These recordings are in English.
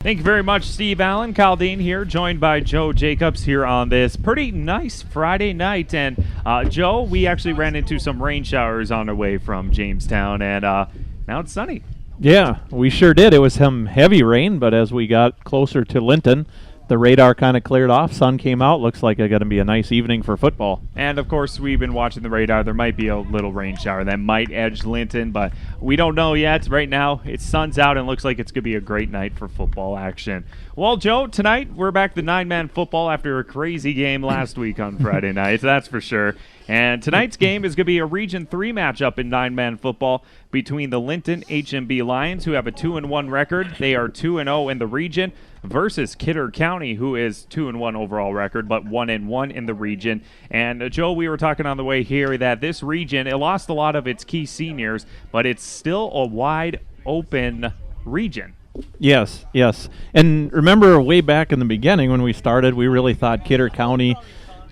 Thank you very much, Steve Allen. Kyle Dean here, joined by Joe Jacobs here on this pretty nice Friday night. And, Joe, we actually ran into some rain showers on our way from Jamestown, and now it's sunny. Yeah, we sure did. It was some heavy rain, but as we got closer to Linton, the radar kind of cleared off. Sun came out. Looks like it's going to be a nice evening for football. And, of course, we've been watching the radar. There might be a little rain shower that might edge Linton, but we don't know yet. Right now, it's sun's out and looks like it's going to be a great night for football action. Well, Joe, tonight we're back to 9-man football after a crazy game last week on Friday night, that's for sure. And tonight's game is going to be a Region 3 matchup in 9-man football between the Linton-HMB Lions, who have a 2-1 record. They are 2-0 in the region, versus Kidder County, who is 2-1 overall record, but 1-1 in the region. And, Joe, we were talking on the way here that this region, it lost a lot of its key seniors, but it's still a wide open region. Yes. And remember way back in the beginning when we started, we really thought Kidder County,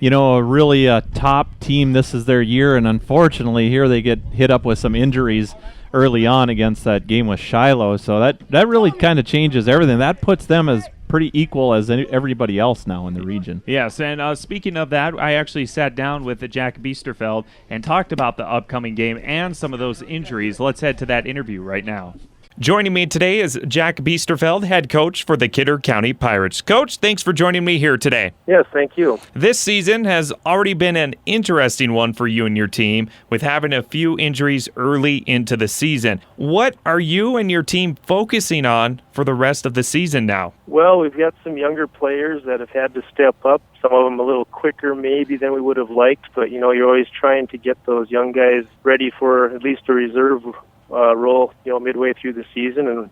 a really top team. This is their year, and unfortunately here they get hit up with some injuries early on against that game with Shiloh. So that really kind of changes everything. That puts them as pretty equal as everybody else now in the region. Yes, and speaking of that, I actually sat down with Jack Biesterfeld and talked about the upcoming game and some of those injuries. Let's head to that interview right now. Joining me today is Jack Biesterfeld, head coach for the Kidder County Pirates. Coach, thanks for joining me here today. Yes, thank you. This season has already been an interesting one for you and your team, with having a few injuries early into the season. What are you and your team focusing on for the rest of the season now? Well, we've got some younger players that have had to step up. Some of them a little quicker maybe than we would have liked, but you're always trying to get those young guys ready for at least a reserve role, midway through the season, and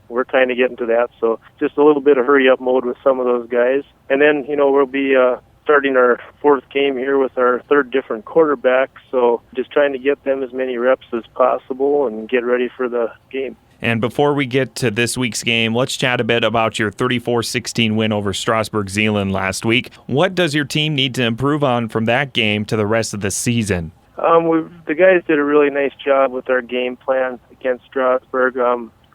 we're kind of getting to that. So just a little bit of hurry up mode with some of those guys, and then we'll be starting our fourth game here with our third different quarterback. So just trying to get them as many reps as possible and get ready for the game. And before we get to this week's game, let's chat a bit about your 34-16 win over Strasburg-Zeeland last week. What does your team need to improve on from that game to the rest of the season? The guys did a really nice job with our game plan against Strasburg.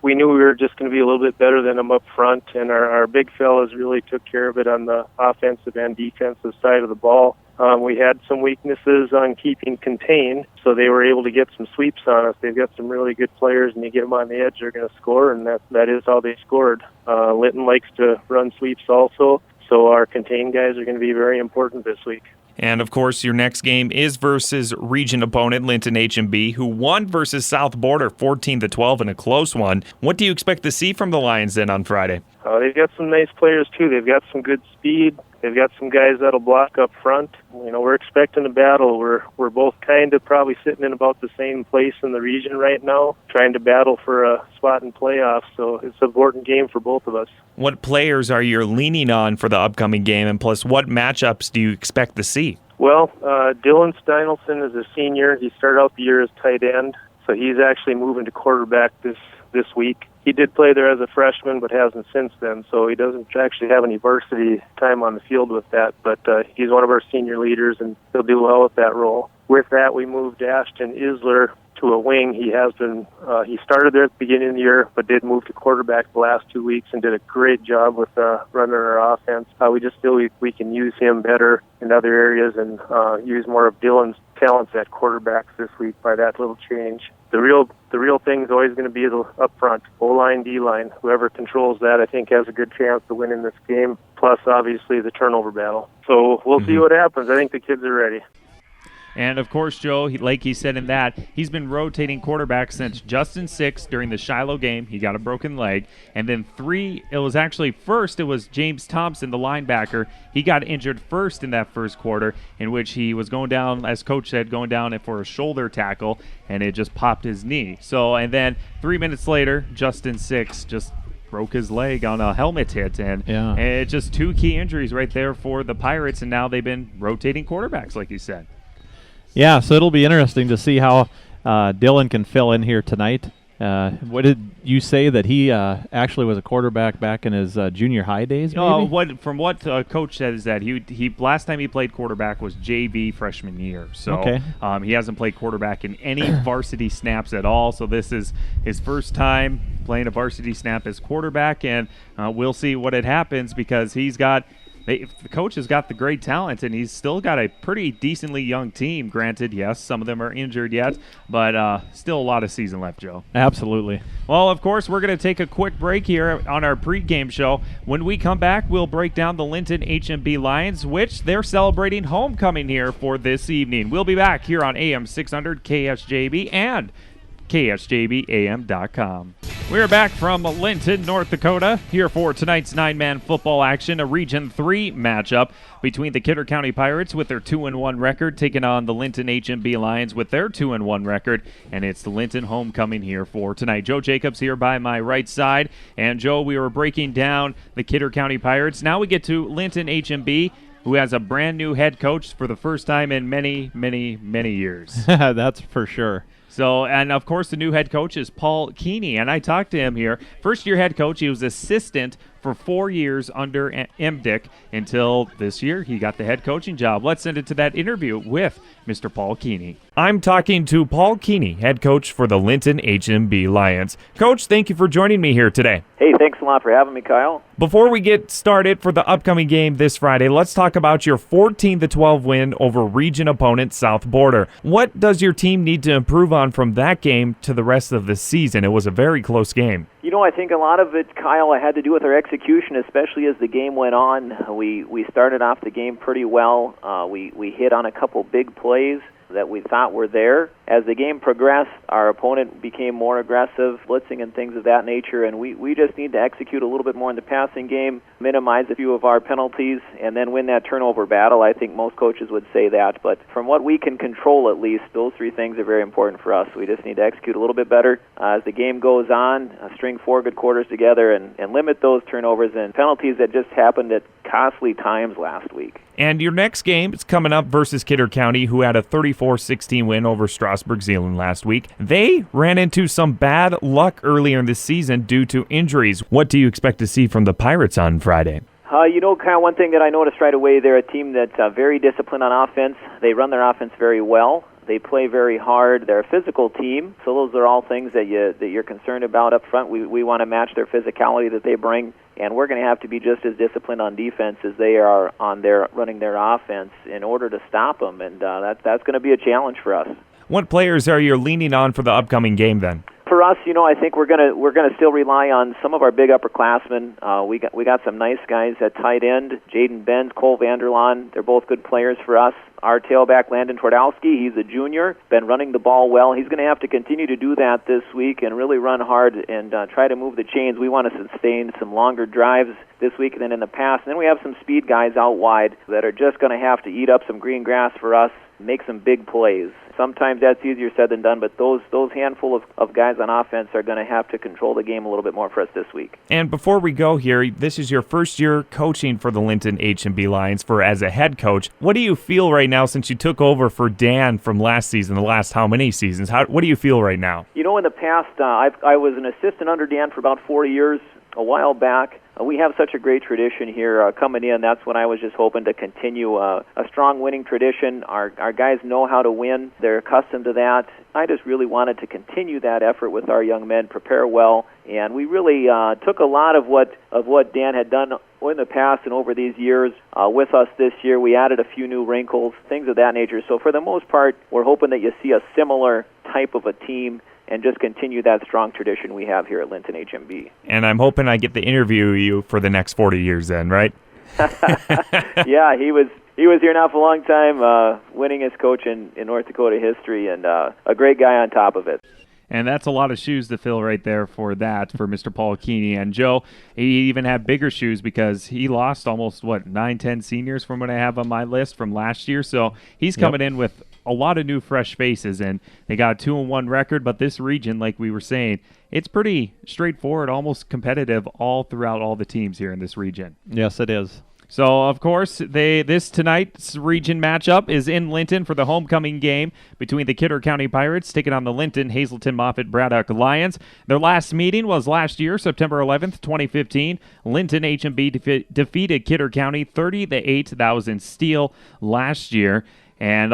We knew we were just going to be a little bit better than them up front, and our big fellas really took care of it on the offensive and defensive side of the ball. We had some weaknesses on keeping contained, so they were able to get some sweeps on us. They've got some really good players, and you get them on the edge, they're going to score, and that is how they scored. Linton likes to run sweeps also, so our contained guys are going to be very important this week. And, of course, your next game is versus region opponent Linton-HMB, who won versus South Border 14-12 in a close one. What do you expect to see from the Lions then on Friday? They've got some nice players, too. They've got some good speed. They've got some guys that'll block up front. We're expecting a battle. We're both kind of probably sitting in about the same place in the region right now, trying to battle for a spot in playoffs. So it's an important game for both of us. What players are you leaning on for the upcoming game, and plus what matchups do you expect to see? Well, Dylan Steinelson is a senior. He started out the year as tight end, so he's actually moving to quarterback this week. He did play there as a freshman, but hasn't since then, so he doesn't actually have any varsity time on the field with that, but he's one of our senior leaders, and he'll do well with that role. With that, we moved Ashton Isler to a wing. He started there at the beginning of the year, but did move to quarterback the last 2 weeks and did a great job with running our offense. We just feel we can use him better in other areas and use more of Dylan's talents at quarterbacks this week by that little change. The real thing is always going to be up front, O-line, D-line. Whoever controls that, I think, has a good chance to win in this game, plus, obviously, the turnover battle. So we'll see what happens. I think the kids are ready. And, of course, Joe, like he said in that, he's been rotating quarterbacks since Justin Six during the Shiloh game. He got a broken leg. And then it was James Thompson, the linebacker. He got injured first in that first quarter, in which he was going down, as Coach said, going down for a shoulder tackle, and it just popped his knee. And then 3 minutes later, Justin Six just broke his leg on a helmet hit, and it's just two key injuries right there for the Pirates, and now they've been rotating quarterbacks, like you said. Yeah, so it'll be interesting to see how Dylan can fill in here tonight. What did you say that he actually was a quarterback back in his junior high days? Maybe? From what Coach said is that he last time he played quarterback was JV freshman year. So he hasn't played quarterback in any varsity snaps at all. So this is his first time playing a varsity snap as quarterback, and we'll see what it happens because the coach has got the great talent, and he's still got a pretty decently young team. Granted, yes, some of them are injured yet, but still a lot of season left, Joe. Absolutely. Well, of course, we're going to take a quick break here on our pregame show. When we come back, we'll break down the Linton-HMB Lions, which they're celebrating homecoming here for this evening. We'll be back here on AM 600 KSJB and KSJBAM.com. We're back from Linton, North Dakota, here for tonight's 9-man football action, a Region 3 matchup between the Kidder County Pirates with their 2-1 record, taking on the Linton-HMB Lions with their 2-1 record, and it's the Linton homecoming here for tonight. Joe Jacobs here by my right side, and Joe, we were breaking down the Kidder County Pirates. Now we get to Linton-HMB, who has a brand new head coach for the first time in many, many, many years. That's for sure. So, and of course, the new head coach is Paul Keeney, and I talked to him here. First-year head coach, he was assistant for 4 years under MDick until this year he got the head coaching job. Let's send it to that interview with Mr. Paul Keeney. I'm talking to Paul Keeney, head coach for the Linton-HMB Lions. Coach, thank you for joining me here today. Hey, thanks a lot for having me, Kyle. Before we get started for the upcoming game this Friday, let's talk about your 14-12 win over region opponent South Border. What does your team need to improve on from that game to the rest of the season? It was a very close game. You know, I think a lot of it, Kyle, had to do with our execution, especially as the game went on. We started off the game pretty well. We hit on a couple big plays that we thought were there. As the game progressed, our opponent became more aggressive, blitzing and things of that nature, and we just need to execute a little bit more in the passing game, minimize a few of our penalties, and then win that turnover battle. I think most coaches would say that, but from what we can control at least, those three things are very important for us. We just need to execute a little bit better as the game goes on, string 4 good quarters together, and limit those turnovers and penalties that just happened at costly times last week. And your next game is coming up versus Kidder County, who had a 34-16 win over Strasburg-Zeeland last week. They ran into some bad luck earlier in the season due to injuries. What do you expect to see from the Pirates on Friday? You know, Kyle, one thing that I noticed right away, they're a team that's very disciplined on offense. They run their offense very well. They play very hard. They're a physical team, so those are all things that you're concerned about up front. We want to match their physicality that they bring, and we're going to have to be just as disciplined on defense as they are on their running their offense in order to stop them, and that's going to be a challenge for us. What players are you leaning on for the upcoming game then? For us, you know, I think we're gonna still rely on some of our big upperclassmen. We got some nice guys at tight end. Jaden Benz, Cole Vanderlaan, they're both good players for us. Our tailback, Landon Twardowski, he's a junior, been running the ball well. He's going to have to continue to do that this week and really run hard and try to move the chains. We want to sustain some longer drives this week than in the past. And then we have some speed guys out wide that are just going to have to eat up some green grass for us, make some big plays. Sometimes that's easier said than done, but those handful of guys on offense are going to have to control the game a little bit more for us this week. And before we go here, this is your first year coaching for the Linton-HMB Lions as a head coach. What do you feel right now since you took over for Dan from last season, the last how many seasons? What do you feel right now? You know, in the past, I was an assistant under Dan for about 4 years. A while back, we have such a great tradition here coming in. That's when I was just hoping to continue a strong winning tradition. Our guys know how to win. They're accustomed to that. I just really wanted to continue that effort with our young men, prepare well, and we really took a lot of what Dan had done in the past and over these years with us this year. We added a few new wrinkles, things of that nature. So for the most part, we're hoping that you see a similar type of a team and just continue that strong tradition we have here at Linton-HMB. And I'm hoping I get to interview you for the next 40 years then, right? Yeah, he was here now for a long time, winningest coach in North Dakota history, and a great guy on top of it. And that's a lot of shoes to fill right there for Mr. Paul Keeney. And Joe, he even had bigger shoes because he lost almost, 9-10 seniors from what I have on my list from last year. So he's coming in with a lot of new fresh faces, and they got a 2-1 record. But this region, like we were saying, it's pretty straightforward, almost competitive all throughout all the teams here in this region. Yes, it is. So, of course, this tonight's region matchup is in Linton for the homecoming game between the Kidder County Pirates taking on the Linton, Hazleton, Moffett, Braddock Lions. Their last meeting was last year, September 11th, 2015. Linton-HMB defeated Kidder County 30-8. That was in Steele last year. And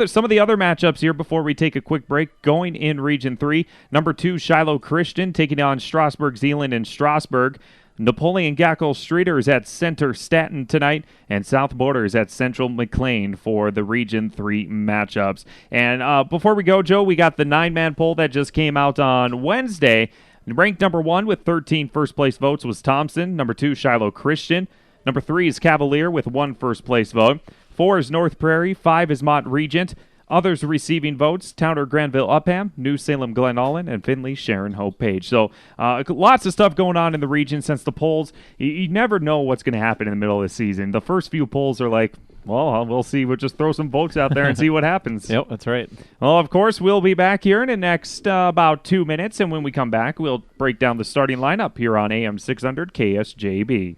some of the other matchups here before we take a quick break. Going in Region 3, number 2, Shiloh Christian taking on Strasburg Zeeland in Strasburg. Napoleon Gackle Streeter is at Center Staten tonight, and South Border is at Central McLean for the Region 3 matchups. And before we go, Joe, we got the 9-man poll that just came out on Wednesday. Ranked number 1 with 13 first-place votes was Thompson. Number 2, Shiloh Christian. Number 3 is Cavalier with 1 first-place vote. 4 is North Prairie. 5 is Mont Regent. Others receiving votes, Towner Granville Upham, New Salem Glen Ullin, and Findlay Sharon Hope Page. So lots of stuff going on in the region since the polls. You never know what's going to happen in the middle of the season. The first few polls are like, well, we'll see. We'll just throw some votes out there and see what happens. Yep, that's right. Well, of course, we'll be back here in the next about 2 minutes, and when we come back, we'll break down the starting lineup here on AM 600 KSJB.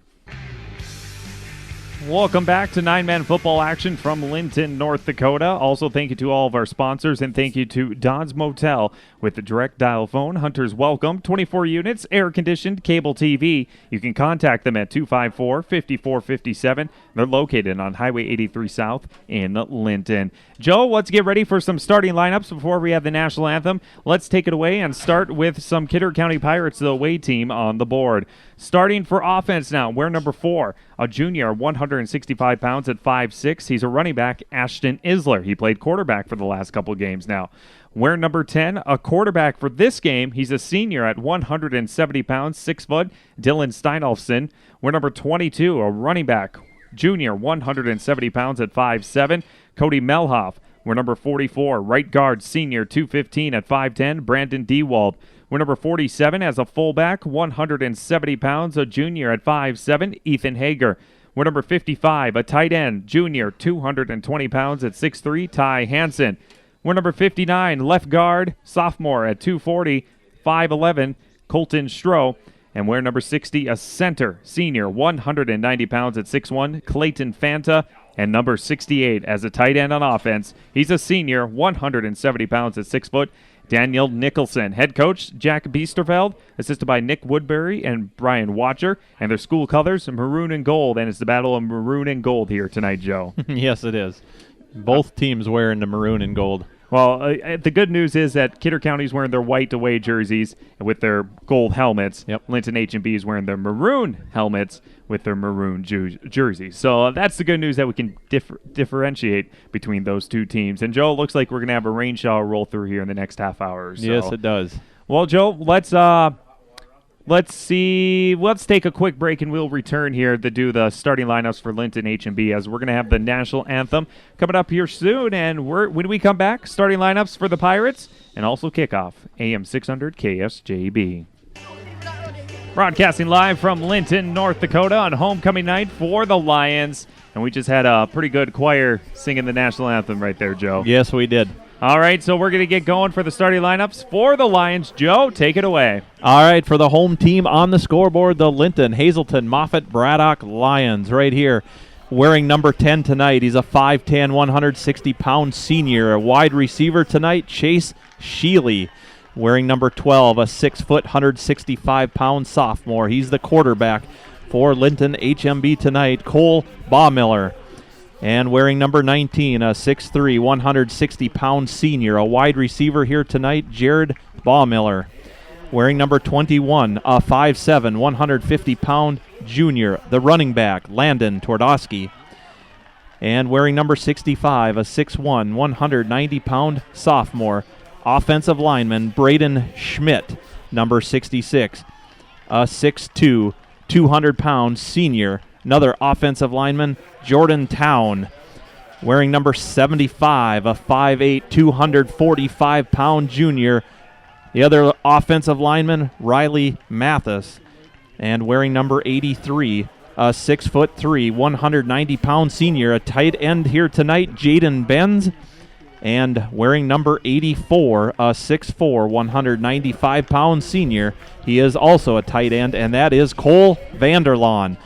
Welcome back to 9-Man football action from Linton, North Dakota. Also, thank you to all of our sponsors, and thank you to Don's Motel with the direct dial phone. Hunters welcome, 24 units, air-conditioned, cable TV. You can contact them at 254-5457. They're located on Highway 83 South in Linton. Joe, let's get ready for some starting lineups before we have the national anthem. Let's take it away and start with some Kidder County Pirates, the away team, on the board. Starting for offense now, we're number 4, a junior, 165 pounds at 5'6". He's a running back, Ashton Isler. He played quarterback for the last couple games now. We're number 10, a quarterback for this game. He's a senior at 170 pounds, 6 foot, Dylan Steinolfson. We're number 22, a running back, junior, 170 pounds at 5'7", Cody Melhoff. We're number 44, right guard, senior, 215 at 5'10", Brandon Dewald. We're number 47 as a fullback, 170 pounds, a junior at 5'7", Ethan Hager. We're number 55, a tight end, junior, 220 pounds at 6'3", Ty Hansen. We're number 59, left guard, sophomore at 240, 5'11", Colton Stroh. And we're number 60, a center, senior, 190 pounds at 6'1", Clayton Fanta. And number 68 as a tight end on offense, he's a senior, 170 pounds at 6 foot, Daniel Nicholson. Head coach, Jack Biesterfeld, assisted by Nick Woodbury and Brian Watcher. And their school colors, maroon and gold. And it's the battle of maroon and gold here tonight, Joe. Yes, it is. Both teams wearing the maroon and gold. Well, the good news is that Kidder County's wearing their white away jerseys with their gold helmets. Yep. Linton-HMB is wearing their maroon helmets with their maroon jerseys. So that's the good news, that we can differentiate between those two teams. And, Joe, it looks like we're going to have a rain shower roll through here in the next half hour or so. Yes, it does. Well, Joe, let's see. Let's take a quick break, and we'll return here to do the starting lineups for Linton-HMB, as we're going to have the national anthem coming up here soon. And when we come back, starting lineups for the Pirates and also kickoff, AM 600 KSJB. Broadcasting live from Linton, North Dakota on homecoming night for the Lions. And we just had a pretty good choir singing the national anthem right there, Joe. Yes, we did. All right, so we're going to get going for the starting lineups for the Lions. Joe, take it away. All right, for the home team on the scoreboard, the Linton, Hazelton, Moffett, Braddock Lions right here. Wearing number 10 tonight, he's a 5'10", 160-pound senior. A wide receiver tonight, Chase Sheely. Wearing number 12, a 6-foot, 165-pound sophomore. He's the quarterback for Linton-HMB tonight, Cole Baumiller. And wearing number 19, a 6'3", 160-pound senior, a wide receiver here tonight, Jared Baumiller. Wearing number 21, a 5'7", 150-pound junior, the running back, Landon Twardowski. And wearing number 65, a 6'1", 190-pound sophomore, offensive lineman, Braden Schmidt. Number 66, a 6'2", 200-pound senior, another offensive lineman, Jordan Town. Wearing number 75, a 5'8", 245-pound junior, the other offensive lineman, Riley Mathis. And wearing number 83, a 6'3", 190-pound senior, a tight end here tonight, Jaden Benz. And wearing number 84, a 6'4", 195-pound senior, he is also a tight end, and that is Cole Vanderlaan.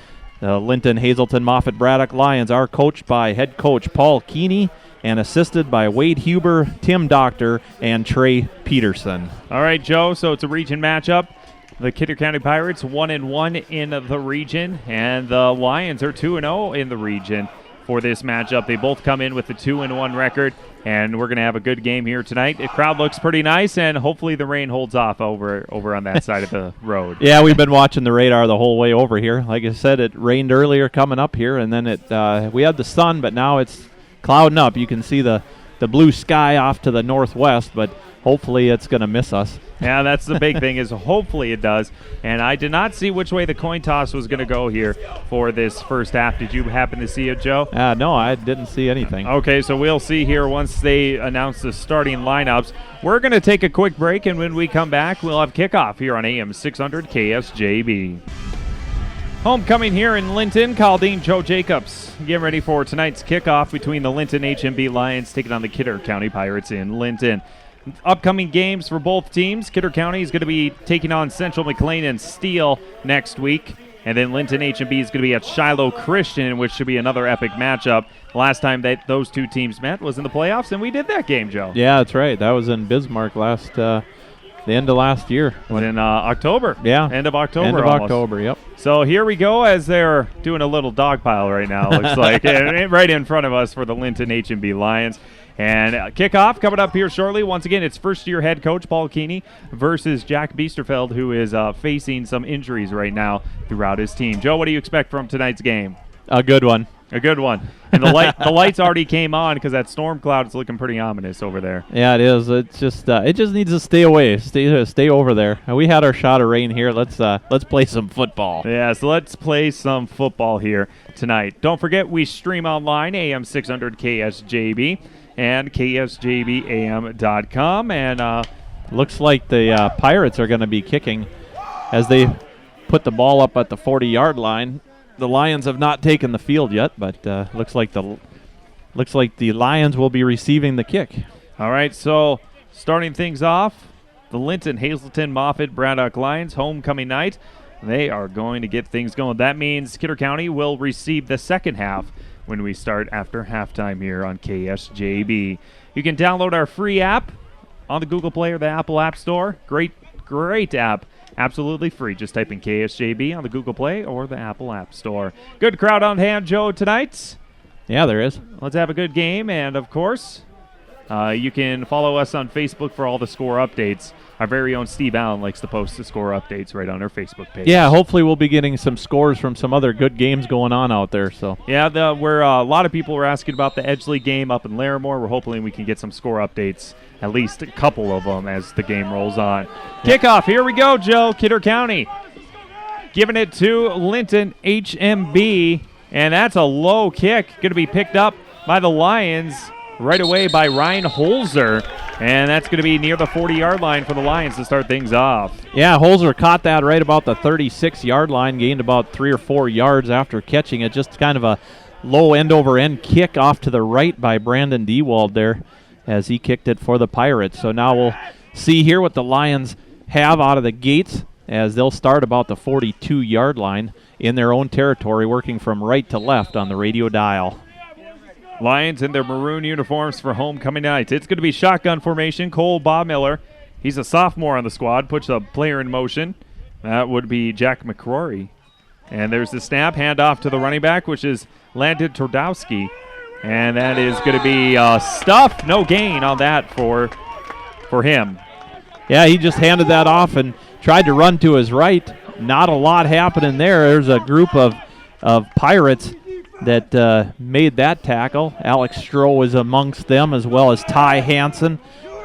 The Linton, Hazelton, Moffett, Braddock Lions are coached by head coach Paul Keeney and assisted by Wade Huber, Tim Doctor, and Trey Peterson. All right, Joe, so it's a region matchup. The Kidder County Pirates 1-1 in the region, and the Lions are 2-0 in the region. for this matchup. They both come in with a 2-1 record, and we're going to have a good game here tonight. The crowd looks pretty nice, and hopefully the rain holds off over on that side of the road. Yeah, we've been watching the radar the whole way over here. Like I said, it rained earlier coming up here, and then we had the sun, but now it's clouding up. You can see the blue sky off to the northwest, but hopefully it's going to miss us. Yeah, that's the big thing, is hopefully it does. And I did not see which way the coin toss was going to go here for this first half. Did you happen to see it, Joe? No, I didn't see anything. Okay, so we'll see here once they announce the starting lineups. We're going to take a quick break, and when we come back, we'll have kickoff here on AM 600 KSJB. Homecoming here in Linton. Dean Joe Jacobs getting ready for tonight's kickoff between the Linton-HMB Lions taking on the Kidder County Pirates in Linton. Upcoming games for both teams. Kidder County is going to be taking on Central McLean and Steele next week. And then Linton-HMB is going to be at Shiloh Christian, which should be another epic matchup. Last time that those two teams met was in the playoffs, and we did that game, Joe. Yeah, that's right. That was in Bismarck the end of last year. It was in October. Yeah. End of October. End of almost. October, yep. So here we go as they're doing a little dog pile right now, looks like. And right in front of us for the Linton-HMB Lions. And kickoff coming up here shortly. Once again, it's first-year head coach Paul Keeney versus Jack Biesterfeld, who is facing some injuries right now throughout his team. Joe, what do you expect from tonight's game? A good one. A good one. And the lights already came on because that storm cloud is looking pretty ominous over there. Yeah, it is. It's just it just needs to stay away. Stay over there. We had our shot of rain here. Let's play some football. Yeah, so let's play some football here tonight. Don't forget, we stream online, AM 600 KSJB and KSJBAM.com. And looks like the Pirates are going to be kicking as they put the ball up at the 40-yard line. The Lions have not taken the field yet, but looks like the Lions will be receiving the kick. All right, so starting things off, the Linton, Hazleton, Moffett, Braddock Lions, homecoming night. They are going to get things going. That means Kidder County will receive the second half when we start after halftime here on KSJB. You can download our free app on the Google Play or the Apple App Store. Great app. Absolutely free. Just type in KSJB on the Google Play or the Apple App Store. Good crowd on hand, Joe, tonight. Yeah, there is. Let's have a good game. And, of course, you can follow us on Facebook for all the score updates. Our very own Steve Allen likes to post the score updates right on our Facebook page. Yeah, hopefully we'll be getting some scores from some other good games going on out there. So yeah, a lot of people were asking about the Edgeley game up in Larimore. We're hoping we can get some score updates, at least a couple of them, as the game rolls on. Kickoff, here we go, Joe. Kidder County giving it to Linton-HMB, and that's a low kick. Going to be picked up by the Lions right away by Ryan Holzer. And that's going to be near the 40-yard line for the Lions to start things off. Yeah, Holzer caught that right about the 36-yard line, gained about 3 or 4 yards after catching it. Just kind of a low end-over-end kick off to the right by Brandon Dewald there as he kicked it for the Pirates. So now we'll see here what the Lions have out of the gates as they'll start about the 42-yard line in their own territory, working from right to left on the radio dial. Lions in their maroon uniforms for homecoming night. It's going to be shotgun formation. Cole Bob Miller, he's a sophomore on the squad, puts a player in motion. That would be Jack McCrory. And there's the snap, handoff to the running back, which is Landon Tordowski. And that is going to be stuffed. No gain on that for him. Yeah, he just handed that off and tried to run to his right. Not a lot happening there. There's a group of Pirates that made that tackle. Alex Stroh was amongst them, as well as Ty Hansen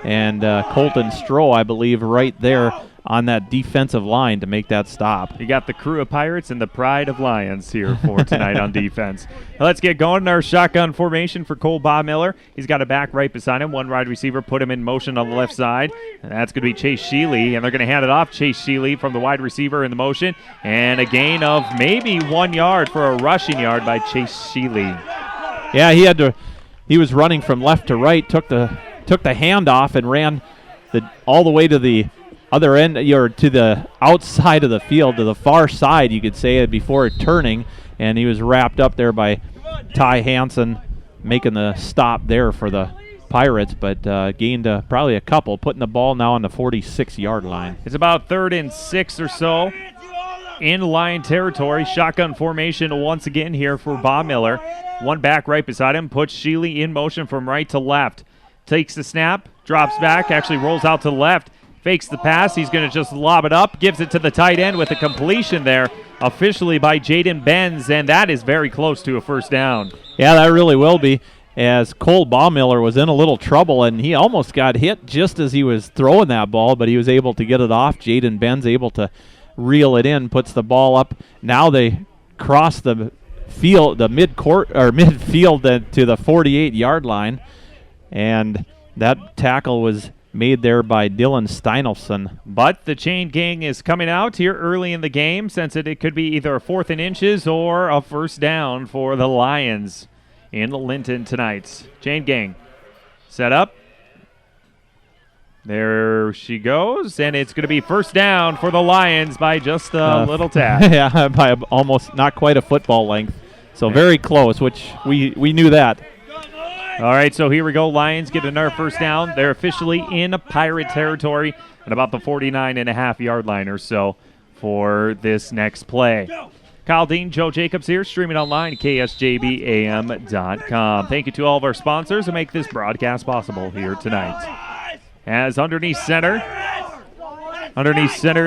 and Colton Stroh, I believe, right there on that defensive line to make that stop. You got the crew of Pirates and the pride of Lions here for tonight on defense. Let's get going in our shotgun formation for Cole Bob Miller. He's got a back right beside him. One wide receiver put him in motion on the left side. And that's going to be Chase Sheely, and they're going to hand it off. Chase Sheely from the wide receiver in the motion. And a gain of maybe 1 yard for a rushing yard by Chase Sheely. Yeah, he was running from left to right, took the handoff and ran all the way to the other end, or to the outside of the field, to the far side, you could say, before turning, and he was wrapped up there by Ty Hansen, making the stop there for the Pirates, but gained probably a couple, putting the ball now on the 46-yard line. It's about 3rd and 6 or so. in Lion territory. Shotgun formation once again here for Bob Miller. One back right beside him, puts Sheely in motion from right to left. Takes the snap, drops back, actually rolls out to the left, fakes the pass. He's going to just lob it up, gives it to the tight end with a completion there officially by Jaden Benz, and that is very close to a first down. Yeah, that really will be, as Cole Baumiller was in a little trouble, and he almost got hit just as he was throwing that ball, but he was able to get it off. Jaden Benz able to reel it in, puts the ball up. Now they cross the field, the midfield to the 48-yard line, and that tackle was made there by Dylan Steinelson. But the chain gang is coming out here early in the game, since it could be either a 4th and inches or a first down for the Lions in Linton tonight. Chain gang set up. There she goes, and it's going to be first down for the Lions by just a little tad. Yeah, by almost not quite a football length. So very close, which we knew that. All right, so here we go. Lions get another first down. They're officially in Pirate territory at about the 49.5-yard line or so for this next play. Kyle Dean, Joe Jacobs here, streaming online, KSJBAM.com. Thank you to all of our sponsors who make this broadcast possible here tonight. As underneath center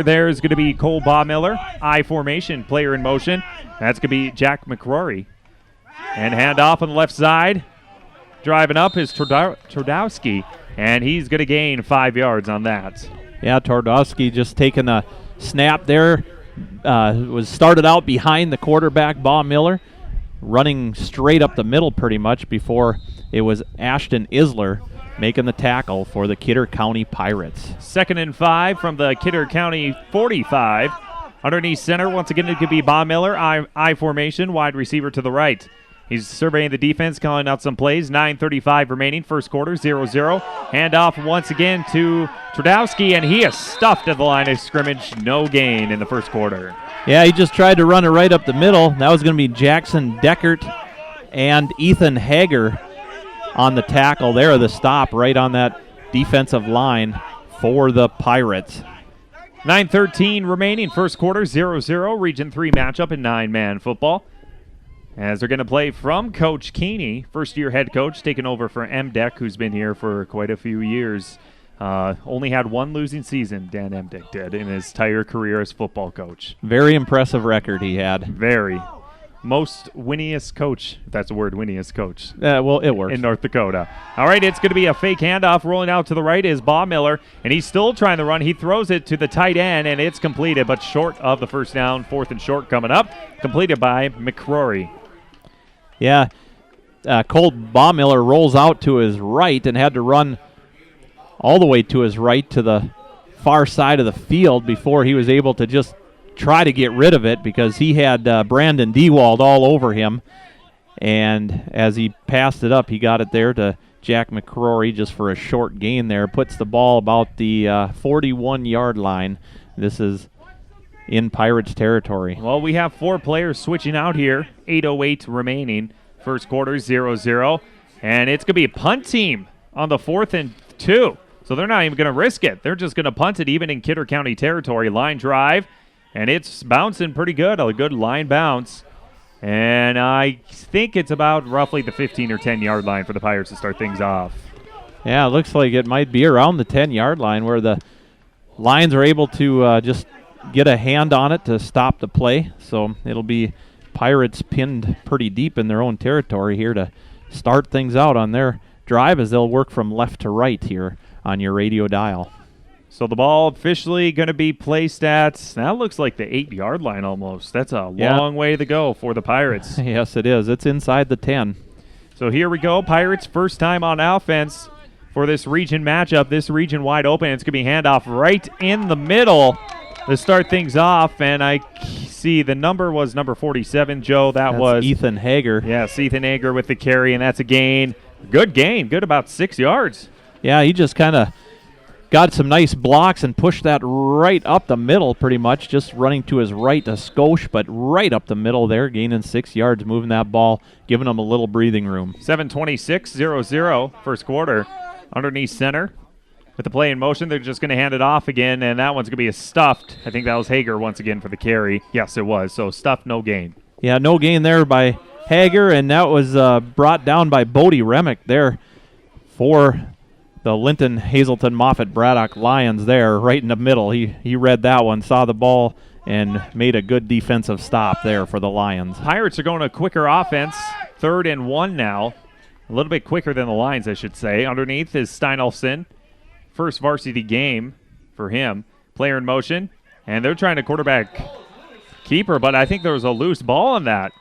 there is going to be Cole Baumiller. I formation, player in motion. That's going to be Jack McCrory. And handoff on the left side. Driving up is Twardowski, and he's going to gain 5 yards on that. Yeah, Twardowski just taking a snap there. Was started out behind the quarterback, Bob Miller, running straight up the middle pretty much before it was Ashton Isler making the tackle for the Kidder County Pirates. 2nd and 5 from the Kidder County 45. Underneath center, once again, it could be Bob Miller, I formation, wide receiver to the right. He's surveying the defense, calling out some plays. 9:35 remaining, first quarter, 0-0. Handoff once again to Twardowski, and he is stuffed at the line of scrimmage. No gain in the first quarter. Yeah, he just tried to run it right up the middle. That was going to be Jackson Deckert and Ethan Hager on the tackle there, the stop right on that defensive line for the Pirates. 9:13 remaining, first quarter, 0-0. Region 3 matchup in 9-man football. As they're going to play from Coach Keeney, first-year head coach, taking over for Emdeck, who's been here for quite a few years. Only had one losing season, Dan Emdeck did, in his entire career as football coach. Very impressive record he had. Very. Most winningest coach, if that's a word, winningest coach. Well, it works. In North Dakota. All right, it's going to be a fake handoff. Rolling out to the right is Bob Miller, and he's still trying to run. He throws it to the tight end, and it's completed, but short of the first down. 4th and short coming up. Completed by McCrory. Yeah, Cole Baumiller rolls out to his right and had to run all the way to his right to the far side of the field before he was able to just try to get rid of it, because he had Brandon Dewald all over him. And as he passed it up, he got it there to Jack McCrory just for a short gain there. Puts the ball about the 41-yard line. This is in Pirates territory. Well, we have 4 players switching out here. 8:08 remaining. First quarter, 0-0. And it's going to be a punt team on the 4th and 2. So they're not even going to risk it. They're just going to punt it even in Kidder County territory. Line drive, and it's bouncing pretty good. A good line bounce. And I think it's about roughly the 15 or 10-yard line for the Pirates to start things off. Yeah, it looks like it might be around the 10-yard line where the Lions are able to just get a hand on it to stop the play. So it'll be Pirates pinned pretty deep in their own territory here to start things out on their drive, as they'll work from left to right here on your radio dial. So the ball officially going to be placed at, that looks like the 8-yard line almost. That's a long way to go for the Pirates. Yes, it is. It's inside the 10. So here we go. Pirates first time on offense for this region matchup. This region wide open. It's going to be handoff right in the middle to start things off, and I see the number was number 47, Joe. That's was Ethan Hager. Yes, Ethan Hager with the carry, and that's a gain. Good gain. Good, about 6 yards. Yeah, he just kind of got some nice blocks and pushed that right up the middle pretty much, just running to his right, a skosh, but right up the middle there, gaining 6 yards, moving that ball, giving him a little breathing room. 7:26, 0-0, first quarter. Underneath center. With the play in motion, they're just going to hand it off again, and that one's going to be a stuffed. I think that was Hager once again for the carry. Yes, it was. So stuffed, no gain. Yeah, no gain there by Hager, and that was brought down by Bodie Remick there for the Linton, Hazelton, Moffett, Braddock Lions there, right in the middle. He read that one, saw the ball, and made a good defensive stop there for the Lions. Pirates are going a quicker offense, 3rd and 1 now. A little bit quicker than the Lions, I should say. Underneath is Steinolfson. First varsity game for him. Player in motion, and they're trying to quarterback keeper, but I think there was a loose ball on that.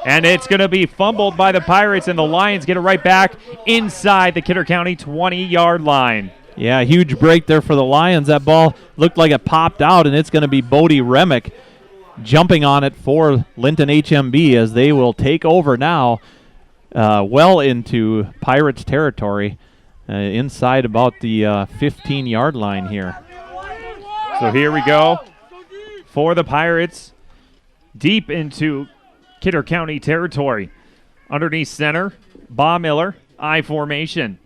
And it's going to be fumbled by the Pirates, and the Lions get it right back inside the Kidder County 20-yard line. Yeah, huge break there for the Lions. That ball looked like it popped out, and it's going to be Bodie Remick jumping on it for Linton-HMB as they will take over now well into Pirates territory. Inside about the 15-yard line here. So here we go for the Pirates, deep into Kidder County territory. Underneath center, Bob Miller, I formation.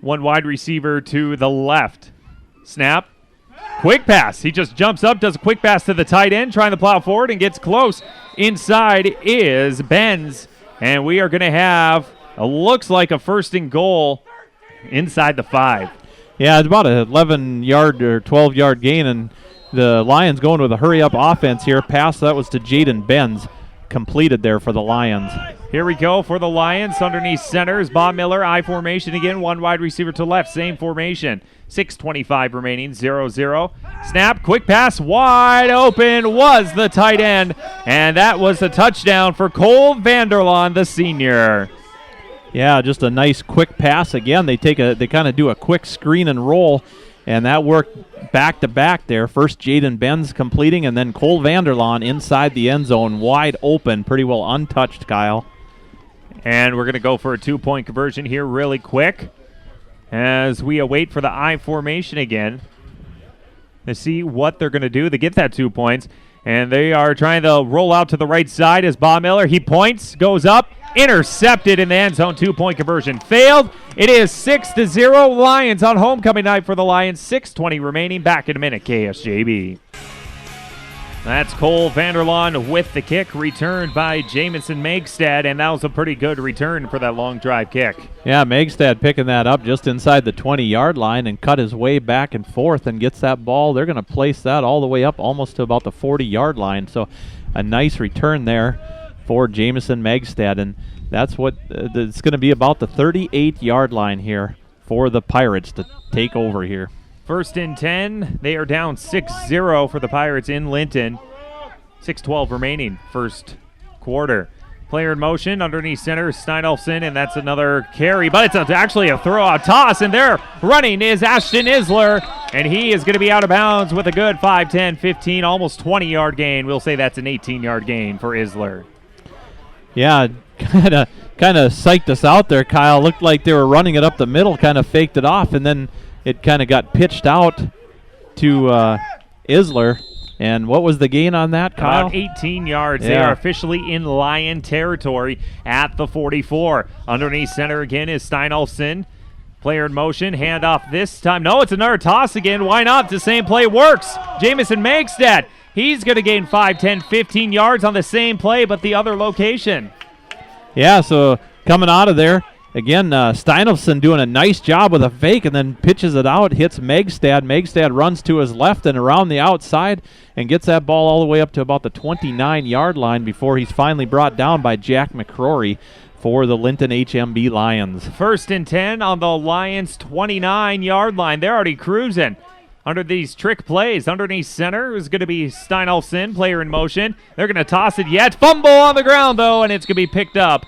One wide receiver to the left. Snap, quick pass. He just jumps up, does a quick pass to the tight end, trying to plow forward and gets close. Inside is Benz, and we are going to have, looks like a 1st and goal inside the 5. Yeah, it's about an 11-yard or 12-yard gain, and the Lions going with a hurry-up offense here. Pass that was to Jaden Benz, completed there for the Lions. Here we go for the Lions. Underneath center is Bob Miller, I formation again. One wide receiver to left, same formation. 6:25 remaining, 0-0. Snap, quick pass, wide open was the tight end, and that was a touchdown for Cole Vanderlaan, the senior. Yeah, just a nice quick pass. Again, they kind of do a quick screen and roll, and that worked back-to-back there. First Jaden Benz completing, and then Cole Vanderlaan inside the end zone, wide open, pretty well untouched, Kyle. And we're going to go for a 2-point conversion here really quick as we await for the I formation again to see what they're going to do to get that 2 points. And they are trying to roll out to the right side as Bob Miller. He points, goes up, intercepted in the end zone. 2-point conversion failed. It is 6-0 Lions on homecoming night for the Lions. 6:20 remaining. Back in a minute, KSJB. That's Cole Vanderlaan with the kick, returned by Jamison Megstad, and that was a pretty good return for that long drive kick. Yeah, Megstad picking that up just inside the 20-yard line and cut his way back and forth and gets that ball. They're going to place that all the way up almost to about the 40-yard line, so a nice return there for Jamison Megstad, and that's what it's going to be about the 38-yard line here for the Pirates to take over here. 1st and 10. They are down 6-0 for the Pirates in Linton. 6:12 remaining, first quarter. Player in motion, underneath center, Steinolfson, and that's another carry, but it's actually a throw-out toss, and there running is Ashton Isler, and he is going to be out of bounds with a good 5, 10, 15, almost 20-yard gain. We'll say that's an 18-yard gain for Isler. Yeah, kind of psyched us out there, Kyle. Looked like they were running it up the middle, kind of faked it off, and then it kind of got pitched out to Isler. And what was the gain on that, Kyle? About 18 yards. Yeah. They are officially in Lion territory at the 44. Underneath center again is Steinolfson. Player in motion, handoff this time. No, it's another toss again. Why not? The same play works. Jamison Megstad. He's going to gain 5, 10, 15 yards on the same play, but the other location. Yeah, so coming out of there, again, Steinolfson doing a nice job with a fake and then pitches it out, hits Megstad. Megstad runs to his left and around the outside and gets that ball all the way up to about the 29-yard line before he's finally brought down by Jack McCrory for the Linton-HMB Lions. 1st and 10 on the Lions' 29-yard line. They're already cruising. Under these trick plays, underneath center is going to be Steinolfson, player in motion. They're going to toss it yet. Fumble on the ground, though, and it's going to be picked up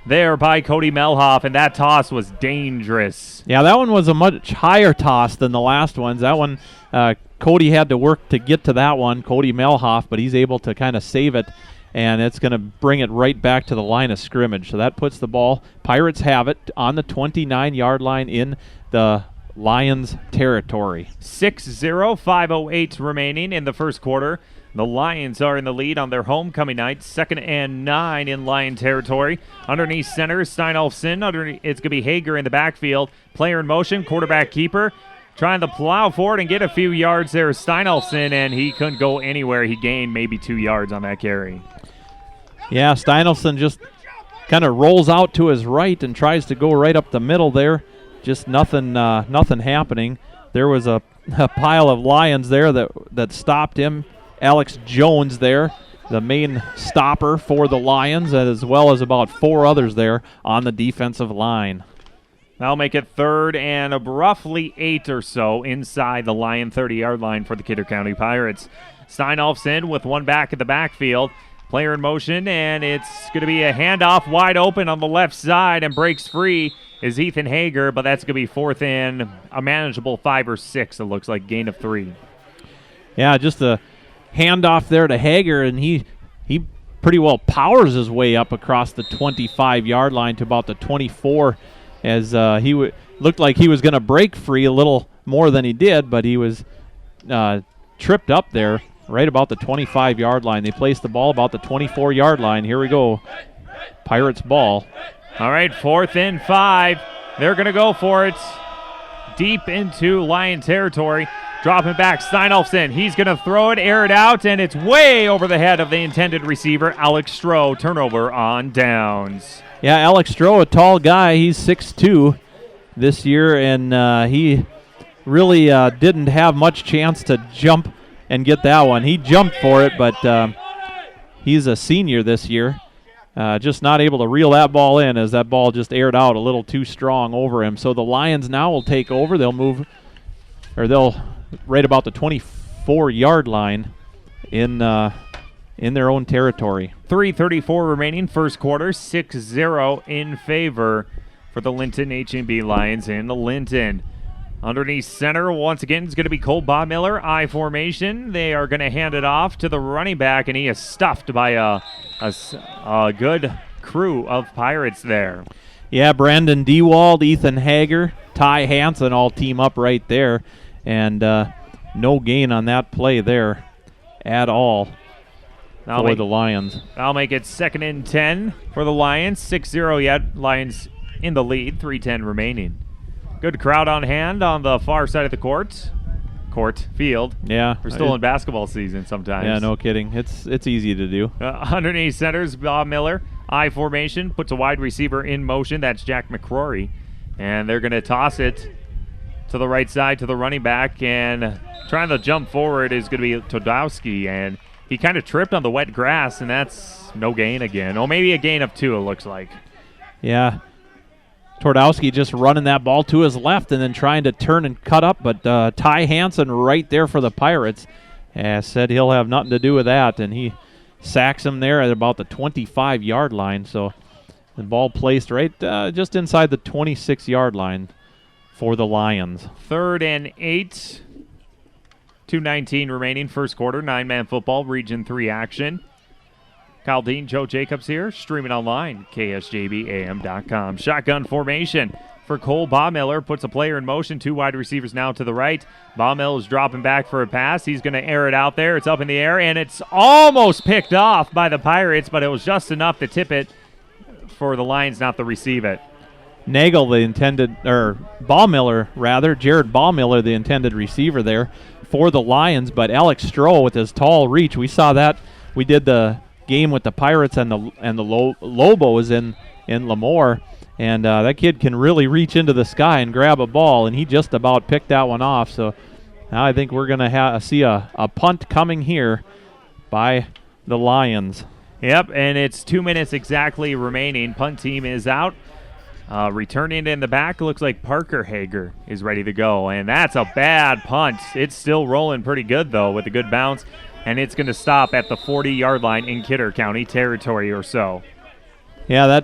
there by Cody Melhoff, and that toss was dangerous. Yeah, that one was a much higher toss than the last ones. That one, Cody had to work to get to that one, Cody Melhoff, but he's able to kind of save it, and it's going to bring it right back to the line of scrimmage. So that puts the ball, Pirates have it on the 29-yard line in the Lions territory. 6-0, 5:08 remaining in the first quarter. The Lions are in the lead on their homecoming night. 2nd and 9 in Lion territory. Underneath center, Steinolfson. Underneath, it's going to be Hager in the backfield. Player in motion, quarterback keeper. Trying to plow forward and get a few yards there, Steinolfson, and he couldn't go anywhere. He gained maybe 2 yards on that carry. Yeah, Steinolfson just kind of rolls out to his right and tries to go right up the middle there. Just nothing happening. There was a pile of Lions there that stopped him. Alex Jones there, the main stopper for the Lions, as well as about 4 others there on the defensive line. That'll make it 3rd and roughly 8 or so inside the Lion 30-yard line for the Kidder County Pirates. Steinolfson with one back at the backfield. Player in motion, and it's going to be a handoff wide open on the left side, and breaks free is Ethan Hager, but that's going to be 4th and a manageable 5 or 6, it looks like, gain of 3. Yeah, just a handoff there to Hager, and he pretty well powers his way up across the 25-yard line to about the 24, as he looked like he was going to break free a little more than he did, but he was tripped up there right about the 25-yard line. They placed the ball about the 24-yard line. Here we go. Pirates ball. All right, 4th and 5. They're going to go for it deep into Lion territory. Dropping back, Steinolfson. He's going to throw it, air it out, and it's way over the head of the intended receiver, Alex Stroh. Turnover on downs. Yeah, Alex Stroh, a tall guy. He's 6'2" this year, and he really didn't have much chance to jump and get that one. He jumped for it, but he's a senior this year. Just not able to reel that ball in, as that ball just aired out a little too strong over him. So the Lions now will take over. They'll right about the 24-yard line in their own territory. 3:34 remaining, first quarter, 6-0 in favor for the Linton-HMB Lions in Linton. Underneath center, once again, it's going to be Cole Bodmiller, I formation. They are going to hand it off to the running back, and he is stuffed by a good crew of Pirates there. Yeah, Brandon Dewald, Ethan Hager, Ty Hansen all team up right there. And no gain on that play there at all for the Lions. I'll make it 2nd and 10 for the Lions. 6-0 yet. Lions in the lead. 3:10 remaining. Good crowd on hand on the far side of the field. Yeah. We're still in basketball season sometimes. Yeah, no kidding. It's easy to do. Underneath centers, Bob Miller. I formation. Puts a wide receiver in motion. That's Jack McCrory. And they're going to toss it to the right side to the running back, and trying to jump forward is going to be Todowski, and he kind of tripped on the wet grass, and that's no gain again. Oh, maybe a gain of 2, it looks like. Yeah. Todowski just running that ball to his left and then trying to turn and cut up, but Ty Hansen right there for the Pirates said he'll have nothing to do with that, and he sacks him there at about the 25-yard line. So the ball placed right just inside the 26-yard line for the Lions. 3rd and 8. 2:19 remaining, first quarter. 9-man football, Region 3 action. Kyle Dean, Joe Jacobs here, streaming online, KSJBAM.com. Shotgun formation for Cole Baumiller. Puts a player in motion. 2 wide receivers now to the right. Baumiller is dropping back for a pass. He's going to air it out there. It's up in the air, and it's almost picked off by the Pirates, but it was just enough to tip it for the Lions not to receive it. Nagel, the intended, or Baumiller rather, Jared Baumiller, the intended receiver there for the Lions, but Alex Stroh with his tall reach. We saw that. We did the game with the Pirates and the Lobos in Lemoore, and that kid can really reach into the sky and grab a ball, and he just about picked that one off. So now I think we're going to see a punt coming here by the Lions. Yep, and it's 2 minutes exactly remaining. Punt team is out. Returning in the back, looks like Parker Hager is ready to go, and that's a bad punt. It's still rolling pretty good, though, with a good bounce, and it's going to stop at the 40-yard line in Kidder County territory or so. Yeah,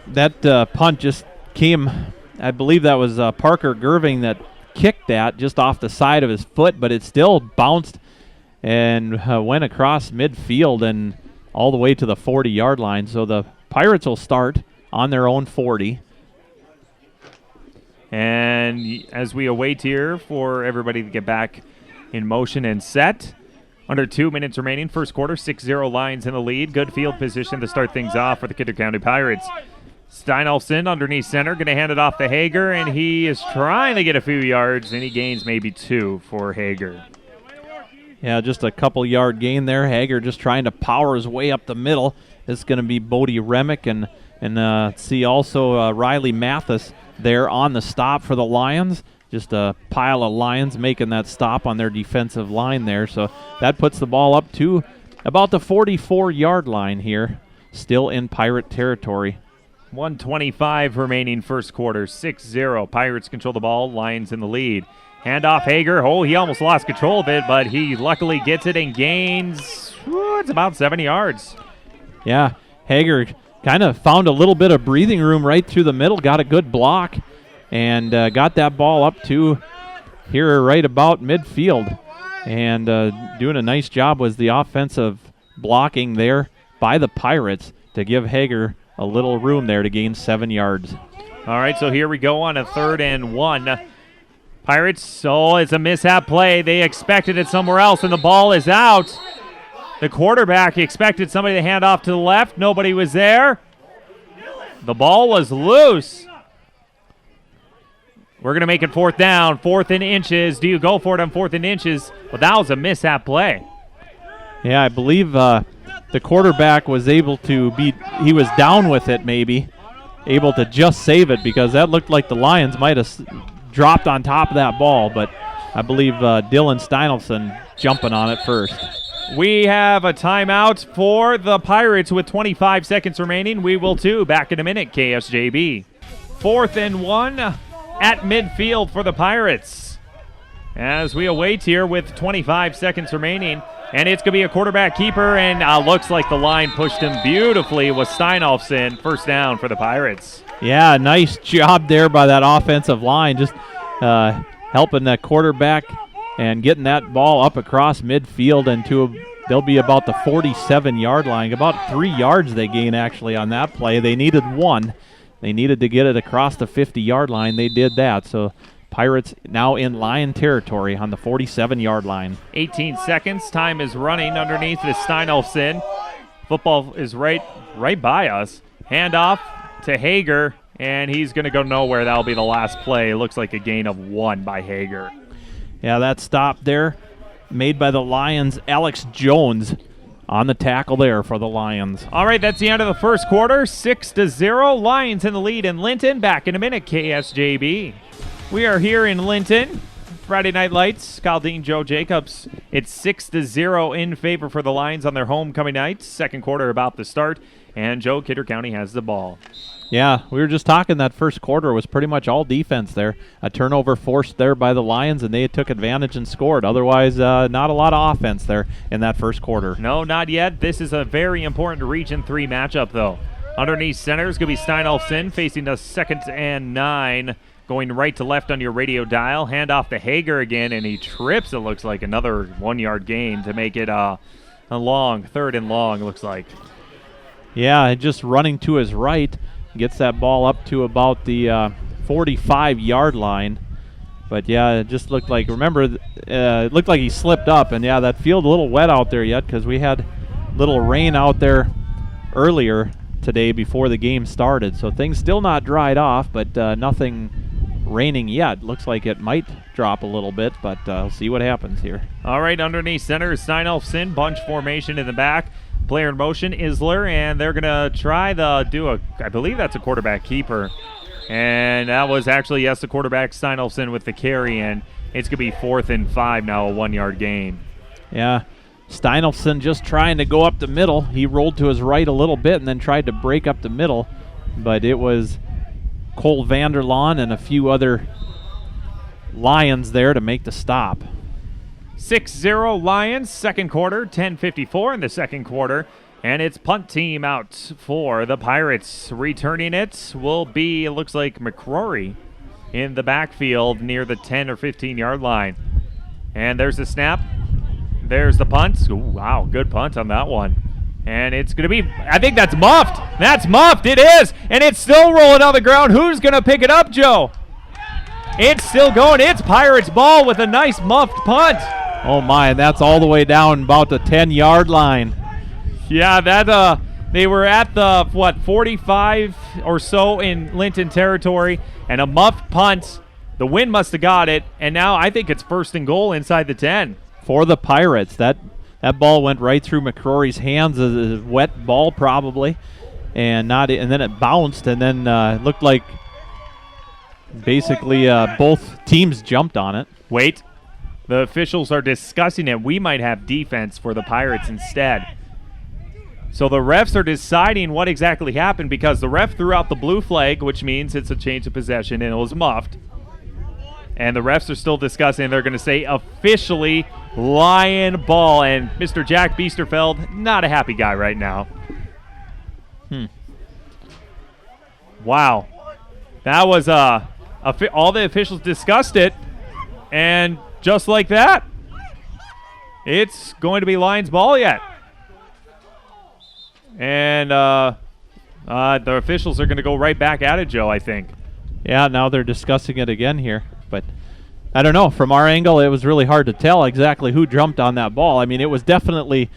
that punt just came, I believe that was Parker Gerving that kicked that just off the side of his foot, but it still bounced and went across midfield and all the way to the 40-yard line. So the Pirates will start on their own 40. And as we await here for everybody to get back in motion and set, Under 2 minutes remaining, first quarter, 6-0 Lions in the lead. Good field position to start things off for the Kidder County Pirates. Steinolfson underneath center, going to hand it off to Hager, and he is trying to get a few yards, and he gains maybe 2 for Hager. Yeah, just a couple yard gain there. Hager just trying to power his way up the middle. This is going to be Bodie Remick and see also Riley Mathis there on the stop for the Lions. Just a pile of Lions making that stop on their defensive line there. So that puts the ball up to about the 44-yard line here, still in Pirate territory. 1:25 remaining first quarter, 6-0. Pirates control the ball, Lions in the lead. Handoff Hager. Oh, he almost lost control of it, but he luckily gets it and gains, it's about 7 yards. Yeah, Hager kind of found a little bit of breathing room right through the middle, got a good block, and got that ball up to here right about midfield. And doing a nice job was the offensive blocking there by the Pirates to give Hager a little room there to gain 7 yards. All right, so here we go on a 3rd and 1. Pirates, it's a mishap play. They expected it somewhere else, and the ball is out. The quarterback expected somebody to hand off to the left. Nobody was there. The ball was loose. We're going to make it 4th down, 4th and inches. Do you go for it on 4th and inches? Well, that was a mishap play. Yeah, I believe the quarterback was able to he was down with it maybe, able to just save it because that looked like the Lions might have dropped on top of that ball, but I believe Dylan Steinolfson jumping on it first. We have a timeout for the Pirates with 25 seconds remaining. We will too. Back in a minute, KSJB. 4th and 1 at midfield for the Pirates. As we await here with 25 seconds remaining. And it's going to be a quarterback keeper, and looks like the line pushed him beautifully with Steinolfson. 1st down for the Pirates. Yeah, nice job there by that offensive line, just helping that quarterback and getting that ball up across midfield and they'll be about the 47-yard line. About 3 yards they gain actually on that play. They needed 1. They needed to get it across the 50-yard line. They did that. So Pirates now in Lion territory on the 47-yard line. 18 seconds. Time is running underneath the Steinolfson. Football is right by us. Handoff to Hager, and he's going to go nowhere. That'll be the last play. It looks like a gain of 1 by Hager. Yeah, that stop there made by the Lions. Alex Jones on the tackle there for the Lions. All right, that's the end of the first quarter. 6-0. Lions in the lead in Linton. Back in a minute, KSJB. We are here in Linton. Friday Night Lights, Caldine, Joe Jacobs. It's 6-0 in favor for the Lions on their homecoming night. Second quarter about to start, and Joe, Kidder County has the ball. Yeah, we were just talking that first quarter was pretty much all defense there. A turnover forced there by the Lions, and they took advantage and scored. Otherwise, not a lot of offense there in that first quarter. No, not yet. This is a very important Region 3 matchup, though. Underneath center is going to be Steinolfson facing the 2nd and 9. Going right to left on your radio dial. Hand off to Hager again, and he trips, it looks like. Another 1-yard gain to make it a long, 3rd and long, looks like. Yeah, just running to his right. Gets that ball up to about the 45-yard line. But, yeah, it just looked like, it looked like he slipped up. And, yeah, that field a little wet out there yet because we had little rain out there earlier today before the game started. So things still not dried off, but nothing raining yet. Looks like it might drop a little bit, but we'll see what happens here. All right, underneath center is Steinolfson. Bunch formation in the back. Player in motion, Isler, and they're going to try I believe that's a quarterback keeper. And that was actually, yes, the quarterback, Steinolfson, with the carry, and it's going to be 4th and 5 now, a 1-yard gain. Yeah, Steinolfson just trying to go up the middle. He rolled to his right a little bit and then tried to break up the middle, but it was Cole Vanderlaan and a few other Lions there to make the stop. 6-0 Lions, second quarter, 10:54 in the second quarter, and it's punt team out for the Pirates. Returning it will be, it looks like, McCrory in the backfield near the 10 or 15-yard line. And there's the snap. There's the punt. Ooh, wow, good punt on that one. And it's going to be, I think that's muffed. That's muffed. It is. And it's still rolling on the ground. Who's going to pick it up, Joe? It's still going. It's Pirates ball with a nice muffed punt. Oh, my, and that's all the way down about the 10-yard line. Yeah, that they were at the, 45 or so in Linton territory, and a muffed punt. The wind must have got it, and now I think it's 1st and goal inside the 10. For the Pirates. That ball went right through McCrory's hands, a wet ball probably, and then it bounced, and then looked like basically both teams jumped on it. Wait. The officials are discussing it. We might have defense for the Pirates instead. So the refs are deciding what exactly happened because the ref threw out the blue flag, which means it's a change of possession, and it was muffed. And the refs are still discussing. They're going to say officially Lion ball. And Mr. Jack Biesterfeld, not a happy guy right now. Wow. That was all the officials discussed it. And just like that, it's going to be Lions ball yet. And the officials are going to go right back at it, Joe, I think. Yeah, now they're discussing it again here. But I don't know. From our angle, it was really hard to tell exactly who jumped on that ball. I mean, it was definitely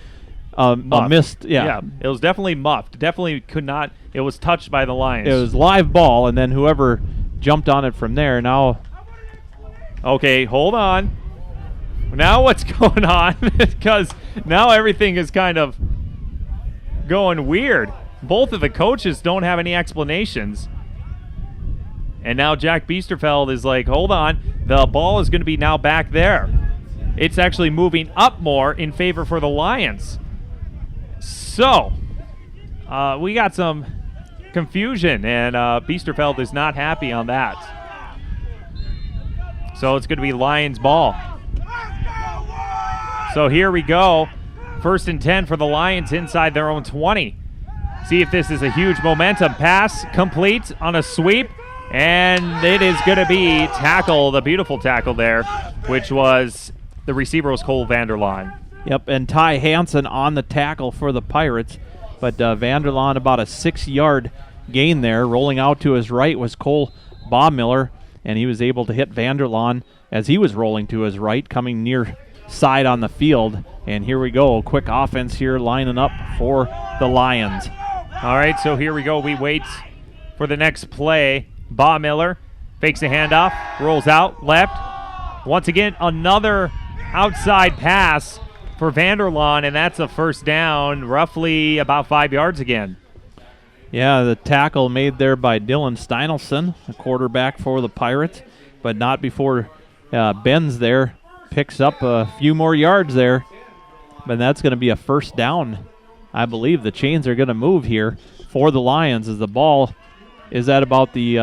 a missed. Yeah, it was definitely muffed. Definitely could not. It was touched by the Lions. It was live ball, and then whoever jumped on it from there. Now, okay, hold on. Now what's going on? Because now everything is kind of going weird. Both of the coaches don't have any explanations. And now Jack Biesterfeld is like, hold on, the ball is going to be now back there. It's actually moving up more in favor for the Lions. So, we got some confusion, and Biesterfeld is not happy on that. So it's going to be Lions ball. So here we go. 1st and 10 for the Lions inside their own 20. See if this is a huge momentum pass, complete on a sweep. And it is going to be tackle, the beautiful tackle there, which was the receiver was Cole Vanderlaan. Yep, and Ty Hansen on the tackle for the Pirates. But Vanderlaan about a 6-yard gain there. Rolling out to his right was Cole Baumiller, and he was able to hit Vanderlaan as he was rolling to his right, coming near side on the field. And here we go, quick offense here lining up for the Lions. All right, so here we go. We wait for the next play. Baumiller fakes a handoff, rolls out, left. Once again, another outside pass for Vanderlaan, and that's a 1st down, roughly about 5 yards again. Yeah, the tackle made there by Dylan Steinelson, a quarterback for the Pirates, but not before Benz there picks up a few more yards there. But that's going to be a 1st down. I believe the chains are going to move here for the Lions as the ball is at about the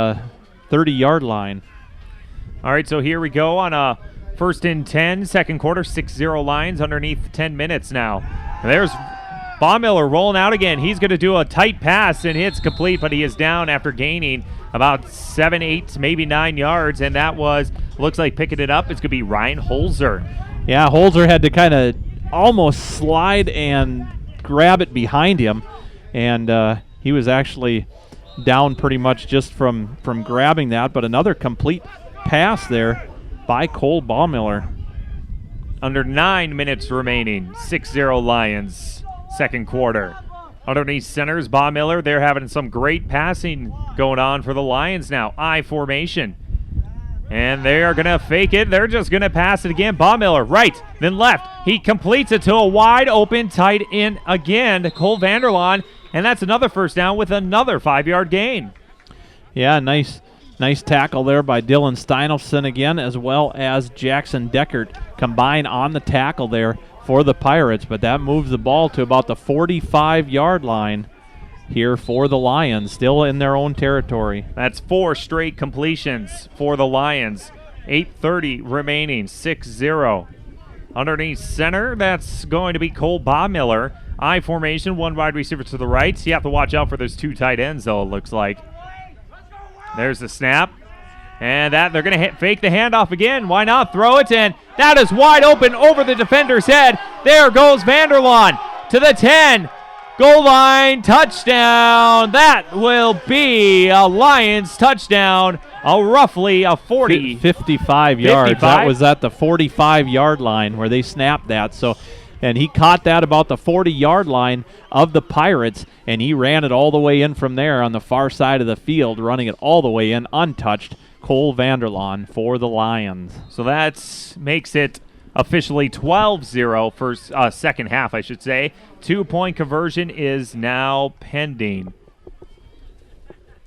30-yard line. All right, so here we go on a 1st and 10, 2nd quarter, 6-0 Lions underneath 10 minutes now. And there's Baumiller rolling out again. He's going to do a tight pass, and it's complete, but he is down after gaining about 7, 8, maybe 9 yards, and that looks like picking it up. It's going to be Ryan Holzer. Yeah, Holzer had to kind of almost slide and grab it behind him, and he was actually down pretty much just from grabbing that, but another complete pass there by Cole Baumiller. Under 9 minutes remaining, 6-0 Lions, 2nd quarter. Underneath centers, Baumiller, they're having some great passing going on for the Lions now. I formation. And they are going to fake it. They're just going to pass it again. Baumiller, right, then left. He completes it to a wide open tight end again to Cole Vanderlaan. And that's another 1st down with another 5-yard gain. Yeah, nice tackle there by Dylan Steinelson again, as well as Jackson Deckert combine on the tackle there for the Pirates. But that moves the ball to about the 45-yard line here for the Lions, still in their own territory. That's 4 straight completions for the Lions. 8:30 remaining, 6-0. Underneath center, that's going to be Cole Baumiller. I formation, 1 wide receiver to the right. You have to watch out for those 2 tight ends, though, it looks like. There's the snap. And that they're going to fake the handoff again. Why not? Throw it in. That is wide open over the defender's head. There goes Vanderlaan to the 10. Goal line, touchdown. That will be a Lions touchdown. roughly a 40. 55 yards. 55? That was at the 45-yard line where they snapped that. So, and he caught that about the 40-yard line of the Pirates, and he ran it all the way in from there on the far side of the field, running it all the way in untouched. Cole Vanderlaan for the Lions. So that makes it officially 12-0 for second half, I should say. 2-point conversion is now pending.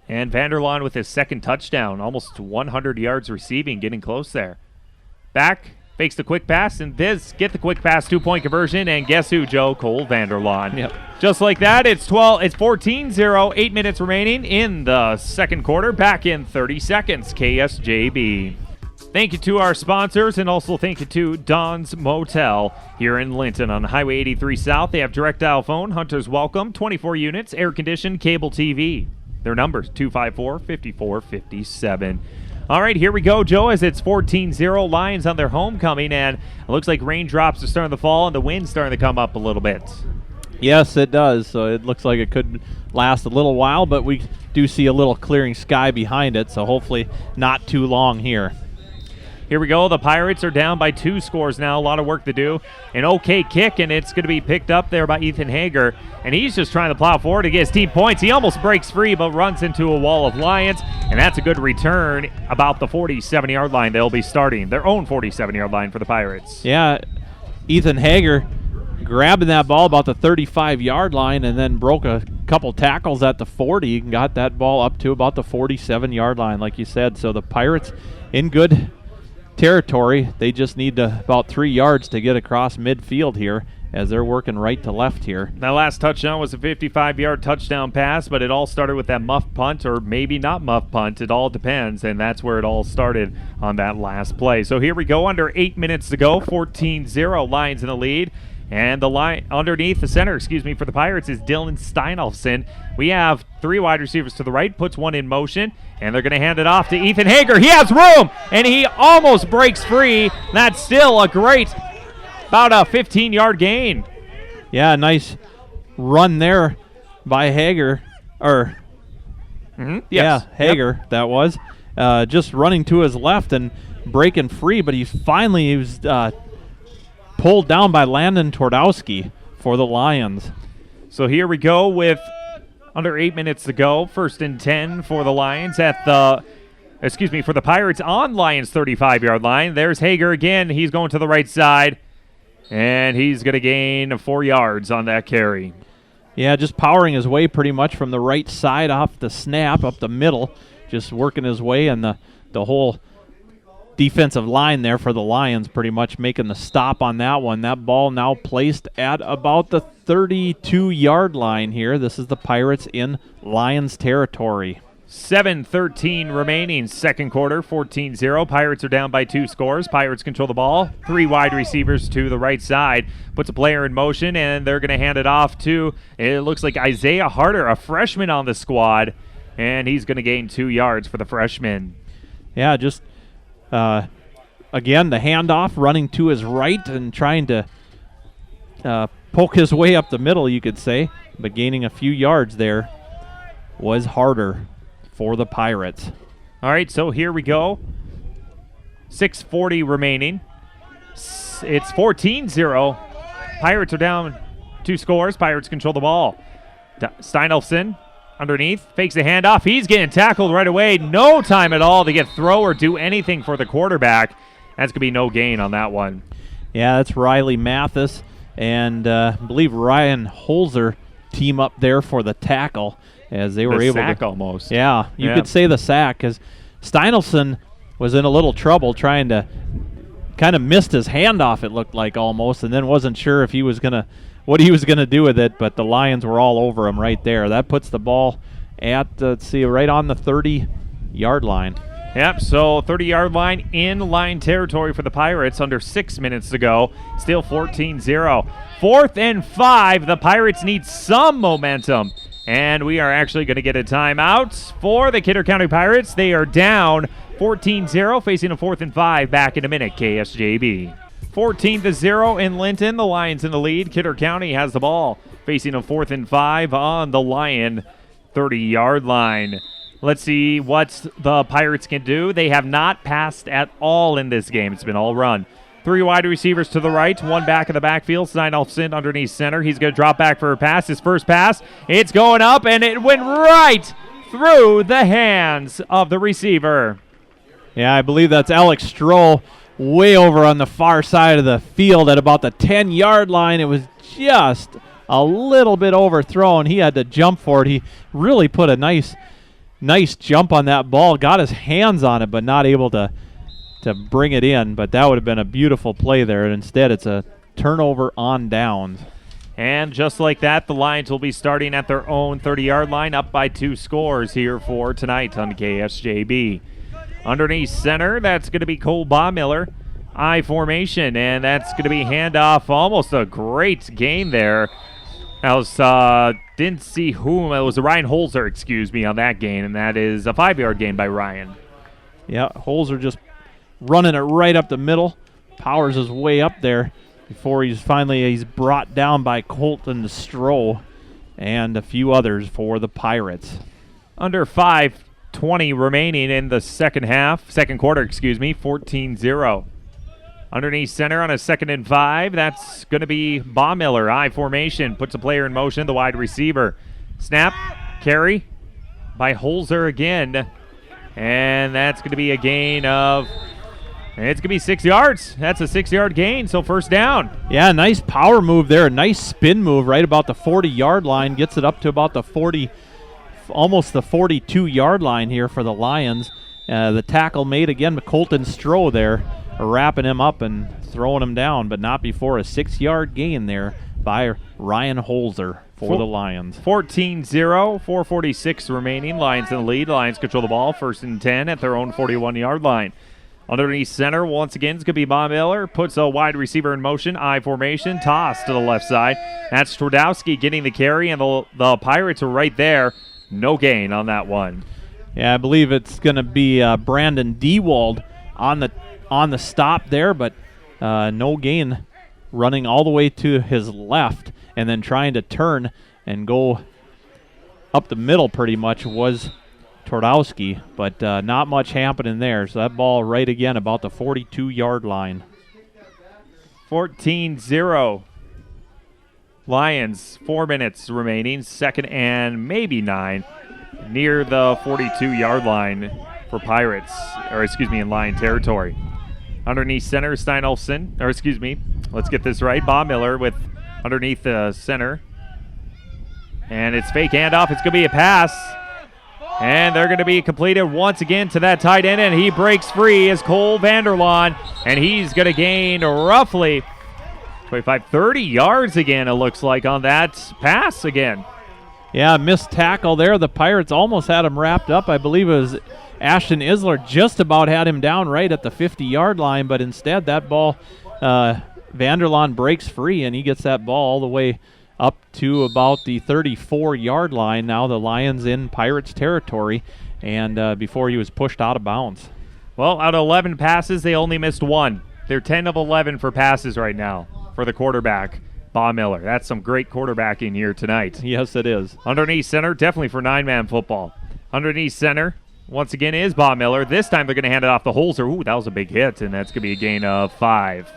And Vanderlaan with his second touchdown, almost 100 yards receiving, getting close there. Back, fakes the quick pass, and Viz get the quick pass, 2-point conversion, and guess who, Joe? Cole Vanderlaan. Yep. Just like that, it's 14-0, 8 minutes remaining in the second quarter. Back in 30 seconds, KSJB. Thank you to our sponsors, and also thank you to Don's Motel here in Linton on Highway 83 South. They have direct dial phone, Hunter's Welcome, 24 units, air-conditioned, cable TV. Their numbers, 254-5457. All right, here we go, Joe, as it's 14-0, Lions on their homecoming, and it looks like raindrops are starting to fall and the wind's starting to come up a little bit. Yes, it does. So it looks like it could last a little while, but we do see a little clearing sky behind it, so hopefully not too long here. Here we go. The Pirates are down by 2 scores now. A lot of work to do. An okay kick, and it's going to be picked up there by Ethan Hager. And he's just trying to plow forward to get his team points. He almost breaks free, but runs into a wall of Lions. And that's a good return about the 47-yard line. They'll be starting their own 47-yard line for the Pirates. Yeah, Ethan Hager grabbing that ball about the 35-yard line and then broke a couple tackles at the 40 and got that ball up to about the 47-yard line, like you said. So the Pirates in good territory. They just need about 3 yards to get across midfield here as they're working right to left here. That last touchdown was a 55-yard touchdown pass, but it all started with that muff punt, or maybe not muff punt. It all depends, and that's where it all started on that last play. So here we go, under 8 minutes to go, 14-0, Lions in the lead. And the line underneath the center, for the Pirates is Dylan Steinolfson. We have 3 wide receivers to the right, puts one in motion, and they're going to hand it off to Ethan Hager. He has room, and he almost breaks free. That's still a great, about a 15-yard gain. Yeah, nice run there by Hager. Yes. Yeah, Hager, that was. Just running to his left and breaking free, but he was pulled down by Landon Twardowski for the Lions. So here we go with under 8 minutes to go. 1st and 10 for the Lions for the Pirates on Lions 35-yard line. There's Hager again. He's going to the right side, and he's going to gain 4 yards on that carry. Yeah, just powering his way pretty much from the right side off the snap up the middle, just working his way, and the whole defensive line there for the Lions pretty much making the stop on that one. That ball now placed at about the 32-yard line here. This is the Pirates in Lions territory. 7:13 remaining, second quarter, 14-0. Pirates are down by 2 scores. Pirates control the ball. 3 wide receivers to the right side. Puts a player in motion, and they're going to hand it off to, it looks like Isaiah Harder, a freshman on the squad, and he's going to gain 2 yards for the freshman. Yeah, just again, the handoff running to his right and trying to poke his way up the middle, you could say, but gaining a few yards there was Harder for the Pirates. All right, so here we go. 6:40 remaining. It's 14-0. Pirates are down 2 scores. Pirates control the ball. Steinolfson underneath, fakes the handoff. He's getting tackled right away. No time at all to get throw or do anything for the quarterback. That's going to be no gain on that one. Yeah, that's Riley Mathis and I believe Ryan Holzer team up there for the tackle as they were able sack to. Almost. Yeah, you could say the sack because Steinolfson was in a little trouble trying to kind of missed his handoff, it looked like almost, and then wasn't sure if he was going to what he was going to do with it, but the Lions were all over him right there. That puts the ball at, right on the 30-yard line. Yep, so 30-yard line in line territory for the Pirates under 6 minutes to go. Still 14-0. 4th and 5. The Pirates need some momentum, and we are actually going to get a timeout for the Kidder County Pirates. They are down 14-0, facing a 4th and 5. Back in a minute, KSJB. 14-0 in Linton. The Lions in the lead. Kidder County has the ball, facing a 4th and 5 on the Lion 30-yard line. Let's see what the Pirates can do. They have not passed at all in this game. It's been all run. 3 wide receivers to the right, 1 back in the backfield. Steinolfson underneath center. He's going to drop back for a pass. His first pass, it's going up, and it went right through the hands of the receiver. Yeah, I believe that's Alex Stroh way over on the far side of the field at about the 10-yard line. It was just a little bit overthrown. He had to jump for it. He really put a nice jump on that ball, got his hands on it, but not able to bring it in. But that would have been a beautiful play there. And instead, it's a turnover on downs. And just like that, the Lions will be starting at their own 30-yard line, up by 2 scores here for tonight on KSJB. Underneath center, that's going to be Cole Baumiller. I formation, and that's going to be handoff. Almost a great game there. I didn't see whom. It was Ryan Holzer, excuse me, on that gain, and that is a 5-yard gain by Ryan. Yeah, Holzer just running it right up the middle. Powers his way up there before he's brought down by Colton Stroh and a few others for the Pirates. Under 5:20 remaining in the second quarter, 14-0. Underneath center on a 2nd and 5, that's going to be Baumiller. I formation, puts a player in motion, the wide receiver. Snap, carry by Holzer again. And that's going to be a gain of, it's going to be 6 yards. That's a 6-yard gain, so first down. Yeah, nice power move there, a nice spin move right about the 40-yard line. Gets it up to about the 40, almost the 42-yard line here for the Lions. The tackle made again by Colton Stroh there, wrapping him up and throwing him down, but not before a 6-yard gain there by Ryan Holzer for the Lions. 14-0, 4:46 remaining. Lions in the lead. Lions control the ball, 1st and 10 at their own 41-yard line. Underneath center, once again, it's going to be Baumiller. Puts a wide receiver in motion. I formation, toss to the left side. That's Twardowski getting the carry, and the Pirates are right there. No gain on that one. Yeah, I believe it's going to be Brandon Dewald on the stop there, but no gain, running all the way to his left and then trying to turn and go up the middle pretty much was Twardowski, but not much happening there. So that ball right again about the 42-yard line. 14-0. Lions, 4 minutes remaining, 2nd and maybe 9, near the 42-yard line for Pirates, in Lion territory. Underneath center, let's get this right. Baumiller with underneath the center. And it's fake handoff. It's going to be a pass. And they're going to be completed once again to that tight end, and he breaks free as Cole Vanderlaan, and he's going to gain roughly 25, 30 yards again, it looks like, on that pass again. Yeah, missed tackle there. The Pirates almost had him wrapped up. I believe it was Ashton Isler just about had him down right at the 50-yard line, but instead that ball, Vanderlaan breaks free, and he gets that ball all the way up to about the 34-yard line. Now the Lions in Pirates territory, and before he was pushed out of bounds. Well, out of 11 passes, they only missed 1. They're 10 of 11 for passes right now for the quarterback, Baumiller. That's some great quarterbacking here tonight. Yes, it is. Underneath center, definitely for 9-man football. Underneath center, once again, is Baumiller. This time they're going to hand it off to Holzer. Ooh, that was a big hit, and that's going to be a gain of 5.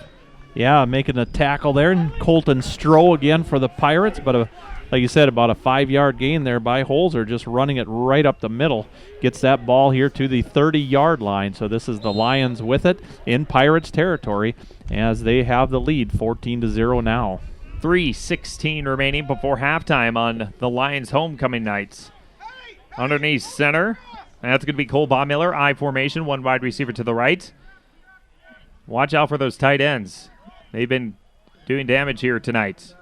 Yeah, making a tackle there. And Colton Stroh again for the Pirates, but like you said, about a 5-yard gain there by Holzer, just running it right up the middle. Gets that ball here to the 30-yard line. So this is the Lions with it in Pirates territory as they have the lead, 14-0 now. 3:16 remaining before halftime on the Lions' homecoming nights. Underneath center, that's going to be Cole Baumiller. I formation, 1 wide receiver to the right. Watch out for those tight ends. They've been doing damage here tonight.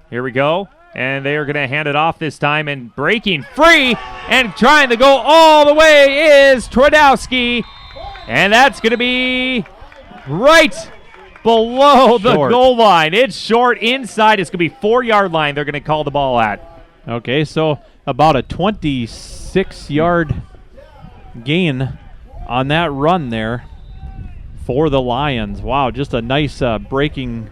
Here we go. And they are going to hand it off this time, and breaking free and trying to go all the way is Twardowski. And that's going to be right below the goal line. It's short inside. It's going to be 4-yard line they're going to call the ball at. Okay, so about a 26-yard gain on that run there for the Lions. Wow, just a nice breaking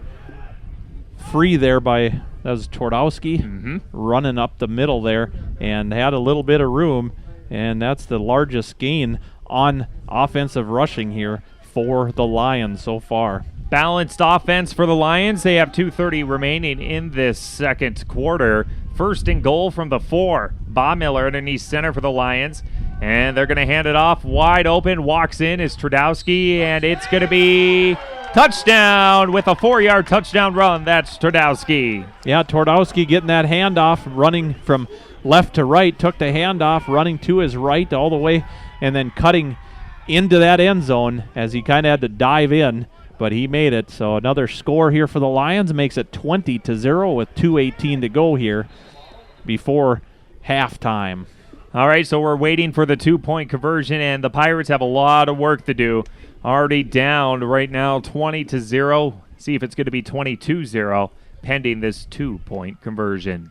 free there by, that was Twardowski, running up the middle there and had a little bit of room and that's the largest gain on offensive rushing here for the Lions so far. Balanced offense for the Lions. They have 2:30 remaining in this second quarter. First and goal from the 4. Baumiller underneath center for the Lions. And they're going to hand it off wide open. Walks in is Twardowski, and it's going to be touchdown with a 4-yard touchdown run. That's Twardowski. Yeah, Twardowski getting that handoff, running from left to right, took the handoff, running to his right all the way, and then cutting into that end zone as he kind of had to dive in, but he made it. So another score here for the Lions makes it 20-0 with 2:18 to go here before halftime. All right, so we're waiting for the 2-point conversion, and the Pirates have a lot of work to do. Already down right now 20-0. See if it's going to be 22-0 pending this 2-point conversion.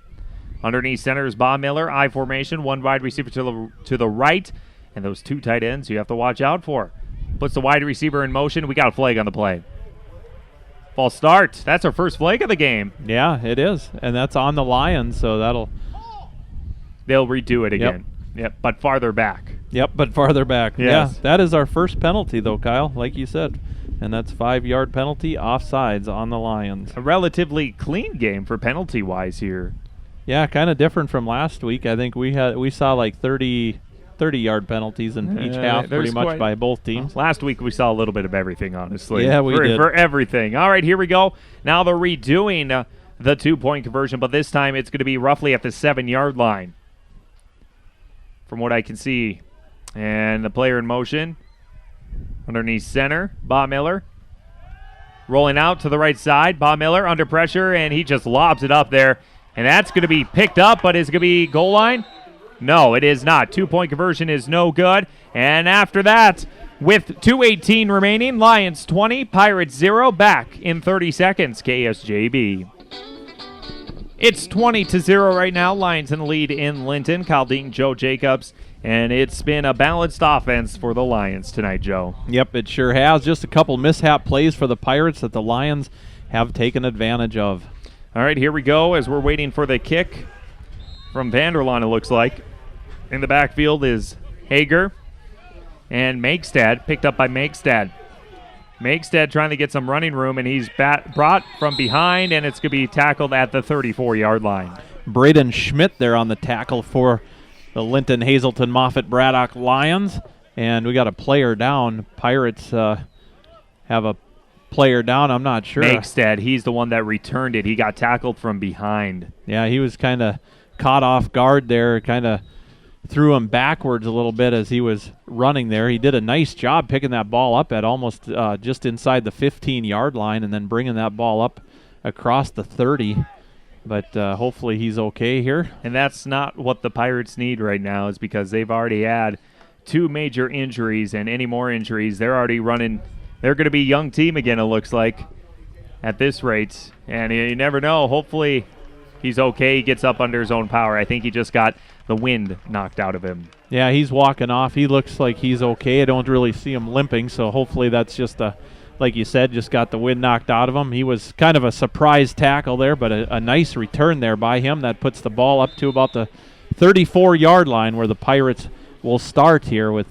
Underneath center is Baumiller, I formation, 1 wide receiver to the right, and those 2 tight ends you have to watch out for. Puts the wide receiver in motion. We got a flag on the play. False start. That's our first flag of the game. Yeah, it is, and that's on the Lions, so they'll redo it again. Yep, but farther back. Yep, but farther back. Yes. Yeah, that is our first penalty, though, Kyle, like you said. And that's 5-yard penalty, offsides on the Lions. A relatively clean game for penalty-wise here. Yeah, kind of different from last week. I think we saw like 30-yard penalties in each half pretty much by both teams. Last week we saw a little bit of everything, honestly. Yeah, we did. For everything. All right, here we go. Now they're redoing the 2-point conversion, but this time it's going to be roughly at the 7-yard line from what I can see. And the player in motion underneath center, Baumiller. Rolling out to the right side, Baumiller under pressure, and he just lobs it up there. And that's going to be picked up, but is it going to be goal line? No, it is not. 2-point conversion is no good. And after that, with 2:18 remaining, Lions 20, Pirates 0, back in 30 seconds, KSJB. It's 20-0 right now. Lions in the lead in Linton. Kyle Deaton, Joe Jacobs. And it's been a balanced offense for the Lions tonight, Joe. Yep, it sure has. Just a couple mishap plays for the Pirates that the Lions have taken advantage of. All right, here we go as we're waiting for the kick from Vanderlaan, it looks like. In the backfield is Hager and Makestad, picked up by Makestad. Makestad trying to get some running room, and he's brought from behind, and it's going to be tackled at the 34-yard line. Braden Schmidt there on the tackle for the Linton, Hazelton, Moffett, Braddock Lions. And we got a player down. Pirates have a player down. I'm not sure. Makestad, he's the one that returned it. He got tackled from behind. Yeah, he was kind of caught off guard there, kind of threw him backwards a little bit as he was running there. He did a nice job picking that ball up at almost just inside the 15-yard line and then bringing that ball up across the 30. But hopefully he's okay here. And that's not what the Pirates need right now, is because they've already had 2 major injuries, and any more injuries, they're already running. They're going to be a young team again, it looks like, at this rate. And you never know. Hopefully he's okay. He gets up under his own power. I think he just got the wind knocked out of him. Yeah, he's walking off. He looks like he's okay. I don't really see him limping, so hopefully that's just like you said, just got the wind knocked out of him. He was kind of a surprise tackle there, but a nice return there by him. That puts the ball up to about the 34-yard line where the Pirates will start here with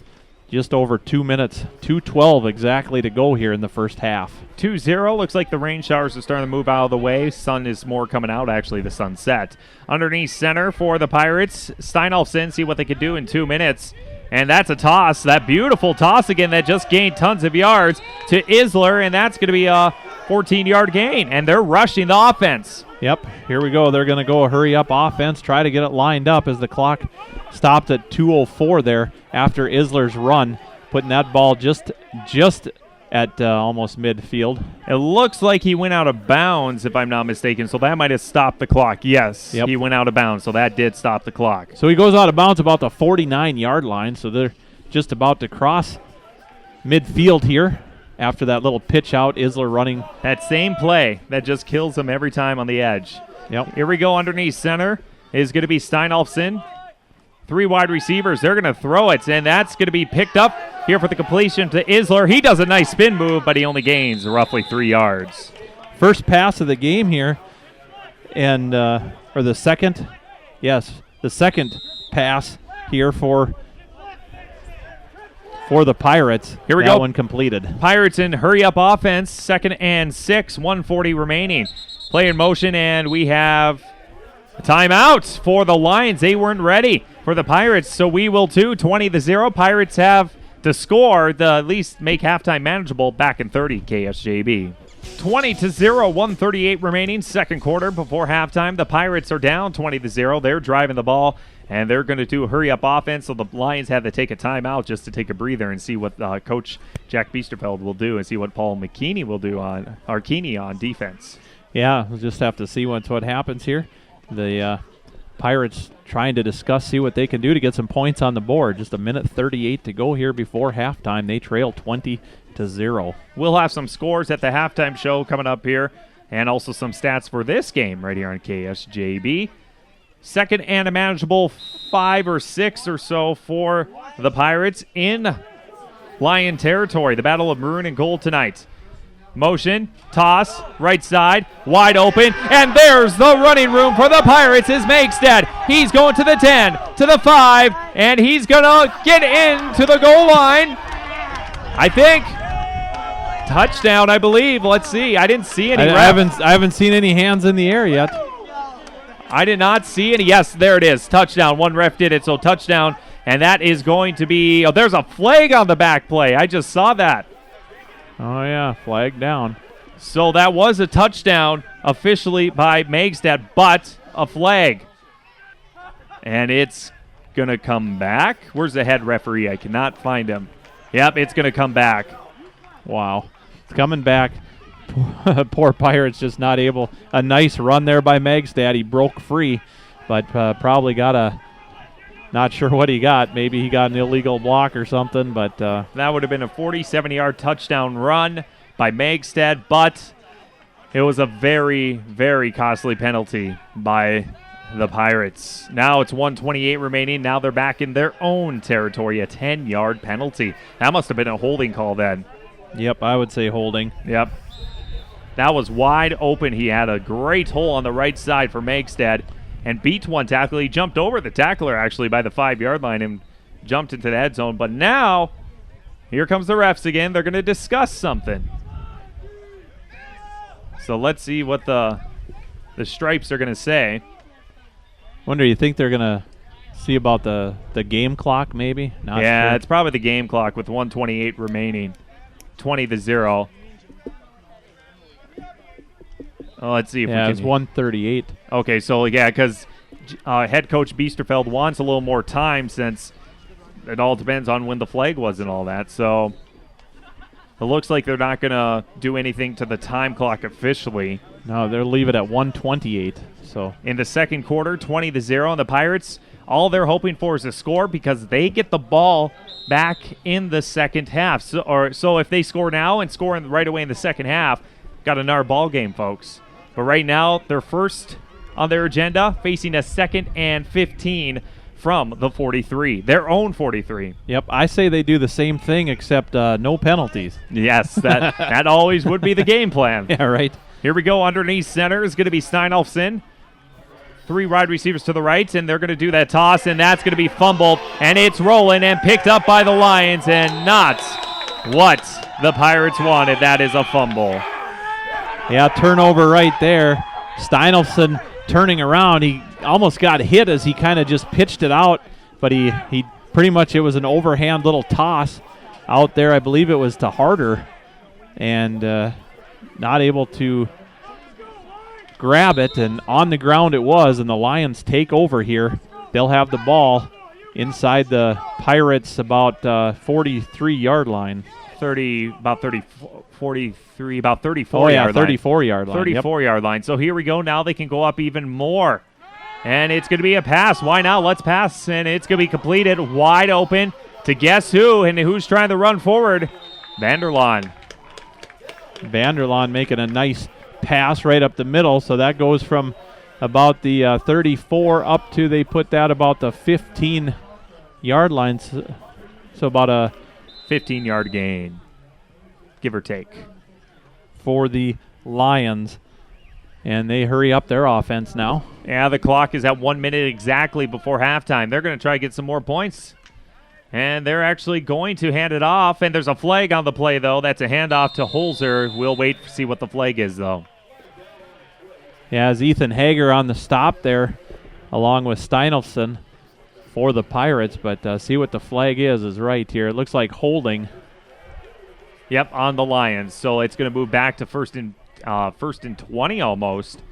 just over 2 minutes, 2:12 exactly to go here in the first half. 2-0. Looks like the rain showers are starting to move out of the way. Sun is more coming out, actually, the sunset. Underneath center for the Pirates, Steinolfson, see what they could do in 2 minutes. And that's a toss. That beautiful toss again that just gained tons of yards to Isler, and that's going to be a 14-yard gain. And they're rushing the offense. Yep, here we go. They're going to go a hurry-up offense, try to get it lined up as the clock stopped at 2:04 there after Isler's run, putting that ball just at almost midfield. It looks like he went out of bounds, if I'm not mistaken, so that might have stopped the clock. Yes, yep. He went out of bounds, so that did stop the clock. So he goes out of bounds about the 49-yard line, so they're just about to cross midfield here after that little pitch out. Isler running. That same play that just kills him every time on the edge. Yep. Here we go. Underneath center is going to be Steinolfson. 3 wide receivers. They're going to throw it, and that's going to be picked up here for the completion to Isler. He does a nice spin move, but he only gains roughly 3 yards. First pass of the game here, and or the second, yes, the second pass here for for the Pirates. Here we that go. One completed. Pirates in hurry-up offense, 2nd and 6, 1:40 remaining. Play in motion, and we have a timeout for the Lions. They weren't ready for the Pirates, so we will too. 20-0. Pirates have to score to at least make halftime manageable. Back in 30, KSJB. 20-0, 1:38 remaining, second quarter before halftime. The Pirates are down 20-0. They're driving the ball, and they're going to do a hurry-up offense, so the Lions had to take a timeout just to take a breather and see what Coach Jack Biesterfeld will do and see what Paul McKinney will do on defense. Yeah, we'll just have to see what happens here. The Pirates trying to discuss, see what they can do to get some points on the board. Just a minute 38 to go here before halftime. They trail 20-0. We'll have some scores at the halftime show coming up here, and also some stats for this game right here on KSJB. 2nd and a manageable 5 or 6 or so for the Pirates in Lion territory. The battle of maroon and gold tonight. Motion, toss, right side, wide open, and there's the running room for the Pirates is Makestead. He's going to the 10, to the 5, and he's going to get into the goal line. I think touchdown, I believe. Let's see. I didn't see any. I haven't seen any hands in the air yet. I did not see any. Yes, there it is. Touchdown. One ref did it, so touchdown. And that is going to be, there's a flag on the back play. I just saw that. Oh, yeah, flag down. So that was a touchdown officially by Makestead, but a flag. And it's going to come back. Where's the head referee? I cannot find him. Yep, it's going to come back. Wow. It's coming back. Poor Pirates just not able. A nice run there by Makestead. He broke free, but probably got a, not sure what he got. Maybe he got an illegal block or something, but that would have been a 47-yard touchdown run by Makestead, but it was a very, very costly penalty by the Pirates. Now it's 1:28 remaining. Now they're back in their own territory, a 10-yard penalty. That must have been a holding call then. Yep, I would say holding. Yep. That was wide open. He had a great hole on the right side for Makestead and beat one tackle. He jumped over the tackler, actually, by the 5-yard line and jumped into the head zone. But now, here comes the refs again. They're going to discuss something. So let's see what the stripes are going to say. Wonder, you think they're going to see about the game clock, maybe? Not yeah, sure. It's probably the game clock with 1:28 remaining. 20-0. Let's see if we can. Yeah, it's 1:38. Okay, so yeah, because head coach Biesterfeld wants a little more time since it all depends on when the flag was and all that. So it looks like they're not going to do anything to the time clock officially. No, they'll leave it at 1:28. So in the second quarter, 20-0, and the Pirates, all they're hoping for is a score because they get the ball back in the second half. So if they score now and score right away in the second half, got another ball game, folks. But right now, they're first on their agenda, facing a 2nd and 15 from the 43, their own 43. Yep, I say they do the same thing except no penalties. Yes, that always would be the game plan. Yeah, right. Here we go. Underneath center is going to be Steinolfson. 3 wide receivers to the right, and they're going to do that toss, and that's going to be fumbled, and it's rolling and picked up by the Lions, and not what the Pirates wanted. That is a fumble. Yeah, turnover right there. Steinolfson turning around. He almost got hit as he kind of just pitched it out, but he pretty much, it was an overhand little toss out there. I believe it was to Harder, and not able to grab it, and on the ground it was, and the Lions take over here. They'll have the ball inside the Pirates about 43-yard line. 34-yard line. 34-yard line. So here we go. Now they can go up even more. And it's going to be a pass. Why not? Let's pass. And it's going to be completed wide open to guess who, and who's trying to run forward? Vanderlaan. Vanderlaan making a nice pass right up the middle. So that goes from about the 34 up to, they put that about the 15-yard line. So about a 15-yard gain, give or take, for the Lions. And they hurry up their offense now. Yeah, the clock is at 1 minute exactly before halftime. They're going to try to get some more points. And they're actually going to hand it off, and there's a flag on the play, though. That's a handoff to Holzer. We'll wait to see what the flag is, though. Yeah, as Ethan Hager on the stop there, along with Steinelson for the Pirates, but see what the flag is right here. It looks like holding. Yep, on the Lions. So it's going to move back to first and 20 almost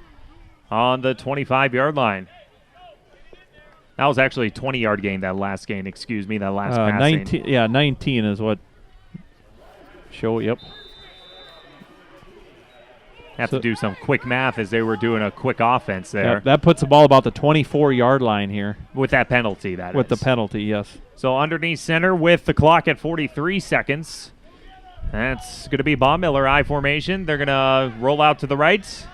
on the 25-yard line. That was actually a 20-yard gain, that last gain, that last passing. 19 is what yep. Have to do some quick math as they were doing a quick offense there. Yeah, that puts the ball about the 24-yard line here. With that penalty, that With is. the penalty, yes. So underneath center with the clock at 43 seconds. That's going to be Baumiller I formation. They're going to roll out to the right,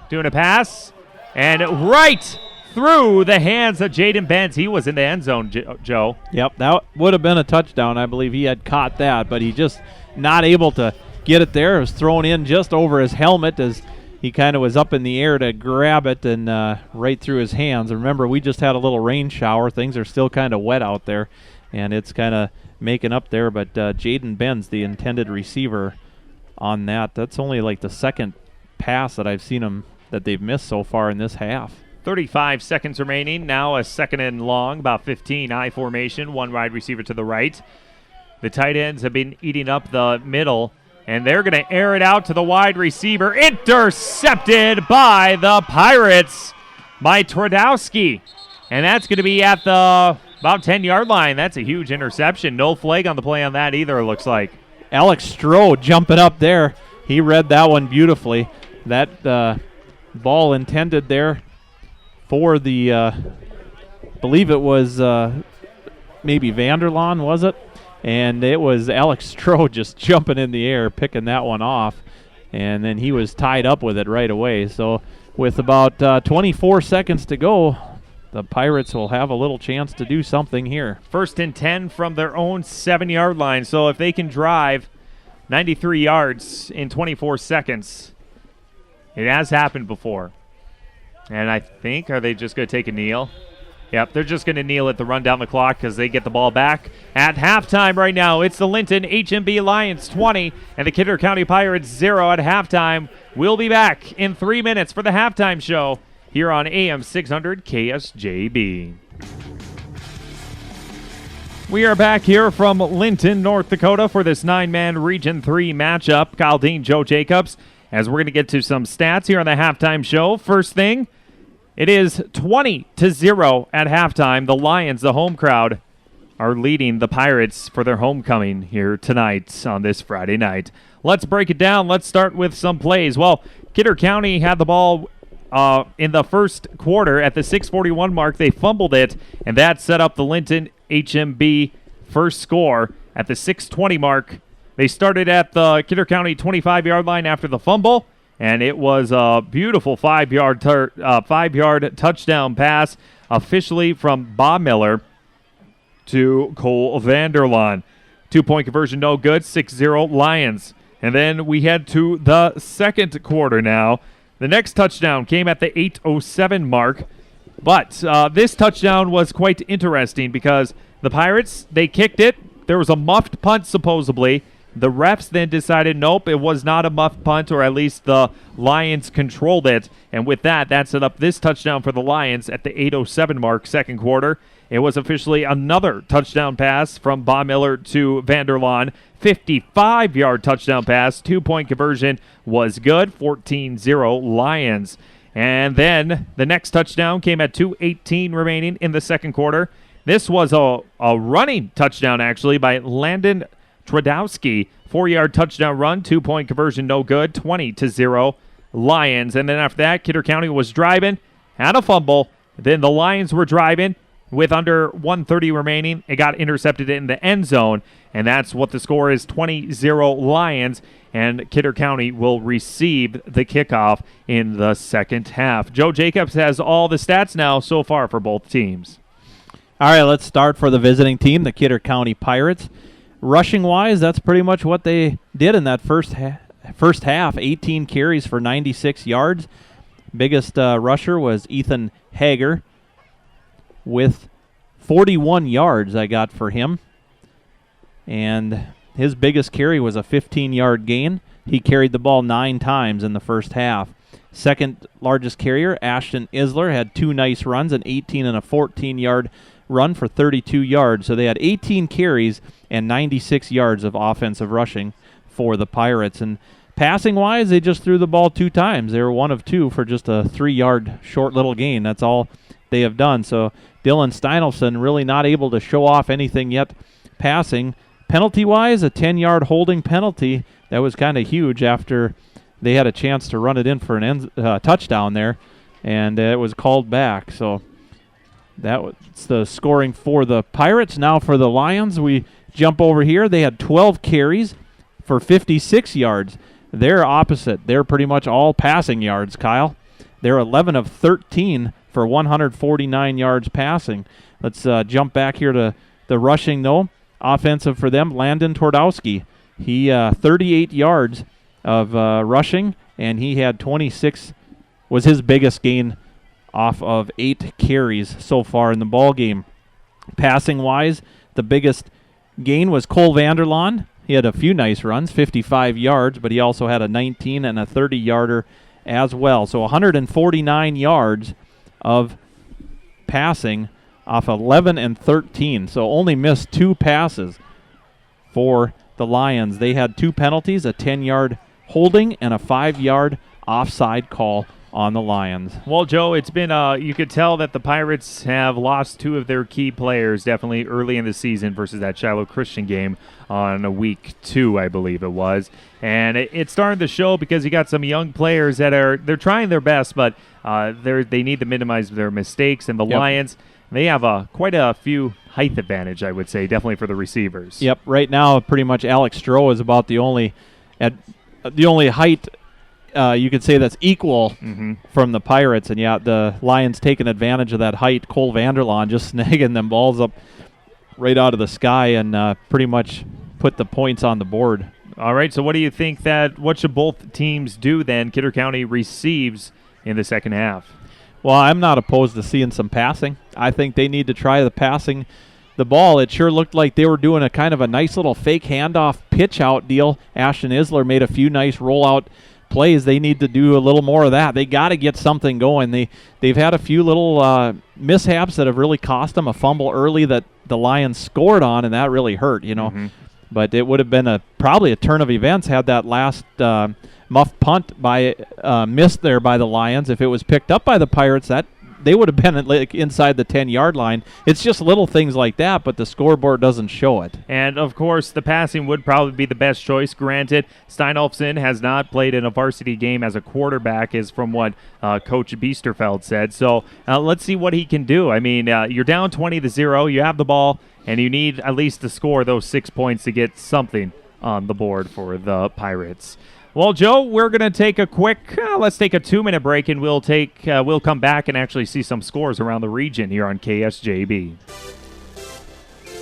doing a pass, and right through the hands of Jaden Benz. He was in the end zone, Joe. Yep, that would have been a touchdown. I believe he had caught that, but he just not able to get it there. It was thrown in just over his helmet as he kind of was up in the air to grab it and right through his hands. Remember, we just had a little rain shower. Things are still kind of wet out there, and it's kind of making up there. But Jaden Benz, the intended receiver on that, that's only like the second pass that I've seen him that they've missed so far in this half. 35 seconds remaining. Now a second and long, about 15. I formation, one wide receiver to the right. The tight ends have been eating up the middle, and they're going to air it out to the wide receiver. Intercepted by the Pirates by Twardowski. And that's going to be at the about 10-yard line. That's a huge interception. No flag on the play on that either, it looks like. Alex Strode jumping up there. He read that one beautifully. That ball intended there for the, believe it was maybe Vanderlaan, was it? And it was Alex Strode just jumping in the air, picking that one off. And then he was tied up with it right away. So with about 24 seconds to go, the Pirates will have a little chance to do something here. First and 10 from their own 7-yard line. So if they can drive 93 yards in 24 seconds, it has happened before. And I think, are they just going to take a kneel? Yep, they're just going to kneel at the run down the clock because they get the ball back. At halftime right now, it's the Linton-HMB Lions 20 and the Kidder County Pirates 0 at halftime. We'll be back in 3 minutes for the halftime show here on AM 600 KSJB. We are back here from Linton, North Dakota for this 9-man Region 3 matchup. Kyle Dean, Joe Jacobs, as we're going to get to some stats here on the halftime show. First thing, it is 20-0 at halftime. The Lions, the home crowd, are leading the Pirates for their homecoming here tonight on this Friday night. Let's break it down. Let's start with some plays. Well, Kidder County had the ball in the first quarter at the 6:41 mark. They fumbled it, and that set up the Linton-HMB first score at the 6:20 mark. They started at the Kidder County 25-yard line after the fumble, and it was a beautiful 5-yard touchdown pass officially from Bob Miller to Cole Vanderlaan. 2-point conversion, no good, 6-0 Lions. And then we head to the second quarter now. The next touchdown came at the 8:07 mark, but this touchdown was quite interesting because the Pirates, they kicked it. There was a muffed punt supposedly. The refs then decided, nope, it was not a muffed punt, or at least the Lions controlled it. And with that, that set up this touchdown for the Lions at the 8:07 mark, second quarter. It was officially another touchdown pass from Bob Miller to Vanderlaan. 55-yard touchdown pass. 2-point conversion was good. 14-0 Lions. And then the next touchdown came at 2:18 remaining in the second quarter. This was a running touchdown, actually, by Landon Twardowski. 4-yard touchdown run. 2-point conversion, no good. 20-0 Lions. And then after that, Kidder County was driving, had a fumble. Then the Lions were driving. With under 1:30 remaining, it got intercepted in the end zone, and that's what the score is, 20-0 Lions, and Kidder County will receive the kickoff in the second half. Joe Jacobs has all the stats now so far for both teams. All right, let's start for the visiting team, the Kidder County Pirates. Rushing-wise, that's pretty much what they did in that first half, 18 carries for 96 yards. Biggest rusher was Ethan Hager, with 41 yards I got for him. and his biggest carry was a 15-yard gain. He carried the ball 9 times in the first half. Second largest carrier, Ashton Isler, had 2 nice runs, an 18 and a 14-yard run for 32 yards. So they had 18 carries and 96 yards of offensive rushing for the Pirates. And passing-wise, they just threw the ball 2 times. They were 1 of 2 for just a 3-yard short little gain. That's all they have done. So Dylan Steinelson really not able to show off anything yet passing. Penalty-wise, a 10-yard holding penalty. That was kind of huge after they had a chance to run it in for an touchdown there, and it was called back. So that was the scoring for the Pirates. Now for the Lions, we jump over here. They had 12 carries for 56 yards. They're opposite. They're pretty much all passing yards, Kyle. They're 11 of 13 for 149 yards passing. Let's jump back here to the rushing, though. Offensive for them, Landon Twardowski. He 38 yards of rushing, and he had 26, was his biggest gain off of 8 carries so far in the ball game. Passing-wise, the biggest gain was Cole Vanderlaan. He had a few nice runs, 55 yards, but he also had a 19 and a 30-yarder as well. So 149 yards of passing off 11 and 13. So only missed 2 passes for the Lions. They had 2 penalties, a 10-yard holding and a 5-yard offside call on the Lions. Well, Joe, it's been you could tell that the Pirates have lost 2 of their key players definitely early in the season versus that Shiloh Christian game on week 2, I believe it was. And it started to show because you got some young players that they're trying their best, but they need to minimize their mistakes. And the Lions, they have quite a few height advantage, I would say, definitely for the receivers. Yep, right now pretty much Alex Stroh is about the only height you could say that's equal from the Pirates. And the Lions taking advantage of that height. Cole Vanderlaan just snagging them balls up right out of the sky and pretty much put the points on the board. All right, so what do you think what should both teams do then? Kidder County receives in the second half. Well, I'm not opposed to seeing some passing. I think they need to try the passing the ball. It sure looked like they were doing a kind of a nice little fake handoff pitch out deal. Ashton Isler made a few nice rollout plays. They need to do a little more of that. They got to get something going. They've had a few little mishaps that have really cost them. A fumble early that the Lions scored on, and that really hurt, But it would have been probably a turn of events had that last muff punt missed there by the Lions. If it was picked up by the Pirates, that they would have been inside the 10-yard line. It's just little things like that, but the scoreboard doesn't show it. And, of course, the passing would probably be the best choice. Granted, Steinolfson has not played in a varsity game as a quarterback, is from what Coach Biesterfeld said. So let's see what he can do. I mean, you're down 20-0. You have the ball, and you need at least to score those 6 points to get something on the board for the Pirates. Well, Joe, we're going to take a quick, let's take a 2-minute break, and we'll come back and actually see some scores around the region here on KSJB.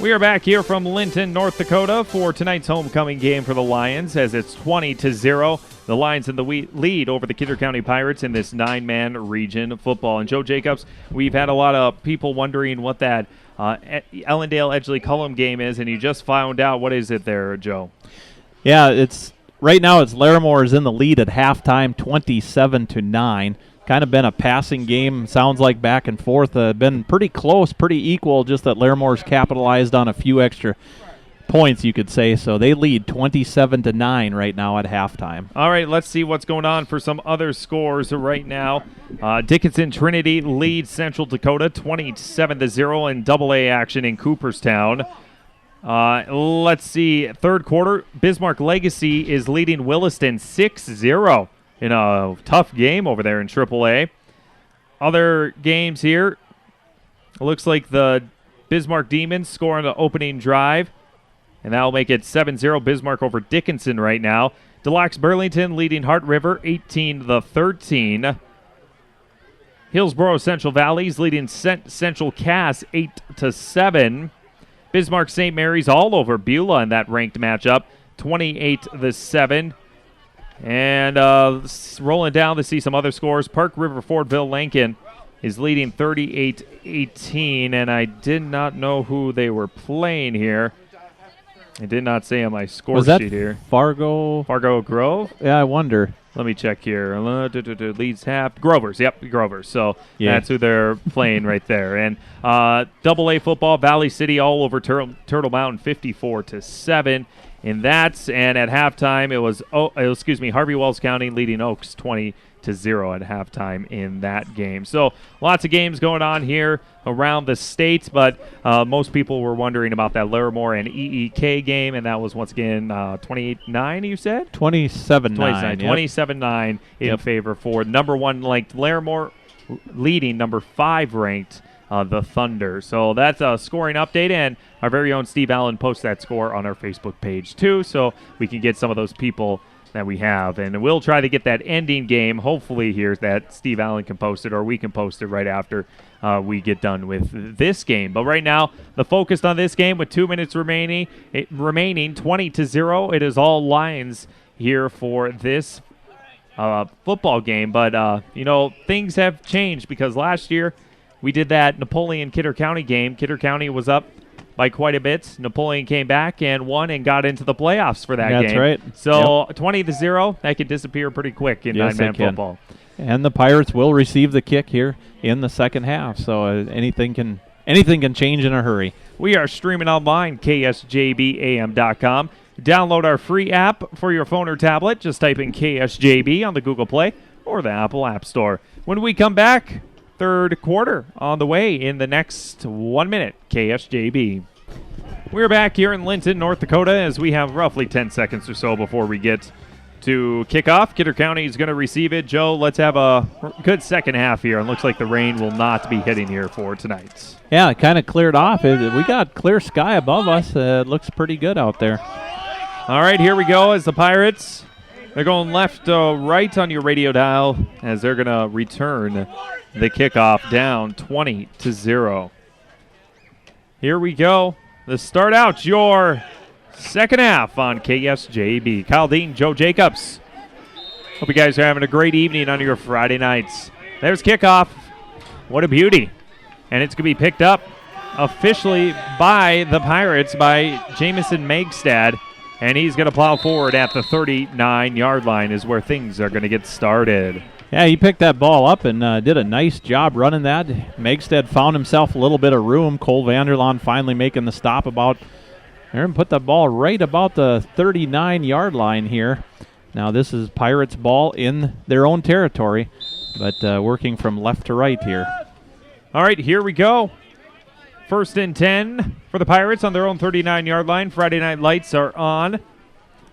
We are back here from Linton, North Dakota for tonight's homecoming game for the Lions as it's 20-0. The Lions in the lead over the Kidder County Pirates in this 9-man region of football. And Joe Jacobs, we've had a lot of people wondering what that Ellendale-Edgeley-Cullum game is, and you just found out. What is it there, Joe? Yeah, right now it's Larimore is in the lead at halftime, 27-9. Kind of been a passing game, sounds like back and forth. Been pretty close, pretty equal, just that Larimore's capitalized on a few extra points, you could say. So they lead 27-9 right now at halftime. All right, let's see what's going on for some other scores right now. Dickinson Trinity leads Central Dakota 27-0 in AA action in Cooperstown. Let's see, third quarter, Bismarck Legacy is leading Williston 6-0 in a tough game over there in AAA. Other games here, it looks like the Bismarck Demons score on the opening drive, and that'll make it 7-0 Bismarck over Dickinson right now. Deluxe Burlington leading Heart River 18-13. Hillsboro Central Valley's leading Central Cass 8-7. Bismarck St. Mary's all over Beulah in that ranked matchup, 28-7. And rolling down to see some other scores. Park River Fordville Lincoln is leading 38-18, and I did not know who they were playing here. It did not say on my score Was that sheet here. Fargo Grove? Yeah, I wonder. Let me check here. Leeds half. Grovers. Yep, Grovers. So Yeah. that's who they're playing right there. And AA football, Valley City all over Turtle Mountain, 54-7. And that's at halftime it was Harvey Wells County leading Oaks 20-0 at halftime in that game. So lots of games going on here around the state, but most people were wondering about that Larimore and EEK game, and that was once again 28-9. You said 27-9. 27-9 in favor for number 1 ranked Larimore, leading number 5 ranked the Thunder. So that's a scoring update, and our very own Steve Allen posts that score on our Facebook page too, so we can get some of those people that we have. And we'll try to get that ending game, hopefully here, that Steve Allen can post it, or we can post it right after we get done with this game. But right now, the focus on this game with 2 minutes remaining 20-0. It is all Lions here for this football game. But, things have changed because last year we did that Napoleon-Kidder County game. Kidder County was up by quite a bit. Napoleon came back and won and got into the playoffs for that game. That's right. So 20-0, that could disappear pretty quick in nine-man football. And the Pirates will receive the kick here in the second half. So anything can change in a hurry. We are streaming online, KSJBAM.com. Download our free app for your phone or tablet. Just type in KSJB on the Google Play or the Apple App Store. When we come back, third quarter on the way in the next 1 minute. KSJB. We're back here in Linton, North Dakota, as we have roughly 10 seconds or so before we get to kickoff. Kidder County is going to receive it. Joe, let's have a good second half here. It looks like the rain will not be hitting here for tonight. Yeah, it kind of cleared off. We got clear sky above us. It looks pretty good out there. All right, here we go as the Pirates. They're going left to right on your radio dial as they're going to return the kickoff down 20-0. Here we go. Let's start out your second half on KSJB. Kyle Dean, Joe Jacobs. Hope you guys are having a great evening on your Friday nights. There's kickoff. What a beauty. And it's going to be picked up officially by the Pirates by Jamison Megstad. And he's going to plow forward at the 39-yard line is where things are going to get started. Yeah, he picked that ball up and did a nice job running that. Megstad found himself a little bit of room. Cole Vanderlaan finally making the stop about there and put the ball right about the 39-yard line here. Now this is Pirates ball in their own territory, but working from left to right here. All right, here we go. First and 10 for the Pirates on their own 39-yard line. Friday Night Lights are on.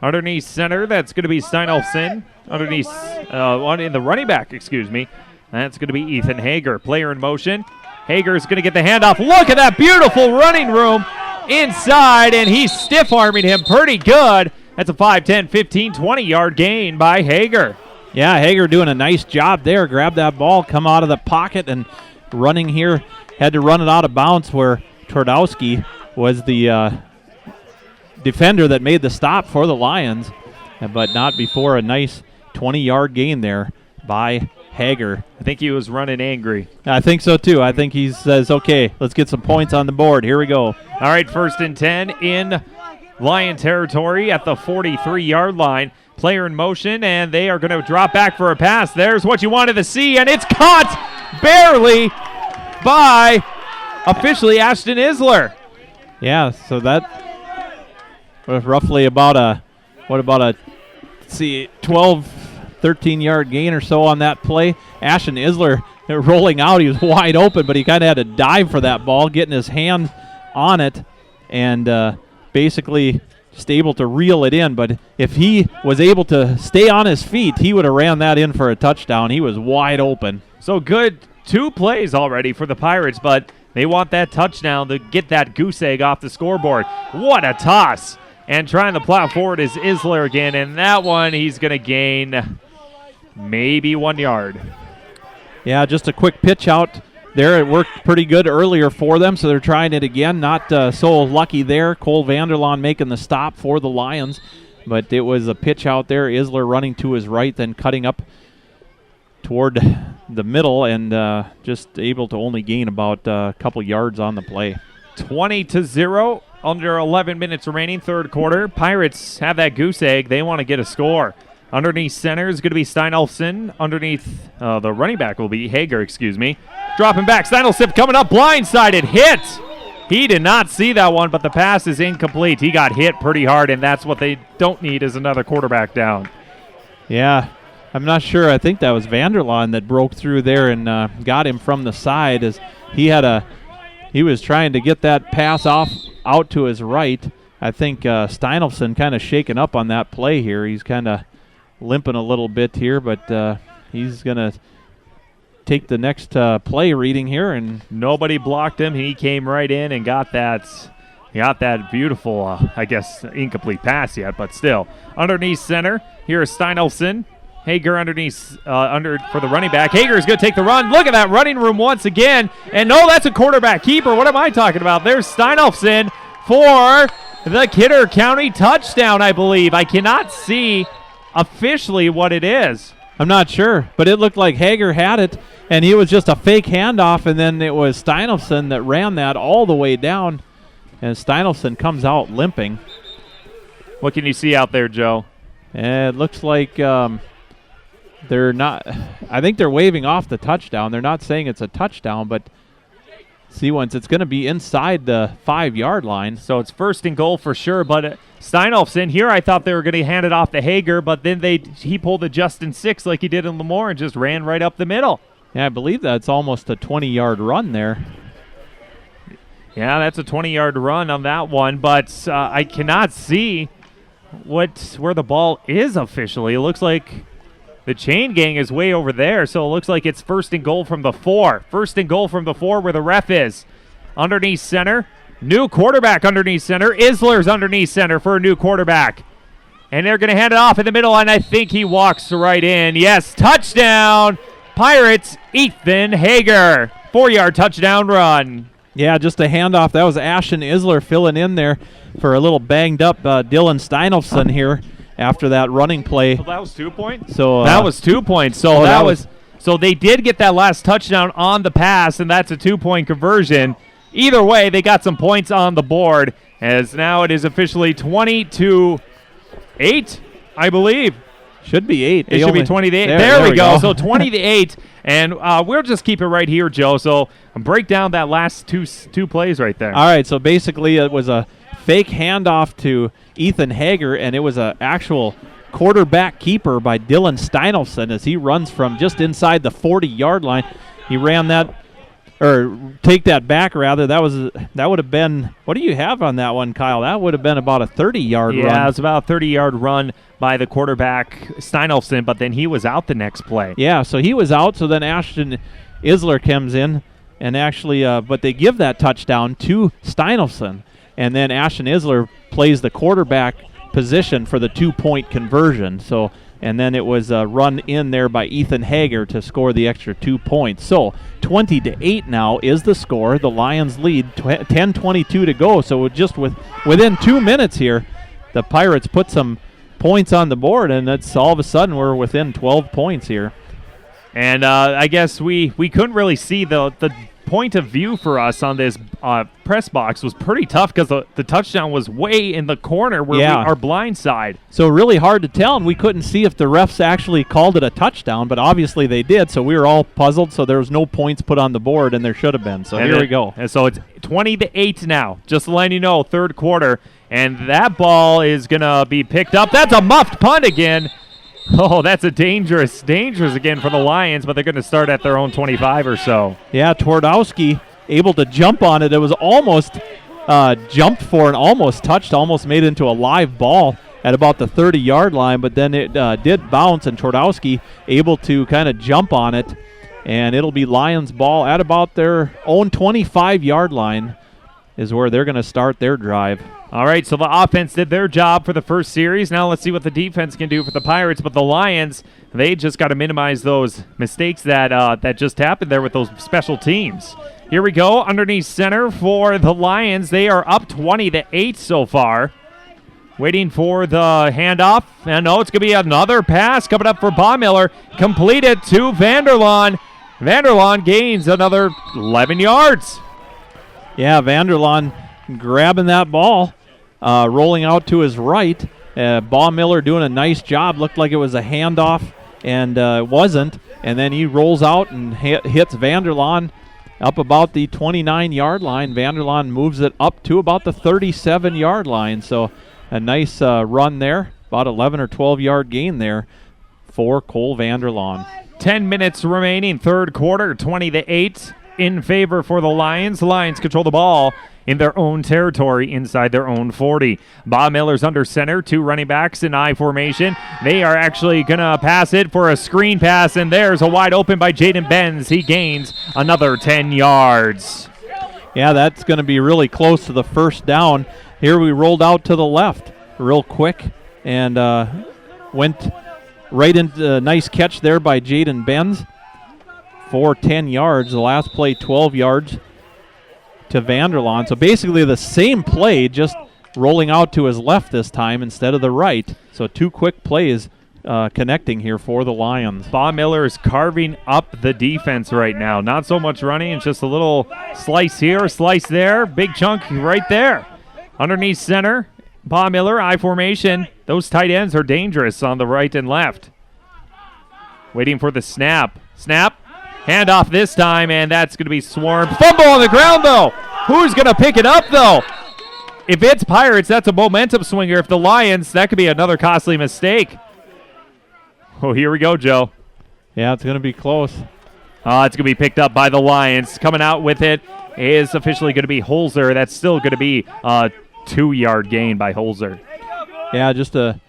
Underneath center, that's going to be Steinolfson. Underneath, in the running back, that's going to be Ethan Hager. Player in motion. Hager's going to get the handoff. Look at that beautiful running room inside, and he's stiff-arming him pretty good. That's a 5, 10, 15, 20-yard gain by Hager. Yeah, Hager doing a nice job there. Grabbed that ball, come out of the pocket, and running here. Had to run it out of bounds where Twardowski was the defender that made the stop for the Lions, but not before a nice 20-yard gain there by Hager. I think he was running angry. I think so, too. I think he says, okay, let's get some points on the board. Here we go. All right, first and 10 in Lion territory at the 43-yard line. Player in motion, and they are going to drop back for a pass. There's what you wanted to see, and it's caught barely by officially Ashton Isler. Yeah, so that was roughly about a 12, 13-yard gain or so on that play. Ashton Isler rolling out. He was wide open, but he kind of had to dive for that ball, getting his hand on it, and basically just able to reel it in. But if he was able to stay on his feet, he would have ran that in for a touchdown. He was wide open. So good 2 plays already for the Pirates, but they want that touchdown to get that goose egg off the scoreboard. What a toss. And trying to plow forward is Isler again, and that one he's going to gain maybe 1 yard. Yeah, just a quick pitch out there. It worked pretty good earlier for them, so they're trying it again. Not so lucky there. Cole Vanderlaan making the stop for the Lions, but it was a pitch out there. Isler running to his right, then cutting up toward the middle, and just able to only gain about a couple yards on the play. 20-0 under 11 minutes remaining, third quarter. Pirates have that goose egg. They want to get a score. Underneath center is going to be Steinolfson. Underneath the running back will be Hager, Dropping back, Steinolfson coming up, blindsided, hit. He did not see that one, but the pass is incomplete. He got hit pretty hard, and that's what they don't need is another quarterback down. Yeah, I'm not sure. I think that was Vanderlaan that broke through there and got him from the side as he was trying to get that pass out to his right. I think Steinolfson kind of shaken up on that play here. He's kind of limping a little bit here, but he's going to take the next play reading here. And nobody blocked him. He came right in and got that beautiful, incomplete pass yet, but still. Underneath center, here is Steinolfson. Hager underneath for the running back. Hager is going to take the run. Look at that running room once again. And no, that's a quarterback keeper. What am I talking about? There's Steinolfson for the Kidder County touchdown, I believe. I cannot see officially what it is. I'm not sure, but it looked like Hager had it, and he was just a fake handoff, and then it was Steinolfson that ran that all the way down, and Steinolfson comes out limping. What can you see out there, Joe? It looks like they're not – I think they're waving off the touchdown. They're not saying it's a touchdown, but see, once it's going to be inside the 5-yard line. So it's first and goal for sure, but Steinolfson, here I thought they were going to hand it off to Hager, but then he pulled a Justin Six like he did in Lemoore and just ran right up the middle. Yeah, I believe that's almost a 20-yard run there. Yeah, that's a 20-yard run on that one, but I cannot see where the ball is officially. It looks like the chain gang is way over there, so it looks like it's first and goal from the 4. First and goal from the 4 where the ref is. Underneath center, new quarterback underneath center. Isler's underneath center for a new quarterback. And they're going to hand it off in the middle, and I think he walks right in. Yes, touchdown, Pirates, Ethan Hager. 4-yard touchdown run. Yeah, just a handoff. That was Ashton Isler filling in there for a little banged-up Dylan Steinolfson here after that running play. So that was 2 points? So that was 2 points. So so they did get that last touchdown on the pass, and that's a 2-point conversion. Either way, they got some points on the board, as now it is officially 20-8, I believe. Should be 8. It should be 20-8. There we go. So 20-8, and we'll just keep it right here, Joe. So break down that last two plays right there. All right, so basically it was a fake handoff to Ethan Hager, and it was an actual quarterback keeper by Dylan Steinolfson as he runs from just inside the 40-yard line. He ran that, or take that back rather. That would have been, what do you have on that one, Kyle? That would have been about a 30-yard run. Yeah, it was about a 30-yard run by the quarterback Steinolfson, but then he was out the next play. Yeah, so he was out, so then Ashton Isler comes in, and actually, but they give that touchdown to Steinolfson, and then Ashton Isler plays the quarterback position for the 2-point conversion. So, and then it was run in there by Ethan Hager to score the extra 2 points. So 20-8 now is the score. The Lions lead 10:22 to go. So just within 2 minutes here, the Pirates put some points on the board, and it's all of a sudden we're within 12 points here. And I guess we couldn't really see the point of view for us on this press box was pretty tough because the touchdown was way in the corner where our blind side. So really hard to tell, and we couldn't see if the refs actually called it a touchdown, but obviously they did, so we were all puzzled, so there was no points put on the board, and there should have been. So here we go. And so it's 20-8 now, just to let you know, third quarter, and that ball is going to be picked up. That's a muffed punt again. Oh, that's a dangerous again for the Lions, but they're going to start at their own 25 or so. Yeah, Twardowski able to jump on it. It was almost jumped for and almost touched, almost made it into a live ball at about the 30-yard line, but then it did bounce, and Twardowski able to kind of jump on it, and it'll be Lions ball at about their own 25-yard line is where they're going to start their drive. All right, so the offense did their job for the first series. Now let's see what the defense can do for the Pirates. But the Lions, they just got to minimize those mistakes that just happened there with those special teams. Here we go, underneath center for the Lions. They are up 20-8 so far. Waiting for the handoff. And it's going to be another pass coming up for Baumiller. Completed to Vanderlaan. Vanderlaan gains another 11 yards. Yeah, Vanderlaan grabbing that ball, rolling out to his right. Baumiller doing a nice job. Looked like it was a handoff, and it wasn't. And then he rolls out and hits Vanderlaan up about the 29-yard line. Vanderlaan moves it up to about the 37-yard line. So a nice run there, about 11 or 12-yard gain there for Cole Vanderlaan. 10 minutes remaining, third quarter, 20-8 in favor for the Lions. Lions control the ball in their own territory inside their own 40. Baumiller's under center, two running backs in I formation. They are actually going to pass it for a screen pass, and there's a wide open by Jaden Benz. He gains another 10 yards. Yeah, that's going to be really close to the first down. Here we rolled out to the left real quick and went right into a nice catch there by Jaden Benz for 10 yards. The last play, 12 yards to Vanderlaan. So basically the same play, just rolling out to his left this time instead of the right. So two quick plays connecting here for the Lions. Baumiller is carving up the defense right now. Not so much running, it's just a little slice here, slice there. Big chunk right there. Underneath center, Baumiller, I formation. Those tight ends are dangerous on the right and left. Waiting for the snap. Snap. Handoff this time, and that's going to be swarmed. Fumble on the ground, though. Who's going to pick it up, though? If it's Pirates, that's a momentum swinger. If the Lions, that could be another costly mistake. Oh, here we go, Joe. Yeah, it's going to be close. It's going to be picked up by the Lions. Coming out with it is officially going to be Holzer. That's still going to be a 2-yard gain by Holzer. Yeah, just a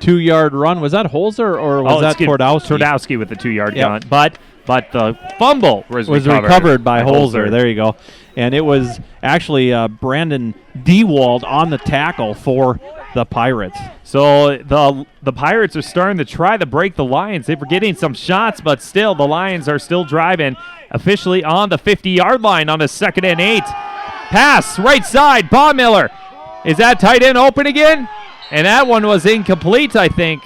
2-yard run. Was that Holzer or was that Twardowski? Twardowski with the 2-yard gun. But the fumble was recovered by Holzer. There you go. And it was actually Brandon Dewald on the tackle for the Pirates. So the Pirates are starting to try to break the Lions. They were getting some shots, but still the Lions are still driving. Officially on the 50-yard line on a 2nd and 8. Pass right side, Baumiller. Is that tight end open again? And that one was incomplete, I think.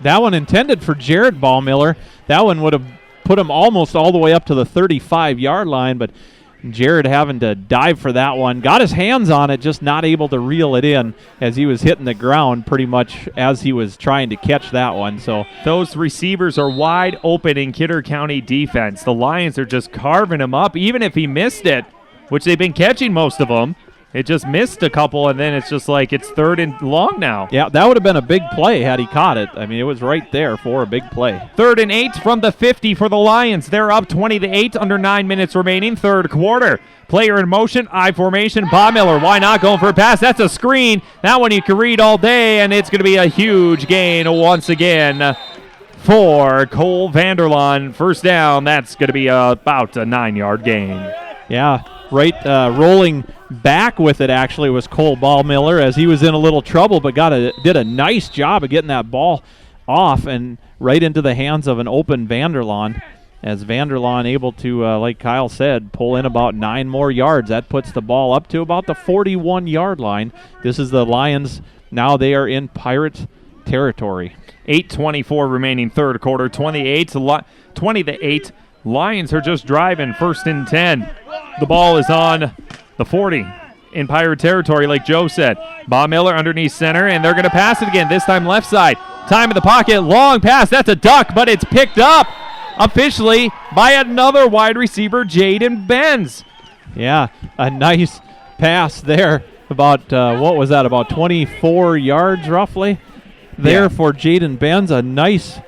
That one intended for Jared Baumiller. That one would have put him almost all the way up to the 35-yard line, but Jared having to dive for that one. Got his hands on it, just not able to reel it in as he was hitting the ground pretty much as he was trying to catch that one. So those receivers are wide open in Kidder County defense. The Lions are just carving him up, even if he missed it, which they've been catching most of them. It just missed a couple, and then it's just like it's 3rd and long now. Yeah, that would have been a big play had he caught it. I mean, it was right there for a big play. 3rd and 8 from the 50 for the Lions. They're up 20-8, under 9 minutes remaining, third quarter. Player in motion, I formation, Baumiller. Why not going for a pass? That's a screen. That one you can read all day, and it's going to be a huge gain once again for Cole Vanderlaan. First down, that's going to be about a 9-yard gain. Yeah, right, rolling back with it actually was Cole Baumiller as he was in a little trouble, but did a nice job of getting that ball off and right into the hands of an open Vanderlaan. As Vanderlaan able to, like Kyle said, pull in about 9 more yards. That puts the ball up to about the 41-yard line. This is the Lions. Now they are in Pirate territory. 8:24 remaining, third quarter, 20-8. Lions are just driving, 1st and 10. The ball is on the 40 in Pirate territory, like Joe said. Baumiller underneath center, and they're going to pass it again, this time left side. Time in the pocket, long pass. That's a duck, but it's picked up officially by another wide receiver, Jaden Benz. Yeah, a nice pass there. About, what was that, about 24 yards roughly there for Jaden Benz. A nice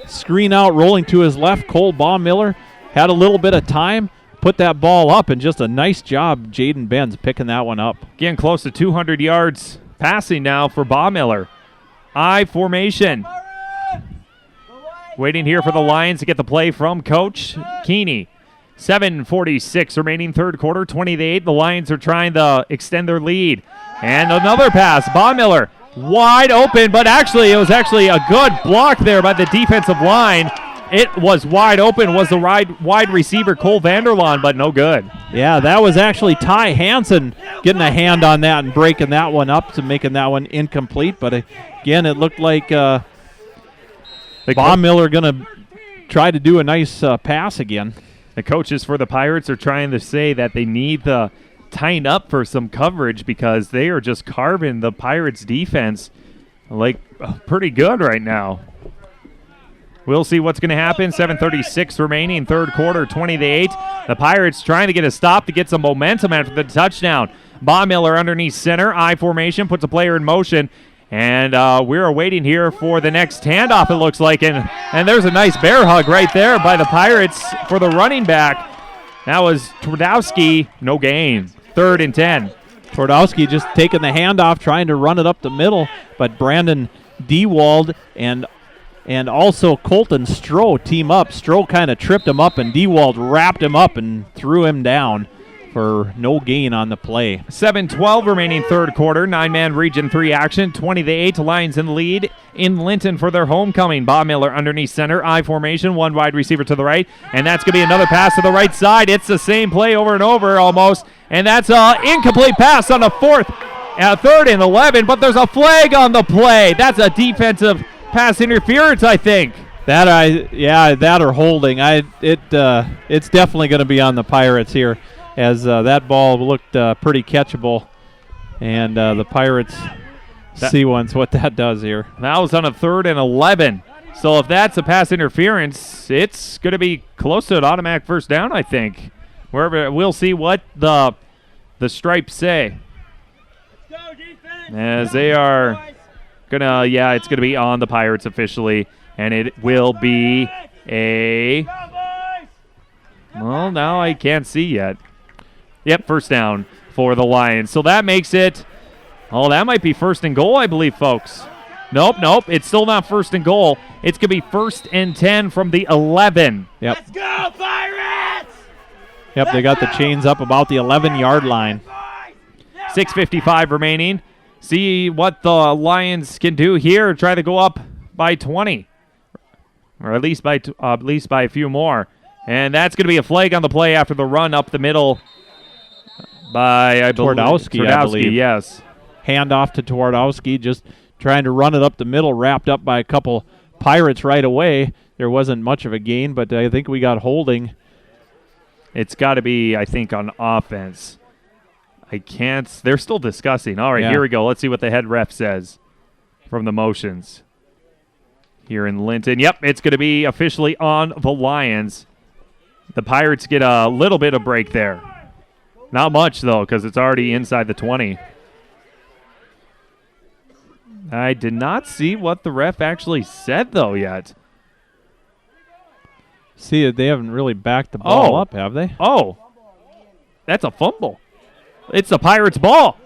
screen out, rolling to his left. Cole Baumiller had a little bit of time, put that ball up, and just a nice job, Jaden Benz picking that one up. Getting close to 200 yards passing now for Baumiller. I formation. Waiting here for the Lions to get the play from Coach Keeney. 7:46 remaining, third quarter, 20-8. The Lions are trying to extend their lead. And another pass. Baumiller wide open, but it was actually a good block there by the defensive line. It was wide open, was the wide receiver Cole Vanderlaan, but no good. Yeah, that was actually Ty Hansen getting a hand on that and breaking that one up to making that one incomplete. But again, it looked like Baumiller going to try to do a nice pass again. The coaches for the Pirates are trying to say that they need the tighten up for some coverage because they are just carving the Pirates defense like pretty good right now. We'll see what's going to happen. 7:36 remaining, third quarter, 20-8. The Pirates trying to get a stop to get some momentum after the touchdown. Baumiller underneath center, I formation, puts a player in motion. And we're waiting here for the next handoff, it looks like. And there's a nice bear hug right there by the Pirates for the running back. That was Twardowski, no gain. 3rd and 10. Twardowski just taking the handoff, trying to run it up the middle, but Brandon Dewald and also Colton Stroh team up. Stroh kind of tripped him up, and Dewald wrapped him up and threw him down for no gain on the play. 7:12 remaining third quarter. 9-man Region 3 action. 20-8. Lions in the lead in Linton for their homecoming. Baumiller underneath center. I formation. One wide receiver to the right. And that's going to be another pass to the right side. It's the same play over and over almost. And that's an incomplete pass on the 3rd and 11. But there's a flag on the play. That's a defensive pass interference, I think. That or holding. It's definitely going to be on the Pirates here, as that ball looked pretty catchable, and the Pirates see once what that does here. That was on a 3rd and 11. So if that's a pass interference, it's going to be close to an automatic first down, I think. Wherever we'll see what the stripes say. As they are gonna, it's gonna be on the Pirates officially, and it will be well, now I can't see yet. Yep, first down for the Lions. So that makes it, that might be 1st and goal, I believe, folks. Nope, it's still not 1st and goal. It's going to be 1st and 10 from the 11. Yep. Let's go, Pirates! Yep, they got the chains up about the 11-yard line. 6:55 remaining. See what the Lions can do here. Try to go up by 20, or at least by a few more. And that's going to be a flag on the play after the run up the middle by Twardowski, I believe. Yes. Hand off to Twardowski, just trying to run it up the middle, wrapped up by a couple Pirates right away. There wasn't much of a gain, but I think we got holding. It's got to be, I think, on offense. They're still discussing. All right, Here we go. Let's see what the head ref says from the motions here in Linton. Yep, it's going to be officially on the Lions. The Pirates get a little bit of break there. Not much, though, because it's already inside the 20. I did not see what the ref actually said, though, yet. See, they haven't really backed the ball up, have they? Oh, that's a fumble. It's the Pirates' ball.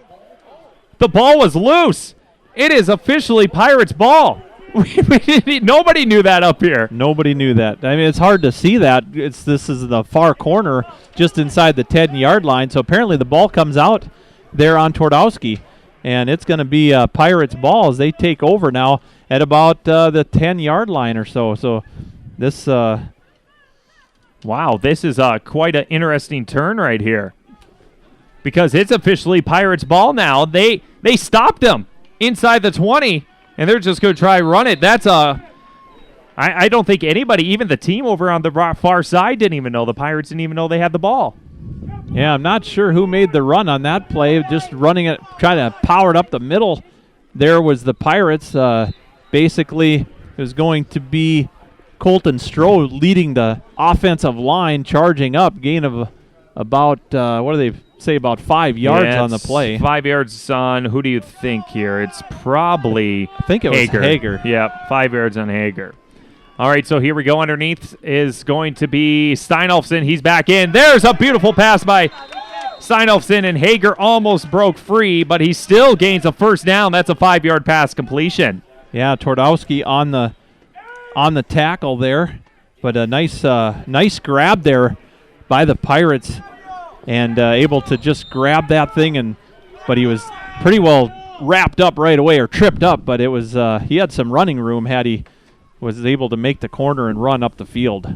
The ball was loose. It is officially Pirates' ball. Nobody knew that up here. Nobody knew that. I mean, it's hard to see that. This is the far corner, just inside the 10-yard line. So apparently the ball comes out there on Twardowski, and it's going to be Pirates' ball as they take over now at about the 10-yard line or so. So this, wow, this is quite an interesting turn right here, because it's officially Pirates' ball now. They stopped them inside the 20. And they're just going to try run it. That's I don't think anybody, even the team over on the far side, didn't even know. The Pirates didn't even know they had the ball. Yeah, I'm not sure who made the run on that play. Just running it, trying to power it up the middle. There was the Pirates. Basically, it was going to be Colton Stroh leading the offensive line, charging up, gain of about, what do they say, about 5 yards on the play. 5 yards on, who do you think here? It's probably I think it was Hager. Yep, 5 yards on Hager. All right, so here we go. Underneath is going to be Steinolfson. He's back in. There's a beautiful pass by Steinolfson, and Hager almost broke free, but he still gains a first down. That's a 5-yard pass completion. Yeah, Twardowski on the tackle there, but a nice grab there by the Pirates, and able to just grab that thing, but he was pretty well wrapped up right away, or tripped up, but it was he had some running room had he was able to make the corner and run up the field.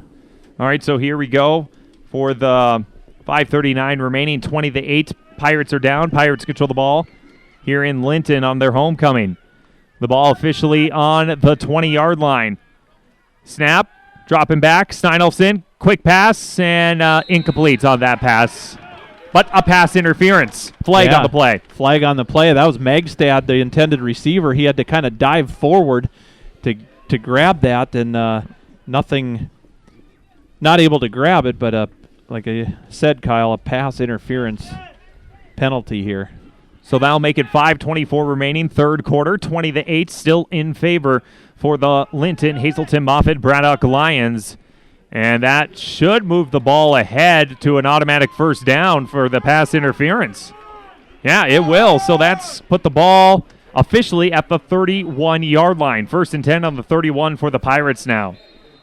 All right, so here we go for the 5:39 remaining, 20-8. Pirates are down. Pirates control the ball here in Linton on their homecoming. The ball officially on the 20-yard line. Snap, dropping back, Steinolfson, quick pass, and incomplete on that pass. but a pass interference. Flag on the play. Flag on the play. That was Magstad, the intended receiver. He had to kind of dive forward to grab that, and nothing, not able to grab it, but like I said, Kyle, a pass interference penalty here. So that'll make it 5:24 remaining, third quarter, 20-8, still in favor for the Linton, Hazleton, Moffett, Braddock Lions. And that should move the ball ahead to an automatic first down for the pass interference. Yeah, it will. So that's put the ball officially at the 31-yard line. First and 10 on the 31 for the Pirates now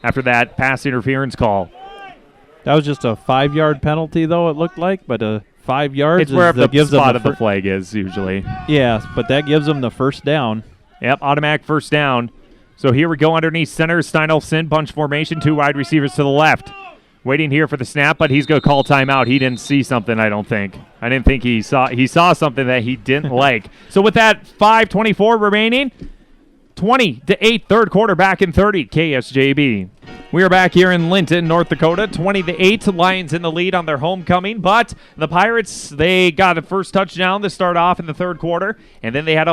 after that pass interference call. That was just a 5-yard penalty, though, it looked like, but 5 yards. It's where the spot of the flag is usually. Yes, but that gives them the first down. Yep, automatic first down. So here we go underneath center. Steinelson, bunch formation, 2 wide receivers to the left. Waiting here for the snap, but he's going to call timeout. He didn't see something, I don't think. I didn't think he saw something that he didn't like. So with that 5:24 remaining, 20-8, third quarter, back in 30, KSJB. We are back here in Linton, North Dakota, 20-8. Lions in the lead on their homecoming, but the Pirates, they got a first touchdown to start off in the third quarter, and then they had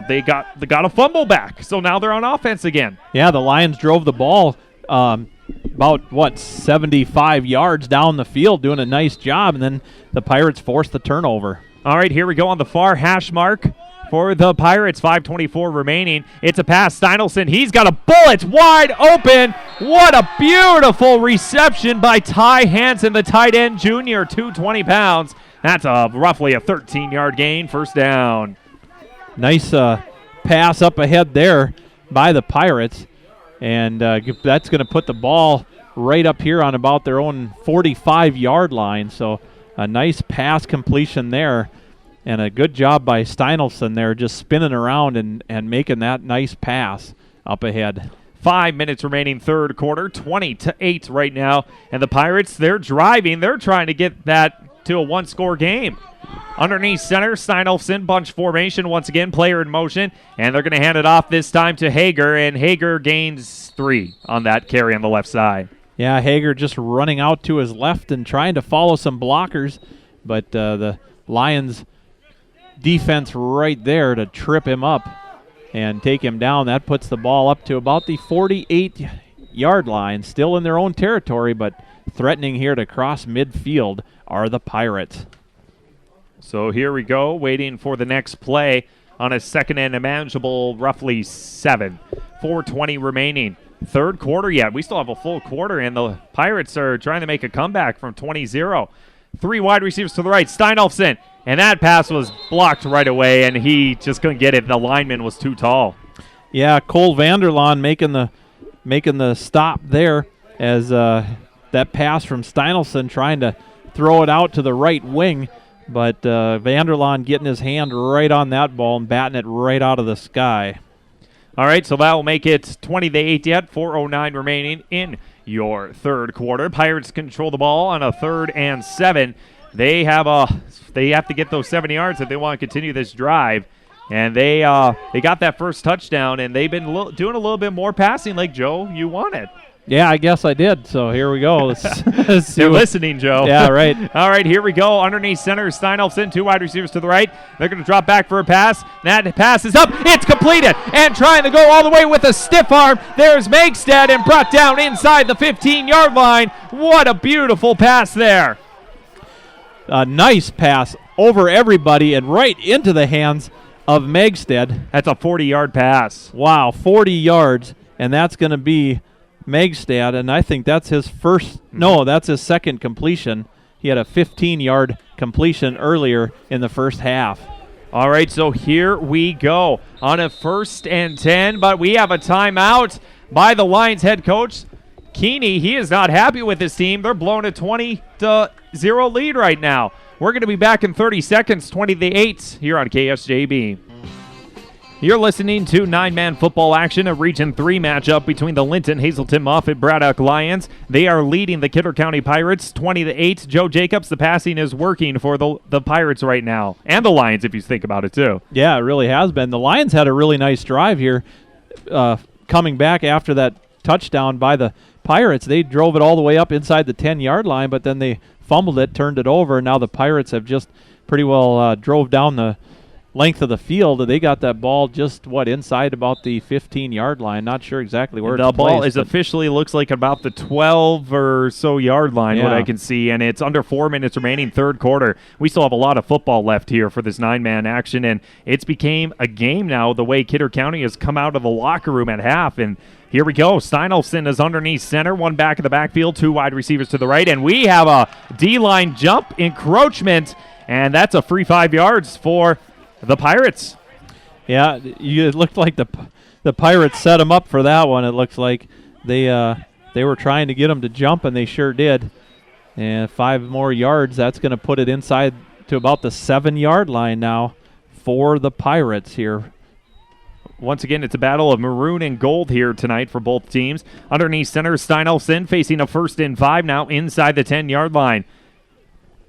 they got a fumble back. So now they're on offense again. Yeah, the Lions drove the ball about 75 yards down the field, doing a nice job, and then the Pirates forced the turnover. All right, here we go on the far hash mark for the Pirates, 5:24 remaining. It's a pass. Steinelson, he's got a bullet wide open. What a beautiful reception by Ty Hansen, the tight end junior, 220 pounds. That's roughly a 13-yard gain, first down. Nice pass up ahead there by the Pirates, and that's going to put the ball right up here on about their own 45-yard line. So a nice pass completion there. And a good job by Steinelson there, just spinning around and making that nice pass up ahead. 5 minutes remaining, third quarter, 20-8 right now. And the Pirates, they're driving. They're trying to get that to a one-score game. Underneath center, Steinelson, bunch formation once again, player in motion. And they're going to hand it off this time to Hager, and Hager gains 3 on that carry on the left side. Yeah, Hager just running out to his left and trying to follow some blockers, but the Lions defense right there to trip him up and take him down. That puts the ball up to about the 48-yard line, still in their own territory, but threatening here to cross midfield are the Pirates. So here we go, waiting for the next play on a second and a manageable roughly 7. 4:20 remaining. Third quarter yet. We still have a full quarter, and the Pirates are trying to make a comeback from 20-0. 3 wide receivers to the right. Steinelson. And that pass was blocked right away, and he just couldn't get it. The lineman was too tall. Yeah, Cole Vanderlaan making the stop there as that pass from Steinelson trying to throw it out to the right wing, but Vanderlaan getting his hand right on that ball and batting it right out of the sky. All right, so that will make it 20-8 yet. 4:09 remaining in your third quarter. Pirates control the ball on a 3rd and 7. They have to get those 7 yards if they want to continue this drive. And they got that first touchdown, and they've been doing a little bit more passing like, Joe, you wanted. Yeah, I guess I did. So here we go. Let's You're listening, Joe. Yeah, right. All right, here we go. Underneath center, Steinelson, 2 wide receivers to the right. They're going to drop back for a pass. That pass is up. It's completed. And trying to go all the way with a stiff arm. There's Magstad and brought down inside the 15-yard line. What a beautiful pass there. A nice pass over everybody and right into the hands of Magstad. That's a 40-yard pass. Wow, 40 yards, and that's going to be Magstad, and I think that's his that's his second completion. He had a 15-yard completion earlier in the first half. All right, so here we go on a 1st and 10, but we have a timeout by the Lions head coach. Keeney, he is not happy with his team. They're blowing a 20-0 lead right now. We're going to be back in 30 seconds, 20-8 here on KSJB. You're listening to 9-man football action, a Region 3 matchup between the Linton, Hazleton, Moffett, Braddock Lions. They are leading the Kidder County Pirates 20-8. Joe Jacobs, the passing is working for the Pirates right now, and the Lions if you think about it too. Yeah, it really has been. The Lions had a really nice drive here coming back after that touchdown by the Pirates. They drove it all the way up inside the 10-yard line, but then they fumbled it, turned it over, and now the Pirates have just pretty well drove down the length of the field. They got that ball just, inside about the 15-yard line. Not sure exactly where the it's ball placed, is officially looks like about the 12 or so yard line, what Yeah. I can see, and it's under 4 minutes remaining, third quarter. We still have a lot of football left here for this 9-man action, and it's became a game now the way Kidder County has come out of the locker room at half. And here we go. Steinolfson is underneath center, one back in the backfield, two wide receivers to the right, and we have a D-line jump encroachment, and that's a free 5 yards for the Pirates. Yeah, it looked like the Pirates set them up for that one. It looks like they were trying to get them to jump, and they sure did. And 5 more yards, that's going to put it inside to about the 7-yard line now for the Pirates here. Once again, it's a battle of maroon and gold here tonight for both teams. Underneath center, Steinolfson facing a 1st and 5 now inside the 10-yard line.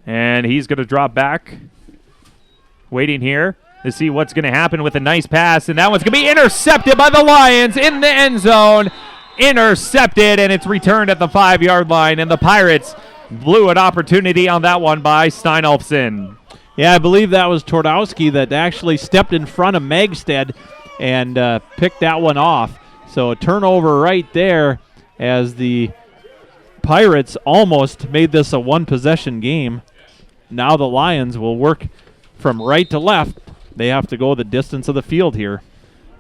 And he's going to drop back. Waiting here to see what's going to happen with a nice pass, and that one's going to be intercepted by the Lions in the end zone. Intercepted, and it's returned at the 5-yard line, and the Pirates blew an opportunity on that one by Steinolfson. Yeah, I believe that was Twardowski that actually stepped in front of Megstead and picked that one off. So a turnover right there as the Pirates almost made this a one-possession game. Now the Lions will work from right to left. They have to go the distance of the field here.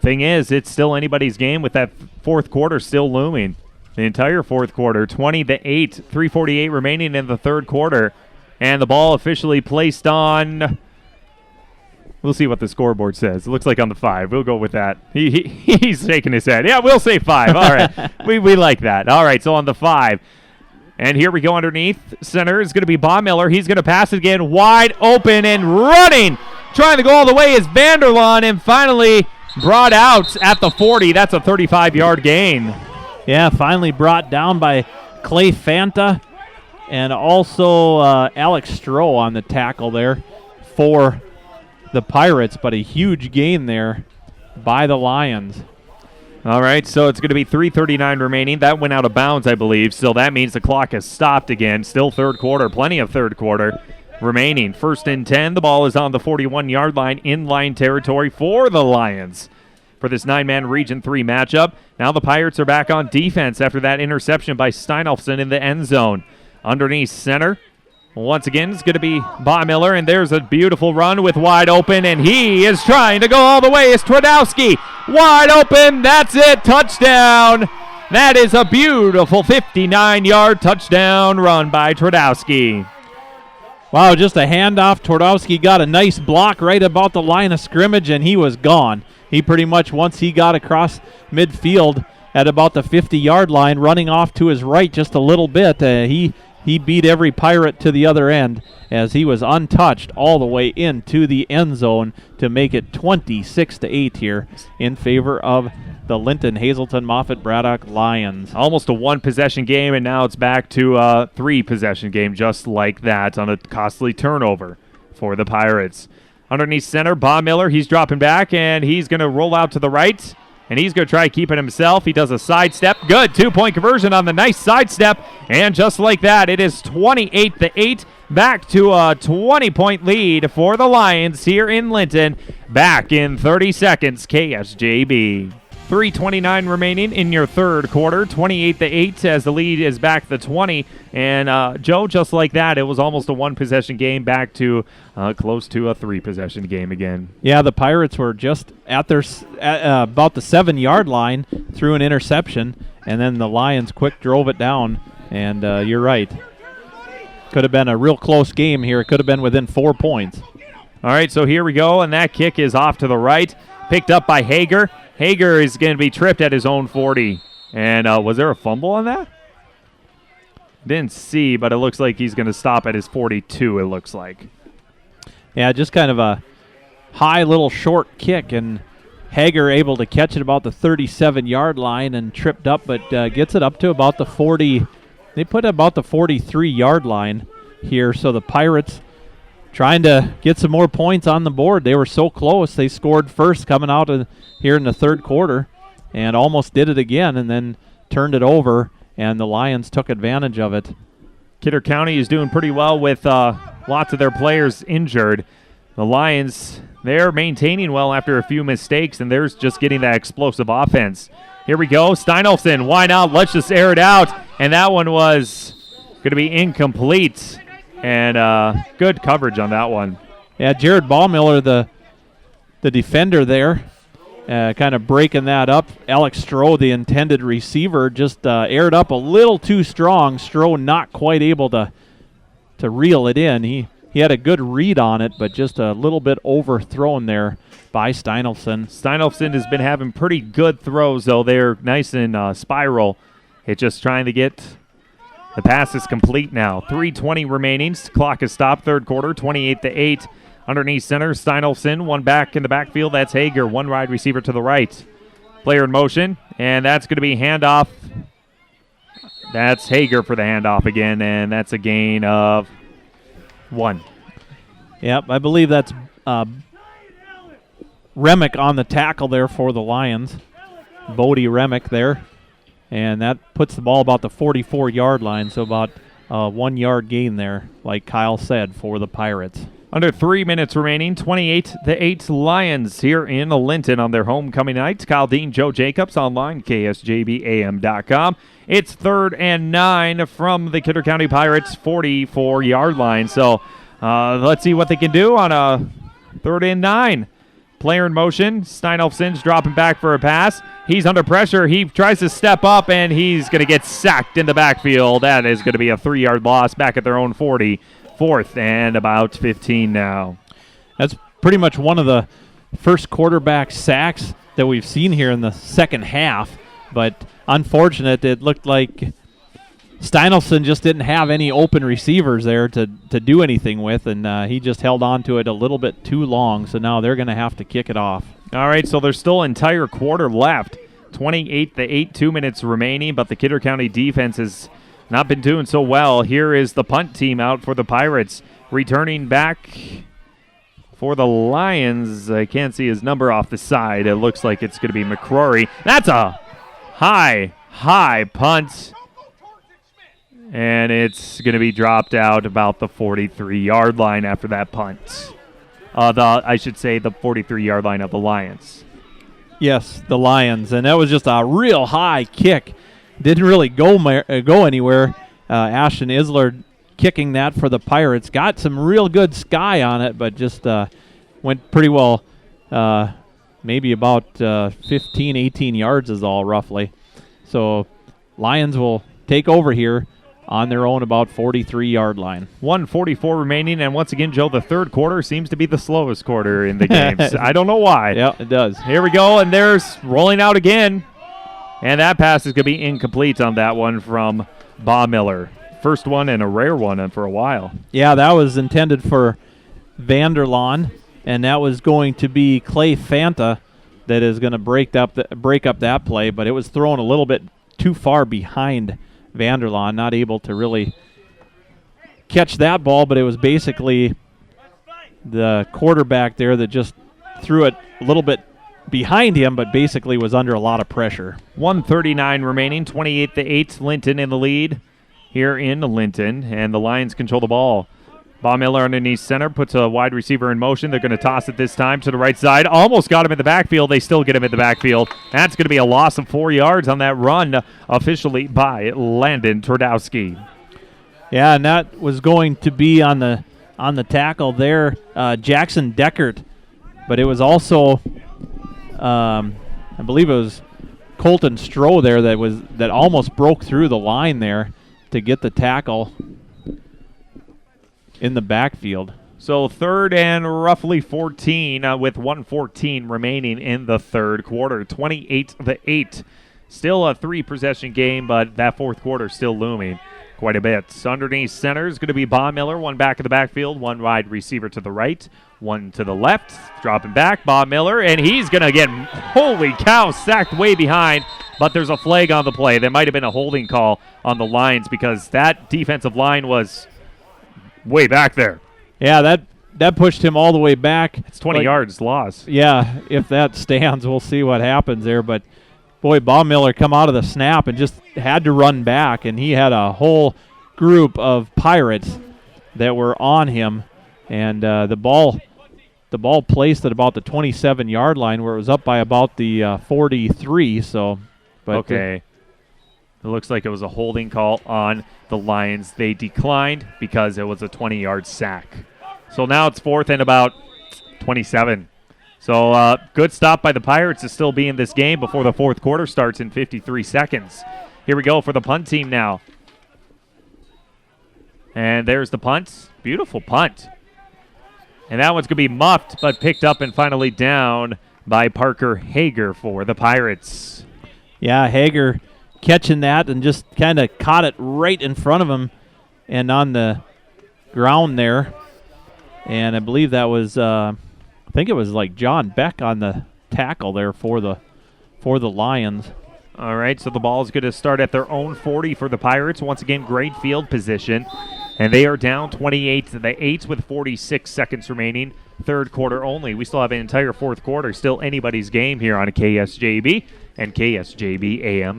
Thing is, it's still anybody's game with that fourth quarter still looming. The entire fourth quarter, 20-8, 3:48 remaining in the third quarter. And the ball officially placed on, we'll see what the scoreboard says. It looks like on the 5. We'll go with that. He's shaking his head. Yeah, we'll say 5. All right. We like that. All right, so on the 5. And here we go underneath. Center is going to be Baumiller. He's going to pass it again wide open and running. Trying to go all the way is Vanderlaan, and finally brought out at the 40. That's a 35-yard gain. Yeah, finally brought down by Clay Fanta and also Alex Stroh on the tackle there for the Pirates, but a huge gain there by the Lions. All right, so it's going to be 3:39 remaining. That went out of bounds, I believe, so that means the clock has stopped again. Still third quarter, plenty of third quarter remaining. 1st and 10. The ball is on the 41-yard line, in-line territory for the Lions for this 9-man Region 3 matchup. Now the Pirates are back on defense after that interception by Steinolfson in the end zone. Underneath center, once again, it's going to be Baumiller, and there's a beautiful run with wide open, and he is trying to go all the way. It's Twardowski. Wide open. That's it. Touchdown. That is a beautiful 59-yard touchdown run by Twardowski. Wow, just a handoff. Twardowski got a nice block right about the line of scrimmage, and he was gone. He pretty much, once he got across midfield at about the 50-yard line, running off to his right just a little bit, he beat every Pirate to the other end as he was untouched all the way into the end zone to make it 26-8 here in favor of the Linton, Hazelton, Moffett, Braddock Lions. Almost a one-possession game, and now it's back to a three-possession game just like that on a costly turnover for the Pirates. Underneath center, Baumiller, he's dropping back, and he's going to roll out to the right, and he's going to try keeping himself. He does a sidestep. Good 2-point conversion on the nice sidestep, and just like that, it is 28-8. Back to a 20-point lead for the Lions here in Linton. Back in 30 seconds, KSJB. 3:29 remaining in your third quarter, 28-8 as the lead is back to 20. And Joe, just like that, it was almost a one-possession game back to close to a three-possession game again. Yeah, the Pirates were just at their about the 7-yard line through an interception, and then the Lions quick drove it down. And you're right. Could have been a real close game here. It could have been within 4 points. All right, so here we go, and that kick is off to the right, picked up by Hager. Hager is going to be tripped at his own 40. And was there a fumble on that? Didn't see, but it looks like he's going to stop at his 42, it looks like. Yeah, just kind of a high little short kick, and Hager able to catch it about the 37-yard line and tripped up, but gets it up to about the 40. They put it about the 43-yard line here, so the Pirates trying to get some more points on the board. They were so close. They scored first coming out here in the third quarter and almost did it again, and then turned it over, and the Lions took advantage of it. Kidder County is doing pretty well with lots of their players injured. The Lions, they're maintaining well after a few mistakes, and they're just getting that explosive offense. Here we go. Steinolfson, why not? Let's just air it out. And that one was going to be incomplete. And good coverage on that one. Yeah, Jared Ballmiller, the defender there, kind of breaking that up. Alex Stroh, the intended receiver, just aired up a little too strong. Stroh not quite able to reel it in. He had a good read on it, but just a little bit overthrown there by Steinolfson. Steinolfson has been having pretty good throws, though. They're nice and spiral. It's just trying to get the passes complete now. 3:20 remaining. Clock is stopped. Third quarter, 28-8. Underneath center, Steinolfson. One back in the backfield. That's Hager. One wide receiver to the right. Player in motion, and that's going to be handoff. That's Hager for the handoff again, and that's a gain of 1. Yep, I believe that's Remick on the tackle there for the Lions. Bodie Remick there. And that puts the ball about the 44-yard line, so about a 1-yard gain there, like Kyle said, for the Pirates. Under 3 minutes remaining, 28-8 Lions here in Linton on their homecoming night. Kyle Dean, Joe Jacobs online, KSJBAM.com. It's 3rd and 9 from the Kidder County Pirates' 44-yard line. So let's see what they can do on a 3rd and 9. Player in motion. Steinolfson's dropping back for a pass. He's under pressure. He tries to step up, and he's going to get sacked in the backfield. That is going to be a 3-yard loss back at their own 40. 4th and about 15 now. That's pretty much one of the first quarterback sacks that we've seen here in the second half. But unfortunate, it looked like Steinolfson just didn't have any open receivers there to do anything with, and he just held on to it a little bit too long, so now they're going to have to kick it off. All right, so there's still an entire quarter left. 28-8, 2 minutes remaining, but the Kidder County defense has not been doing so well. Here is the punt team out for the Pirates. Returning back for the Lions, I can't see his number off the side. It looks like it's going to be McCrory. That's a high punt. And it's going to be dropped out about the 43-yard line after that punt. I should say the 43-yard line of the Lions. Yes, the Lions. And that was just a real high kick. Didn't really go anywhere. Ashton Isler kicking that for the Pirates. Got some real good sky on it, but just went pretty well. Maybe about 15, 18 yards is all roughly. So Lions will take over here on their own about 43-yard line. 1:44 remaining, and once again, Joe, the third quarter seems to be the slowest quarter in the games. I don't know why. Yeah, it does. Here we go, and there's rolling out again. And that pass is going to be incomplete on that one from Ballmiller. First one and a rare one for a while. Yeah, that was intended for Vanderlaan, and that was going to be Clay Fanta that is going to break up that play, but it was thrown a little bit too far behind Vanderlaan, not able to really catch that ball, but it was basically the quarterback there that just threw it a little bit behind him, but basically was under a lot of pressure. 1:39 remaining, 28-8, Linton in the lead here in Linton, and the Lions control the ball. Ballmiller underneath center, puts a wide receiver in motion. They're going to toss it this time to the right side. Almost got him in the backfield. They still get him in the backfield. That's going to be a loss of 4 yards on that run officially by Landon Twardowski. Yeah, and that was going to be on the tackle there, Jackson Deckert. But it was also, I believe it was Colton Stroh there that almost broke through the line there to get the tackle in the backfield. So 3rd and roughly 14 with 1:14 remaining in the third quarter. 28-8. Still a 3-possession game, but that fourth quarter still looming quite a bit. Underneath center is going to be Ballmiller. One back in the backfield, one wide receiver to the right, one to the left. Dropping back, Ballmiller, and he's going to get, holy cow, sacked way behind. But there's a flag on the play. There might have been a holding call on the Lions because that defensive line was way back there. Yeah, that pushed him all the way back. It's 20 yards loss. Yeah, if that stands, we'll see what happens there. But boy, Baumiller come out of the snap and just had to run back, and he had a whole group of Pirates that were on him, and the ball placed at about the 27-yard line, where it was up by about the 43. So, but okay. It looks like it was a holding call on the Lions. They declined because it was a 20-yard sack. So now it's 4th and about 27. So good stop by the Pirates to still be in this game before the fourth quarter starts in 53 seconds. Here we go for the punt team now. And there's the punt. Beautiful punt. And that one's going to be muffed, but picked up and finally down by Parker Hager for the Pirates. Yeah, Hager catching that and just kind of caught it right in front of him and on the ground there. And I believe that was, I think it was like John Beck on the tackle there for the Lions. All right, so the ball is going to start at their own 40 for the Pirates. Once again, great field position. And they are down 28-8 with 46 seconds remaining. Third quarter only. We still have an entire fourth quarter. Still anybody's game here on KSJB and KSJBAM.com.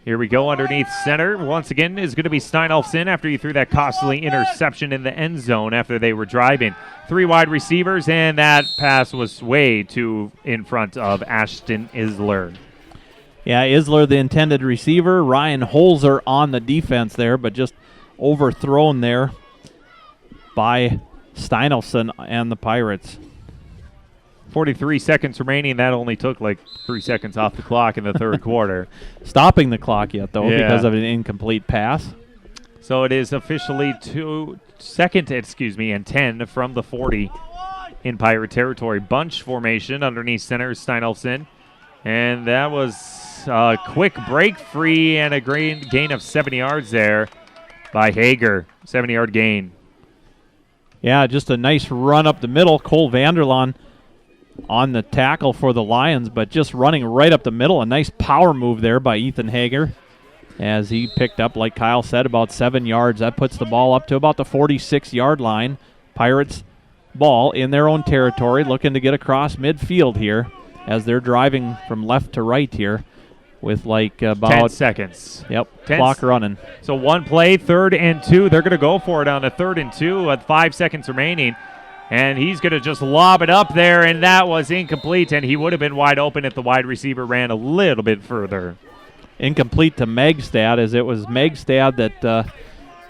Here we go underneath center. Once again is going to be Steinolfson after he threw that costly interception in the end zone after they were driving. 3 wide receivers, and that pass was way too in front of Ashton Isler. Yeah, Isler, the intended receiver. Ryan Holzer on the defense there, but just overthrown there by Steinolfson and the Pirates. 43 seconds remaining. That only took like 3 seconds off the clock in the third quarter. Stopping the clock yet, though, Yeah. because of an incomplete pass. So it is officially 2nd and 10 from the 40 in Pirate territory. Bunch formation underneath center, Steinolfson. And that was a quick break free and a gain of 70 yards there by Hager. 70-yard gain. Yeah, just a nice run up the middle. Cole Vanderlaan on the tackle for the Lions, but just running right up the middle. A nice power move there by Ethan Hager as he picked up, like Kyle said, about 7 yards. That puts the ball up to about the 46-yard line. Pirates ball in their own territory, looking to get across midfield here as they're driving from left to right here with like about 10 seconds. Yep, clock running. So one play, 3rd and 2. They're going to go for it on a 3rd and 2 with 5 seconds remaining. And he's going to just lob it up there, and that was incomplete, and he would have been wide open if the wide receiver ran a little bit further. Incomplete to Megstad, as it was Megstad that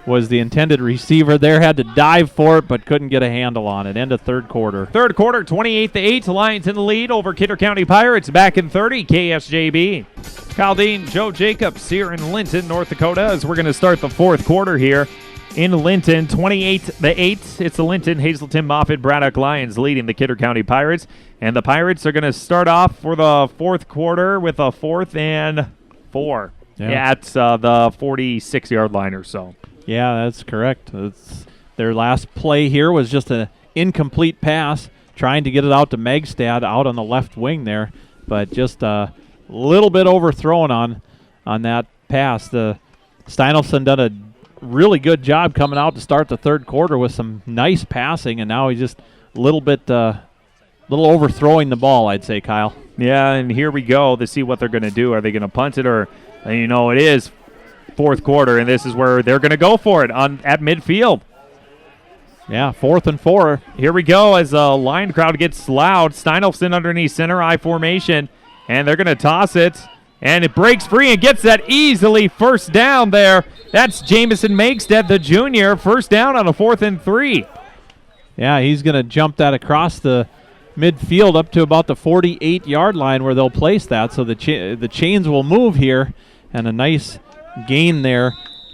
was the intended receiver there. Had to dive for it, but couldn't get a handle on it. End of third quarter. Third quarter, 28-8. Lions in the lead over Kidder County Pirates. Back in 30, KSJB. Kyle Dean, Joe Jacobs here in Linton, North Dakota, as we're going to start the fourth quarter here in Linton. 28-8. It's the Linton, Hazelton, Moffett, Braddock Lions leading the Kidder County Pirates. And the Pirates are going to start off for the fourth quarter with a 4th and 4. Yeah, at the 46-yard line or so. Yeah, that's correct. Their last play here was just an incomplete pass, trying to get it out to Megstad out on the left wing there, but just a little bit overthrown on that pass. The Steinolfson done a really good job coming out to start the third quarter with some nice passing, and now he's just a little overthrowing the ball, I'd say, Kyle. Yeah, and here we go to see what they're going to do. Are they going to punt it, or it is fourth quarter, and this is where they're going to go for it at midfield. Yeah, 4th and 4. Here we go as the line crowd gets loud. Steinolfson underneath center I formation, and they're going to toss it, and it breaks free and gets that easily first down there. That's Jamison Megstad, the junior, first down on a 4th and 3. Yeah, he's going to jump that across the midfield up to about the 48-yard line where they'll place that, so the chains will move here, and a nice gain there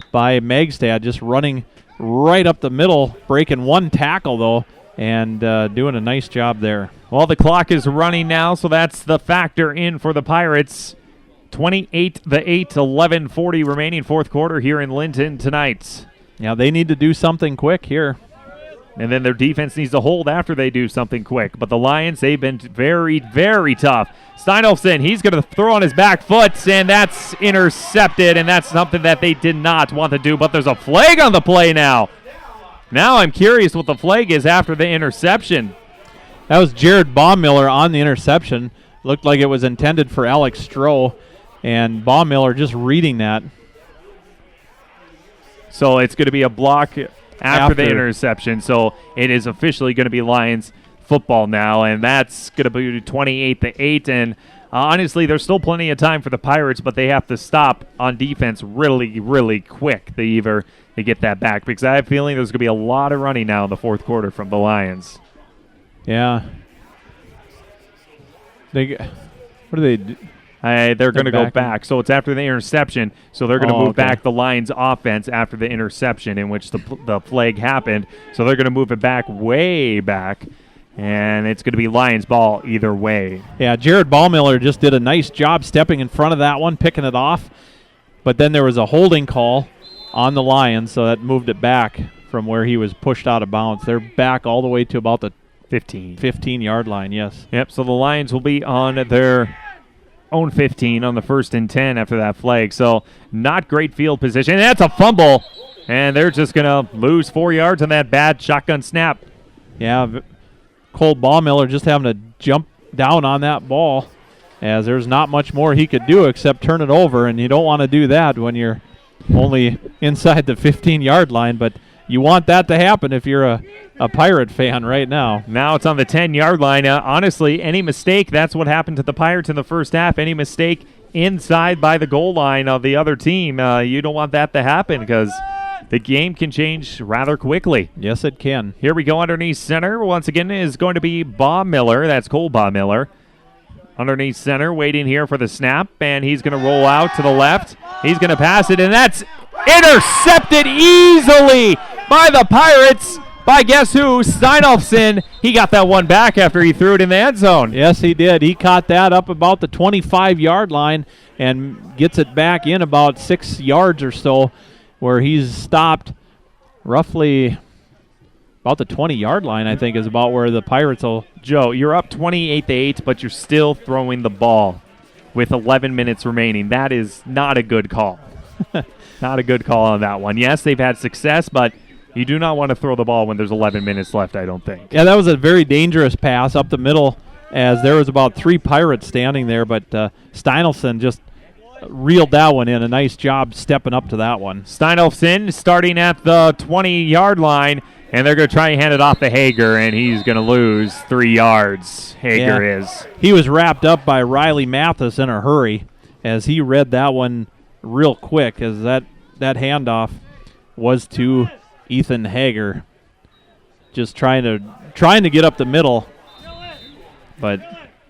by Megstad, just running right up the middle, breaking one tackle though, and doing a nice job there. Well, the clock is running now, so that's the factor in for the Pirates. 28-8, 11:40 remaining fourth quarter here in Linton tonight. Yeah, they need to do something quick here. And then their defense needs to hold after they do something quick. But the Lions, they've been very, very tough. Steinolfson, he's going to throw on his back foot, and that's intercepted, and that's something that they did not want to do. But there's a flag on the play now. Now I'm curious what the flag is after the interception. That was Jared Baumiller on the interception. Looked like it was intended for Alex Stroh, and Baumiller just reading that. So it's going to be a block after the interception. So it is officially going to be Lions football now, and that's going to be 28-8. And honestly, there's still plenty of time for the Pirates, but they have to stop on defense really, really quick. They get that back, because I have a feeling there's going to be a lot of running now in the fourth quarter from the Lions. Yeah. What do they do? They're going to go back. So it's after the interception. So they're going to move back the Lions offense after the interception in which the flag happened. So they're going to move it back, way back. And it's going to be Lions ball either way. Yeah, Jared Baumiller just did a nice job stepping in front of that one, picking it off. But then there was a holding call on the Lions, so that moved it back from where he was pushed out of bounds. They're back all the way to about the 15-yard line, yes. Yep, so the Lions will be on their own 15 on the 1st and 10 after that flag. So not great field position. And that's a fumble, and they're just going to lose 4 yards on that bad shotgun snap. Yeah, Cole Baumiller just having to jump down on that ball, as there's not much more he could do except turn it over, and you don't want to do that when you're only inside the 15-yard line, but you want that to happen if you're a Pirate fan right now. Now it's on the 10-yard line. Honestly, any mistake, that's what happened to the Pirates in the first half. Any mistake inside by the goal line of the other team, you don't want that to happen, because the game can change rather quickly. Yes, it can. Here we go underneath center. Once again is going to be Baumiller. That's Cole Baumiller. Underneath center, waiting here for the snap, and he's going to roll out to the left. He's going to pass it, and that's intercepted easily by the Pirates. By guess who? Steinolfson. He got that one back after he threw it in the end zone. Yes, he did. He caught that up about the 25-yard line and gets it back in about 6 yards or so, where he's stopped roughly about the 20-yard line, I think, is about where the Pirates will. Joe, you're up 28-8, but you're still throwing the ball with 11 minutes remaining. That is not a good call. Not a good call on that one. Yes, they've had success, but you do not want to throw the ball when there's 11 minutes left, I don't think. Yeah, that was a very dangerous pass up the middle, as there was about 3 Pirates standing there, but Steinolfson just reeled that one in. A nice job stepping up to that one. Steinolfson starting at the 20-yard line, and they're going to try and hand it off to Hager, and he's going to lose 3 yards. Hager is. He was wrapped up by Riley Mathis in a hurry, as he read that one real quick, as that handoff was to Ethan Hager. Just trying to get up the middle, but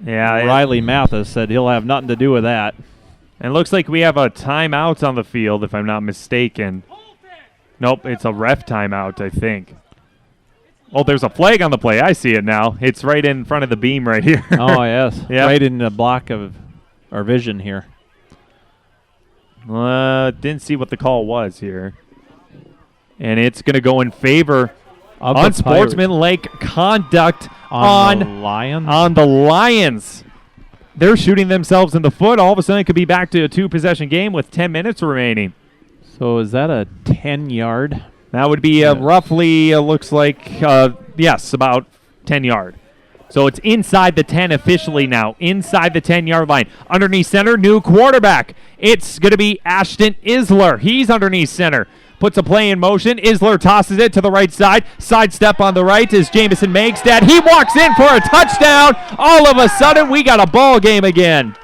yeah, Riley Mathis said he'll have nothing to do with that. And it looks like we have a timeout on the field, if I'm not mistaken. Nope, it's a ref timeout, I think. Oh, there's a flag on the play. I see it now. It's right in front of the beam right here. Oh, yes. Yep. Right in the block of our vision here. Didn't see what the call was here. And it's going to go in favor of unsportsmanlike conduct on the Lions. They're shooting themselves in the foot. All of a sudden, it could be back to a 2-possession game with 10 minutes remaining. So is that a 10-yard? That would be roughly, looks like, yes, about 10-yard. So it's inside the 10 officially now, inside the 10-yard line. Underneath center, new quarterback. It's going to be Ashton Isler. He's underneath center. Puts a play in motion. Isler tosses it to the right side. Sidestep on the right is Jamison Megstad. He walks in for a touchdown. All of a sudden, we got a ball game again.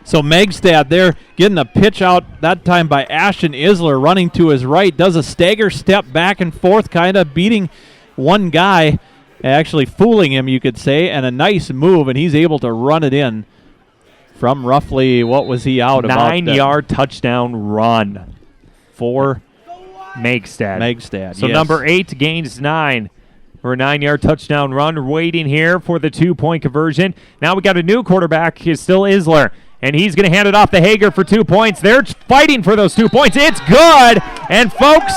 So Megstad there getting a pitch out that time by Ashton Isler, running to his right. Does a stagger step back and forth, kind of beating one guy, actually fooling him, you could say, and a nice move, and he's able to run it in from roughly, what was he out about? 9-yard touchdown run for Megstad. So yes. Number 8 gains 9 for a 9-yard touchdown run. Waiting here for the 2-point conversion. Now we got a new quarterback. Is still Isler. And he's going to hand it off to Hager for 2 points. They're fighting for those 2 points. It's good. And, folks,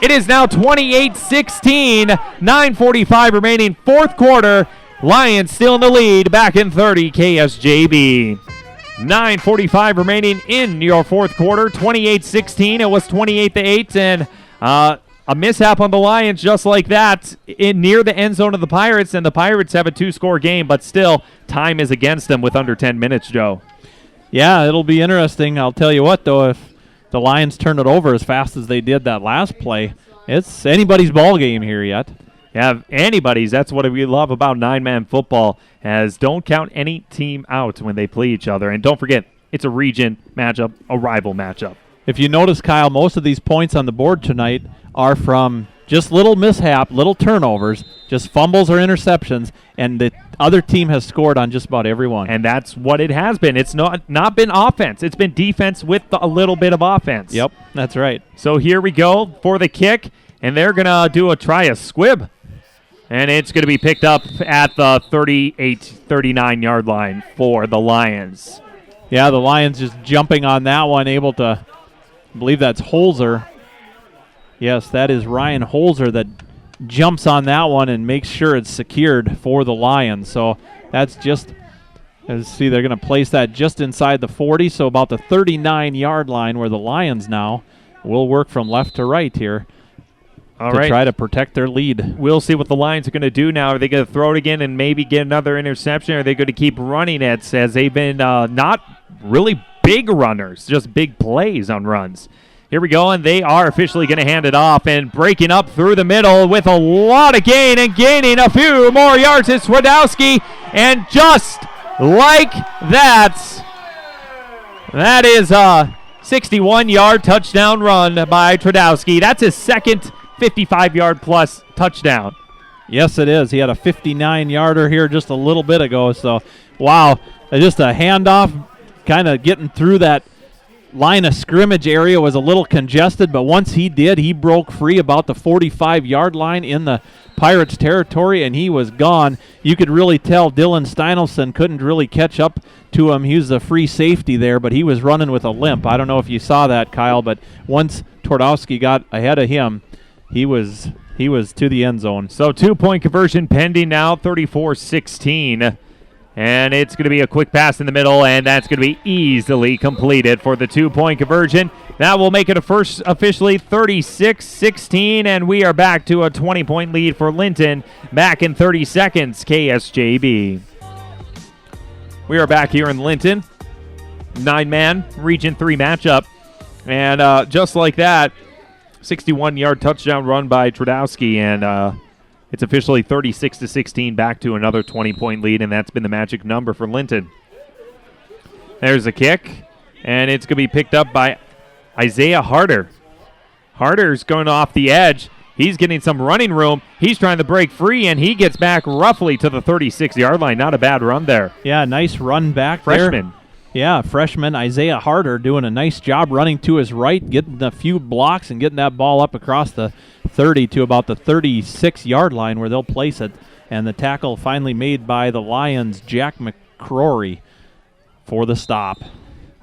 it is now 28-16. 9:45 remaining, fourth quarter. Lions still in the lead. Back in 30, KSJB. 9:45 remaining in your fourth quarter. 28-16. It was 28-8. And A mishap on the Lions just like that near the end zone of the Pirates, and the Pirates have a 2-score game, but still, time is against them with under 10 minutes, Joe. Yeah, it'll be interesting. I'll tell you what, though, if the Lions turn it over as fast as they did that last play, it's anybody's ball game here yet. Yeah, anybody's. That's what we love about 9-man football, as don't count any team out when they play each other. And don't forget, it's a region matchup, a rival matchup. If you notice, Kyle, most of these points on the board tonight are from just little mishap, little turnovers, just fumbles or interceptions, and the other team has scored on just about every one. And that's what it has been. It's not been offense. It's been defense with a little bit of offense. Yep, that's right. So here we go for the kick, and they're going to try a squib. And it's going to be picked up at the 39-yard line for the Lions. Yeah, the Lions just jumping on that one, able to, I believe that's Holzer. Yes, that is Ryan Holzer that jumps on that one and makes sure it's secured for the Lions. So that's just, let's see, they're going to place that just inside the 40, so about the 39-yard line where the Lions now will work from left to right here. All to right. Try to protect their lead. We'll see what the Lions are going to do now. Are they going to throw it again and maybe get another interception? Or are they going to keep running it, as they've been not really big runners, just big plays on runs? Here we go, and they are officially going to hand it off, and breaking up through the middle with a lot of gain and gaining a few more yards. It's Twardowski, and just like that, that is a 61-yard touchdown run by Twardowski. That's his second 55-yard plus touchdown. Yes, it is. He had a 59-yarder here just a little bit ago. So, wow, just a handoff, kind of getting through that line of scrimmage area was a little congested, but once he did, he broke free about the 45-yard line in the Pirates territory, and he was gone. You could really tell Dylan Steinelson couldn't really catch up to him. He was the free safety there, but he was running with a limp. I don't know if you saw that, Kyle, but once Twardowski got ahead of him, he was to the end zone. So 2-point conversion pending now, 34-16. And it's going to be a quick pass in the middle, and that's going to be easily completed for the 2-point conversion. That will make it officially 36-16, and we are back to a 20-point lead for Linton. Back in 30 seconds, KSJB. We are back here in Linton. 9-man Region 3 matchup. And just like that, 61-yard touchdown run by Twardowski, and it's officially 36-16, back to another 20-point lead, and that's been the magic number for Linton. There's a kick, and it's going to be picked up by Isaiah Harder. Harder's going off the edge. He's getting some running room. He's trying to break free, and he gets back roughly to the 36-yard line. Not a bad run there. Yeah, nice run back Freshman. there. Yeah, freshman Isaiah Harder doing a nice job running to his right, getting a few blocks and getting that ball up across the 30 to about the 36-yard line where they'll place it. And the tackle finally made by the Lions, Jack McCrory, for the stop.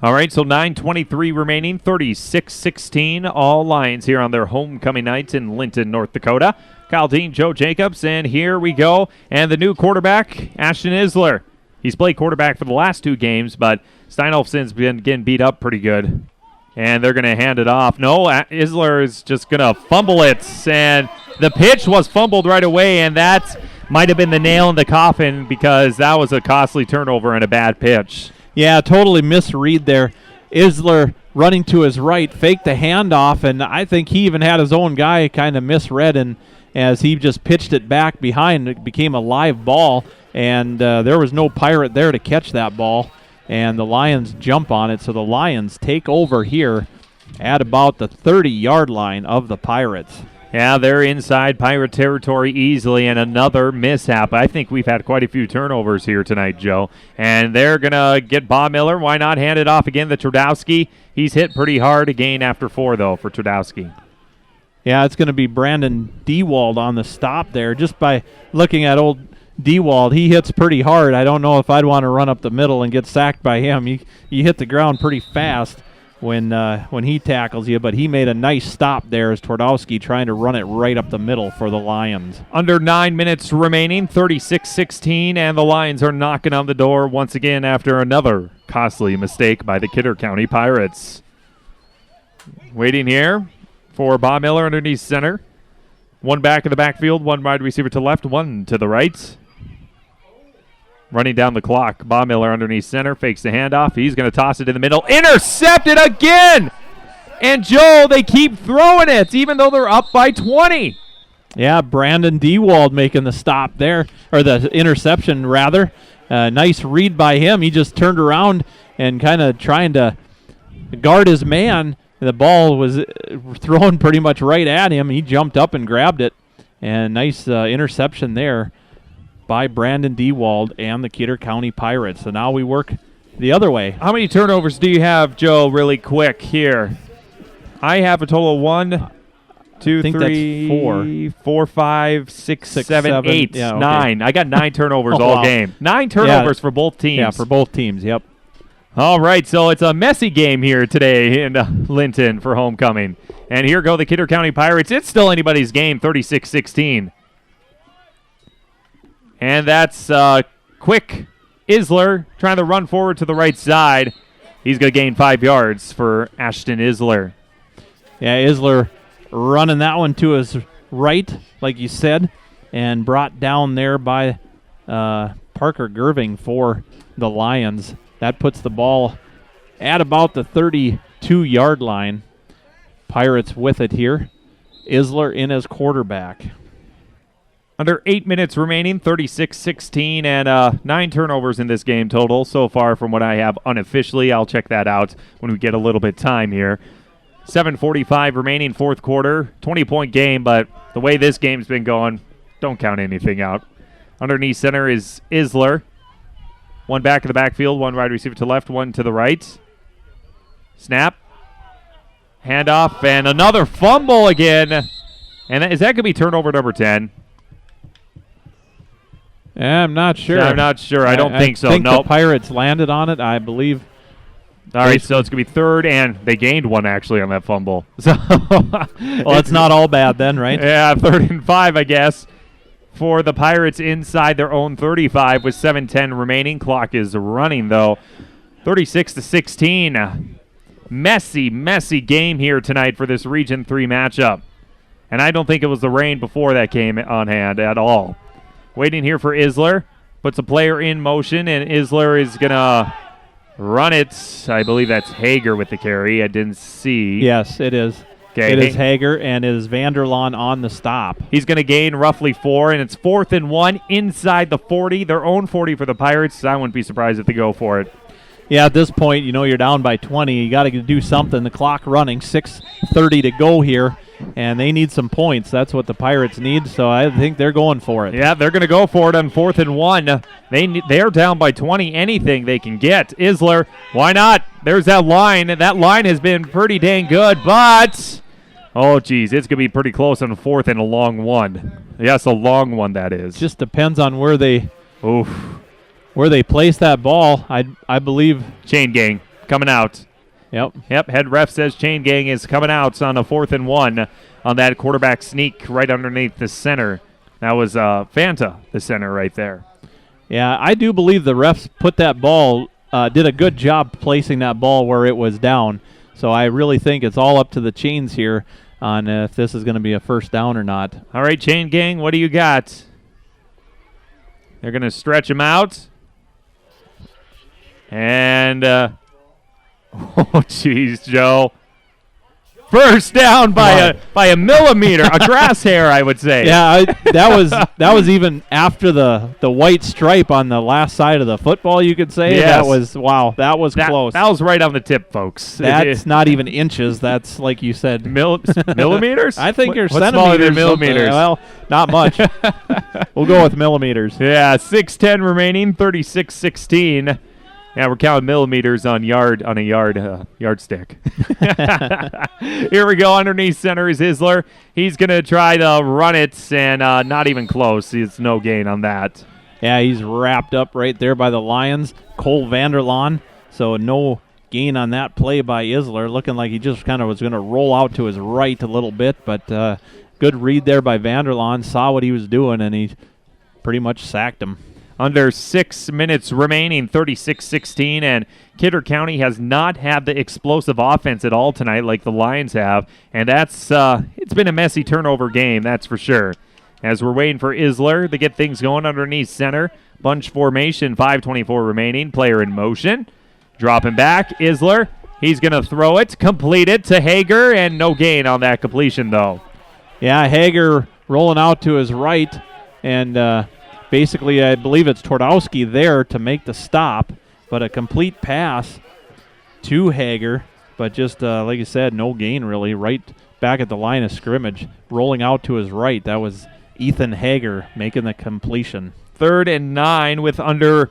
All right, so 9:23 remaining, 36-16, all Lions here on their homecoming nights in Linton, North Dakota. Kyle Dean, Joe Jacobs, and here we go. And the new quarterback, Ashton Isler. He's played quarterback for the last 2 games, but Steinolfson's been getting beat up pretty good. And they're going to hand it off. No, Isler is just going to fumble it. And the pitch was fumbled right away, and that might have been the nail in the coffin because that was a costly turnover and a bad pitch. Yeah, totally misread there. Isler running to his right, faked the handoff, and I think he even had his own guy kind of misread, and as he just pitched it back behind, it became a live ball, and there was no Pirate there to catch that ball, and the Lions jump on it, so the Lions take over here at about the 30-yard line of the Pirates. Yeah, they're inside Pirate territory easily, and another mishap. I think we've had quite a few turnovers here tonight, Joe. And they're going to get Bob Miller. Why not hand it off again to Twardowski? He's hit pretty hard, a gain after 4, though, for Twardowski. Yeah, it's going to be Brandon Dewald on the stop there. Just by looking at old Dewald, he hits pretty hard. I don't know if I'd want to run up the middle and get sacked by him. You hit the ground pretty fast when he tackles you, but he made a nice stop there as Twardowski trying to run it right up the middle for the Lions. Under 9 minutes remaining, 36-16, and the Lions are knocking on the door once again after another costly mistake by the Kidder County Pirates. Waiting here for Bob Miller underneath center. One back in the backfield, one wide receiver to left, one to the right. Running down the clock. Bob Miller underneath center, fakes the handoff. He's going to toss it in the middle. Intercepted again! And Joe, they keep throwing it, even though they're up by 20. Yeah, Brandon Dewald making the stop there, or the interception rather. Nice read by him. He just turned around and kind of trying to guard his man. The ball was thrown pretty much right at him. He jumped up and grabbed it. And nice interception there by Brandon Dewald and the Kidder County Pirates. So now we work the other way. How many turnovers do you have, Joe, really quick here? I have a total of 1, 2, 3, 4, 5, 6, 7, 8, yeah, okay. 9. I got 9 turnovers Oh, all wow. game. 9 turnovers for both teams. Yeah, for both teams, yep. All right, so it's a messy game here today in Linton for homecoming. And here go the Kidder County Pirates. It's still anybody's game, 36-16. And that's quick. Isler trying to run forward to the right side. He's going to gain 5 yards for Ashton Isler. Yeah, Isler running that one to his right, like you said, and brought down there by Parker Gerving for the Lions. That puts the ball at about the 32-yard line. Pirates with it here. Isler in as quarterback. Under 8 minutes remaining, 36-16, and 9 turnovers in this game total so far from what I have unofficially. I'll check that out when we get a little bit time here. 7:45 remaining, fourth quarter. 20-point game, but the way this game's been going, don't count anything out. Underneath center is Isler. One back in the backfield, one wide receiver to left, one to the right. Snap. Handoff, and another fumble again. And is that going to be turnover number 10? I'm not sure. I'm not sure. I don't think so. I think Nope. the Pirates landed on it, I believe. All right, so it's going to be third, and they gained one actually on that fumble. So well, it's not all bad then, right? Yeah, 3rd and 5, I guess, for the Pirates inside their own 35 with 7:10 remaining. Clock is running, though. 36-16. Messy game here tonight for this Region 3 matchup. And I don't think it was the rain before that came on hand at all. Waiting here for Isler. Puts a player in motion, and Isler is going to run it. I believe that's Hager with the carry. I didn't see. Yes, it is. Okay, it is Hager, and it is Vanderlaan on the stop. He's going to gain roughly 4, and it's 4th and 1 inside the 40, their own 40 for the Pirates. I wouldn't be surprised if they go for it. Yeah, at this point, you're down by 20. You got to do something. The clock running, 6:30 to go here, and they need some points. That's what the Pirates need, so I think they're going for it. Yeah, they're going to go for it on 4th and 1. They're down by 20. Anything they can get. Isler, why not? There's that line. That line has been pretty dang good, but oh, geez, it's going to be pretty close on the 4th and a long one. Yes, a long one, that is. Just depends on where they place that ball. I believe. Chain gang coming out. Yep, head ref says chain gang is coming out on a 4th and 1 on that quarterback sneak right underneath the center. That was Fanta, the center right there. Yeah, I do believe the refs put that ball, did a good job placing that ball where it was down. So I really think it's all up to the chains here on if this is going to be a first down or not. All right, chain gang, what do you got? They're going to stretch him out. And, oh, jeez, Joe. First down by a millimeter, a grass hair, I would say. Yeah, that was even after the white stripe on the last side of the football, you could say. Yes. That was close. That was right on the tip, folks. That's not even inches. That's, like you said. Millimeters? I think you're what's centimeters. smaller than millimeters? Well, not much. We'll go with millimeters. Yeah, 6:10 remaining, 36-16. Yeah, we're counting millimeters on a yardstick. Here we go. Underneath center is Isler. He's going to try to run it, and not even close. It's no gain on that. Yeah, he's wrapped up right there by the Lions. Cole Vanderlaan. So no gain on that play by Isler. Looking like he just kind of was going to roll out to his right a little bit, but good read there by Vanderlaan. Saw what he was doing, and he pretty much sacked him. Under 6 minutes remaining, 36-16, and Kidder County has not had the explosive offense at all tonight like the Lions have, and that's it's been a messy turnover game, that's for sure. As we're waiting for Isler to get things going underneath center. Bunch formation, 5:24 remaining, player in motion. Dropping back, Isler. He's going to throw it, complete it to Hager, and no gain on that completion, though. Yeah, Hager rolling out to his right, and basically I believe it's Twardowski there to make the stop, but a complete pass to Hager, but just like you said, no gain really, right back at the line of scrimmage, rolling out to his right. That was Ethan Hager making the completion. 3rd and 9 with under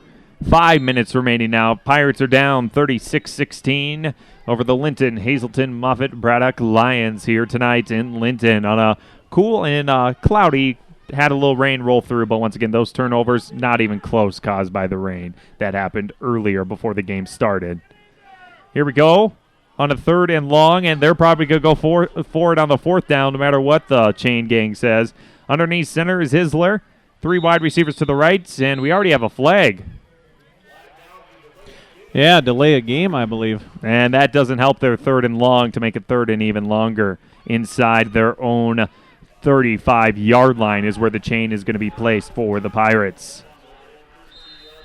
5 minutes remaining now. Pirates are down 36-16 over the Linton, Hazelton, Moffett, Braddock Lions here tonight in Linton on a cool and cloudy. Had a little rain roll through, but once again, those turnovers not even close caused by the rain that happened earlier before the game started. Here we go on a 3rd and long, and they're probably going to go for it on the 4th down no matter what the chain gang says. Underneath center is Isler. 3 wide receivers to the right, and we already have a flag. Yeah, delay a game, I believe. And that doesn't help their 3rd and long to make it 3rd and even longer. Inside their own 35-yard line is where the chain is going to be placed for the Pirates.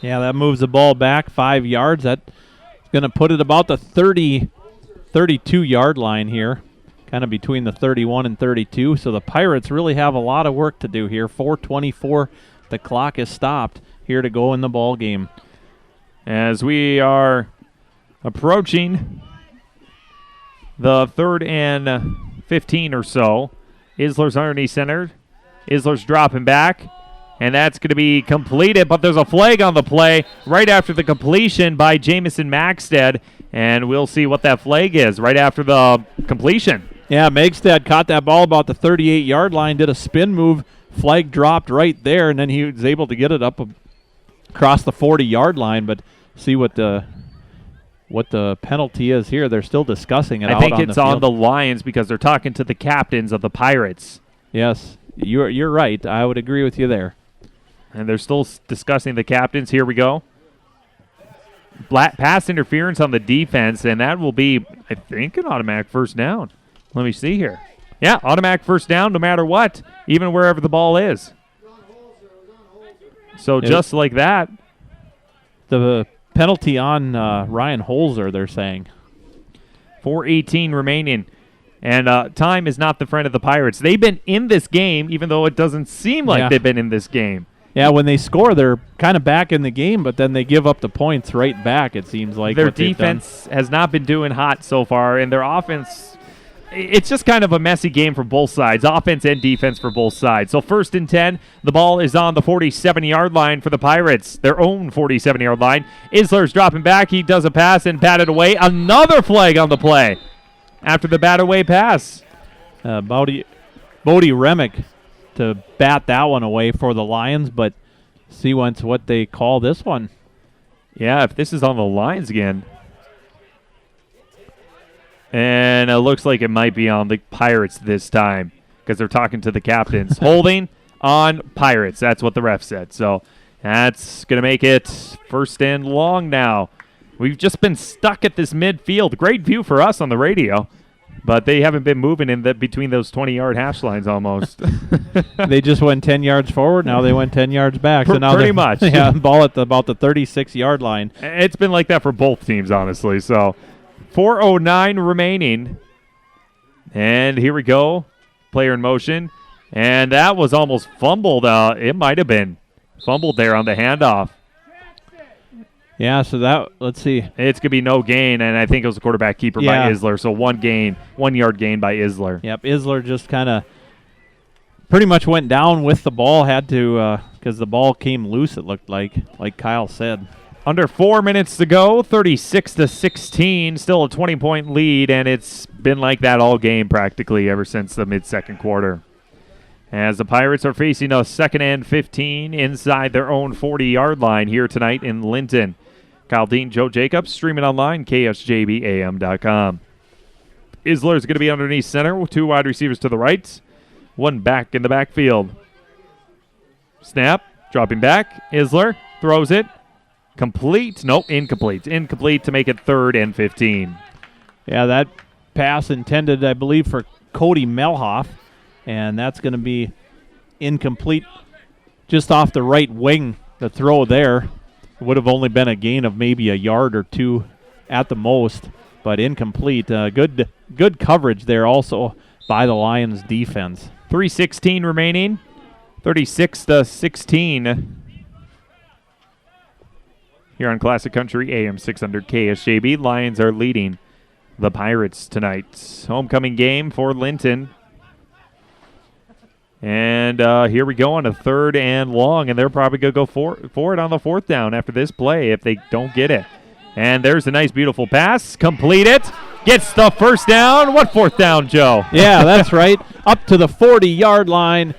Yeah, that moves the ball back 5 yards. That's going to put it about the 32-yard line here, kind of between the 31 and 32. So the Pirates really have a lot of work to do here. 4:24, the clock is stopped here to go in the ball game. As we are approaching the 3rd and 15 or so, Isler's underneath center. Isler's dropping back, and that's going to be completed, but there's a flag on the play right after the completion by Jamison Maxted, and we'll see what that flag is right after the completion. Yeah, Megstad caught that ball about the 38-yard line, did a spin move, flag dropped right there, and then he was able to get it up across the 40-yard line, but see what the penalty is here. They're still discussing it out on the field. I think it's on the Lions because they're talking to the captains of the Pirates. Yes, you're right. I would agree with you there. And they're still discussing the captains. Here we go. Pass interference on the defense, and that will be, I think, an automatic first down. Let me see here. Yeah, automatic first down no matter what, even wherever the ball is. So just like that. The penalty on Ryan Holzer, they're saying. 4:18 remaining. And time is not the friend of the Pirates. They've been in this game, even though it doesn't seem like they've been in this game. Yeah, when they score, they're kind of back in the game, but then they give up the points right back, it seems like. Their defense has not been doing hot so far, and their offense, it's just kind of a messy game for both sides, offense and defense for both sides. So 1st and 10, the ball is on the 47-yard line for the Pirates, their own 47-yard line. Isler's dropping back. He does a pass and batted away. Another flag on the play after the bat-away pass. Bodie Remick to bat that one away for the Lions, but see once what they call this one. Yeah, if this is on the Lions again. And it looks like it might be on the Pirates this time because they're talking to the captains. Holding on Pirates. That's what the ref said. So that's going to make it 1st and long now. We've just been stuck at this midfield. Great view for us on the radio, but they haven't been moving in between those 20-yard hash lines almost. They just went 10 yards forward. Now they went 10 yards back. So now pretty much. Yeah, ball at about the 36-yard line. It's been like that for both teams, honestly. So 4:09 remaining. And here we go. Player in motion. And that was almost fumbled. It might have been fumbled there on the handoff. Yeah, so that, let's see. It's going to be no gain, and I think it was a quarterback keeper by Isler. So 1 yard gain by Isler. Yep, Isler just kind of pretty much went down with the ball, had to, because the ball came loose, it looked like Kyle said. Under 4 minutes to go, 36-16, still a 20-point lead, and it's been like that all game practically ever since the mid-second quarter. As the Pirates are facing a 2nd and 15 inside their own 40-yard line here tonight in Linton. Kyle Dean, Joe Jacobs, streaming online, KSJBAM.com. Isler is going to be underneath center with 2 wide receivers to the right, 1 back in the backfield. Snap, dropping back, Isler throws it. Complete. Nope, incomplete. Incomplete to make it 3rd and 15. Yeah, that pass intended, I believe, for Cody Melhoff, and that's going to be incomplete just off the right wing. The throw there would have only been a gain of maybe a yard or 2 at the most, but incomplete. Good coverage there also by the Lions defense. 3:16 remaining. 36-16. Here on Classic Country, AM 600 KSJB. Lions are leading the Pirates tonight. Homecoming game for Linton. And here we go on a 3rd and long, and they're probably going to go for it on the 4th down after this play if they don't get it. And there's a nice, beautiful pass. Complete it. Gets the 1st down. What 4th down, Joe? Yeah, that's right. Up to the 40-yard line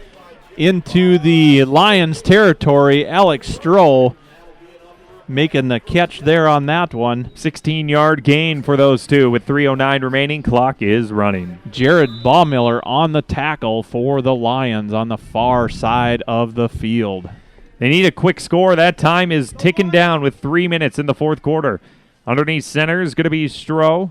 into the Lions territory. Alex Stroh making the catch there on that one. 16-yard gain for those two with 3:09 remaining. Clock is running. Jared Baumiller on the tackle for the Lions on the far side of the field. They need a quick score. That time is ticking down with 3 minutes in the 4th quarter. Underneath center is going to be Stroh.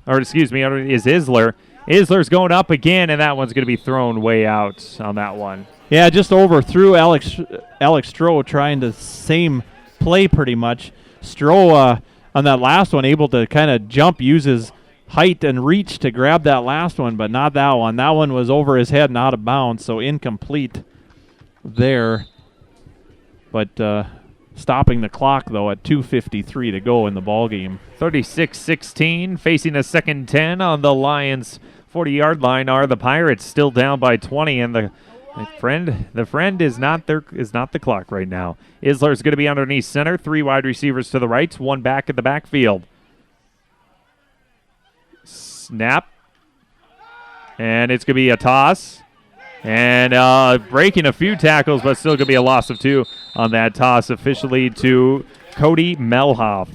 Or, excuse me, is Isler. Isler's going up again, and that one's going to be thrown way out on that one. Yeah, just overthrew Alex Stroh trying the same play pretty much. Stroh on that last one able to kind of jump, use his height and reach to grab that last one, but not that one. That one was over his head and out of bounds, so incomplete there. But stopping the clock, though, at 2:53 to go in the ballgame. 36-16, facing a 2nd and 10 on the Lions' 40-yard line are the Pirates, still down by 20, and the friend is not the clock right now. Isler's going to be underneath center, 3 wide receivers to the right, 1 back in the backfield. Snap, and it's going to be a toss, and breaking a few tackles, but still going to be a loss of 2 on that toss, officially to Cody Melhoff.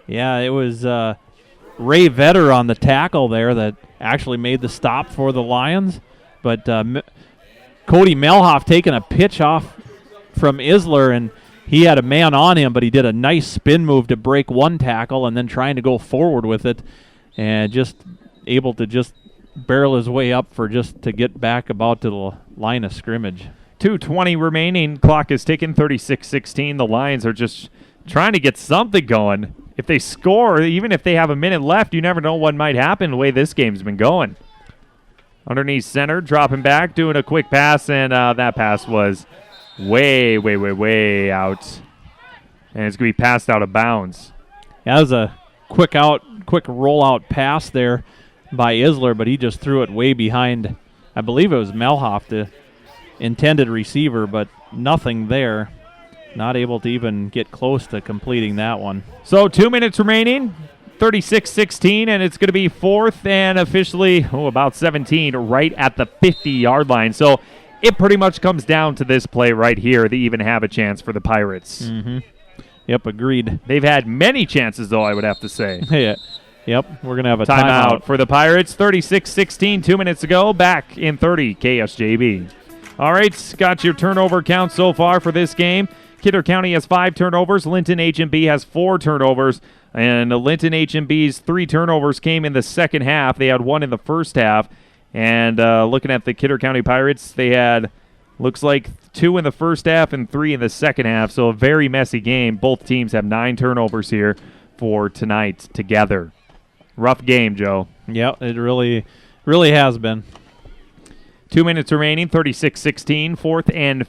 Yeah, it was Ray Vetter on the tackle there that actually made the stop for the Lions, but Cody Melhoff taking a pitch off from Isler, and he had a man on him, but he did a nice spin move to break 1 tackle and then trying to go forward with it and just able to just barrel his way up for just to get back about to the line of scrimmage. 2:20 remaining. Clock is ticking, 36-16. The Lions are just trying to get something going. If they score, even if they have a minute left, you never know what might happen the way this game's been going. Underneath center, dropping back, doing a quick pass, and that pass was way out. And it's going to be passed out of bounds. Yeah, that was a quick rollout pass there by Isler, but he just threw it way behind. I believe it was Melhoff, the intended receiver, but nothing there. Not able to even get close to completing that one. So 2 minutes remaining. 36-16, and it's going to be 4th and officially about 17 right at the 50-yard line. So it pretty much comes down to this play right here to even have a chance for the Pirates. Mm-hmm. Yep, agreed. They've had many chances, though, I would have to say. Yeah. Yep, we're going to have a timeout for the Pirates. 36-16, 2 minutes ago. Back in 30, KSJB. All right, got your turnover count so far for this game. Kidder County has 5 turnovers. Linton-HMB has 4 turnovers. And Linton-HMB's 3 turnovers came in the second half. They had 1 in the first half. And looking at the Kidder County Pirates, they had, looks like 2 in the first half and 3 in the second half. So a very messy game. Both teams have 9 turnovers here for tonight together. Rough game, Joe. Yep, it really has been. 2 minutes remaining, 36-16, 4th and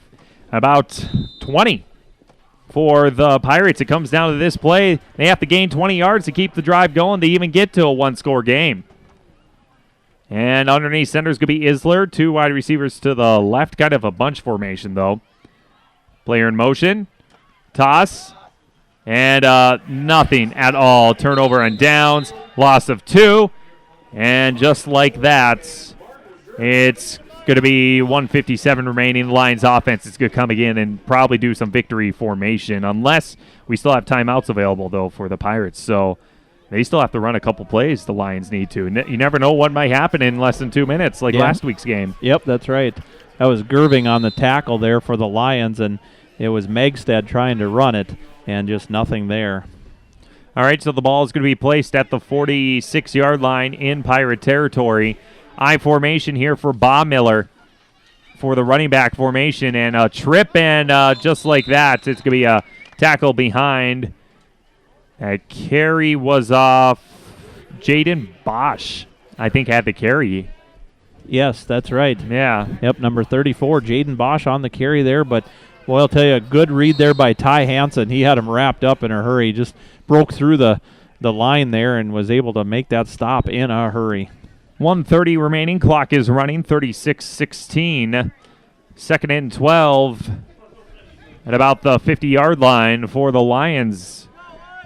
about 20. For the Pirates, it comes down to this play. They have to gain 20 yards to keep the drive going to even get to a 1-score game. And underneath center is going to be Isler. 2 wide receivers to the left. Kind of a bunch formation, though. Player in motion. Toss. And nothing at all. Turnover and downs. Loss of 2. And just like that, it's going to be 1:57 remaining. The Lions offense is going to come again and probably do some victory formation, unless we still have timeouts available, though, for the Pirates. So they still have to run a couple plays the Lions need to. You never know what might happen in less than 2 minutes, like last week's game. Yep, that's right. That was Gerving on the tackle there for the Lions, and It was Megstad trying to run it, and just nothing there. All right, so the ball is going to be placed at the 46-yard line in Pirate territory. I formation here for Bob Miller for the running back formation, and a trip, and just like that, it's going to be a tackle behind. That carry was off. Jaden Bosch, I think, had the carry. Yes, that's right. Yeah. Yep, number 34, Jaden Bosch on the carry there, but boy, I'll tell you, a good read there by Ty Hansen. He had him wrapped up in a hurry, just broke through the line there and was able to make that stop in a hurry. 1:30 remaining. Clock is running. 36-16. Second and 12 at about the 50-yard line for the Lions.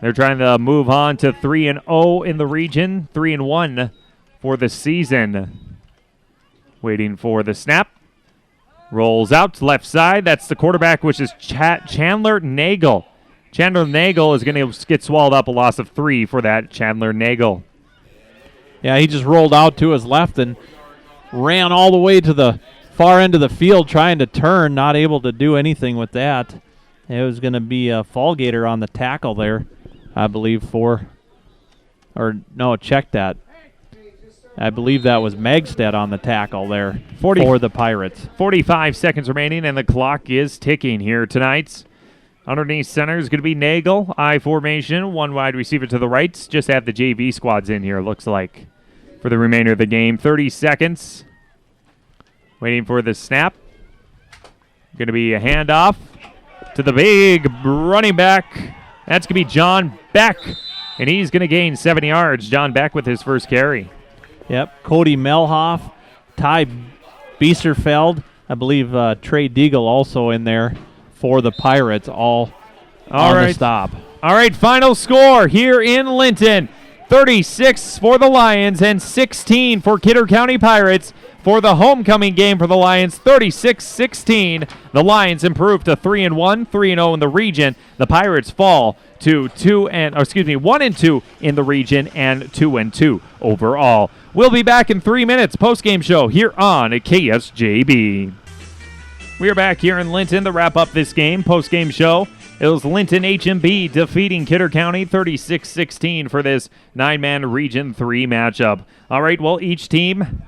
They're trying to move on to 3-0 in the region, 3-1 for the season. Waiting for the snap. Rolls out to left side. That's the quarterback, which is Chandler Nagel. Chandler Nagel is going to get swallowed up, a loss of 3 for that Chandler Nagel. Yeah, he just rolled out to his left and ran all the way to the far end of the field trying to turn, not able to do anything with that. It was going to be a Fallgater on the tackle there, I believe, check that. I believe that was Megstad on the tackle there for the Pirates. 45 seconds remaining, and the clock is ticking here tonight. Underneath center is going to be Nagel. I formation, one wide receiver to the right. Just have the JV squads in here, looks like, for the remainder of the game. 30 seconds. Waiting for the snap. Going to be a handoff to the big running back. That's going to be John Beck, and he's going to gain 7 yards. John Beck with his first carry. Yep, Cody Melhoff, Ty Biesterfeld, I believe Trey Deagle also in there for the Pirates, all on the stop. All right, final score here in Linton. 36 for the Lions and 16 for Kidder County Pirates for the homecoming game for the Lions. 36-16. The Lions improve to 3-1, 3-0 in the region. The Pirates fall to 1-2 in the region and 2-2 overall. We'll be back in 3 minutes. Post-game show here on KSJB. We are back here in Linton to wrap up this game. Post-game show. It was Linton-HMB defeating Kidder County 36-16 for this 9-man Region 3 matchup. All right, well, each team,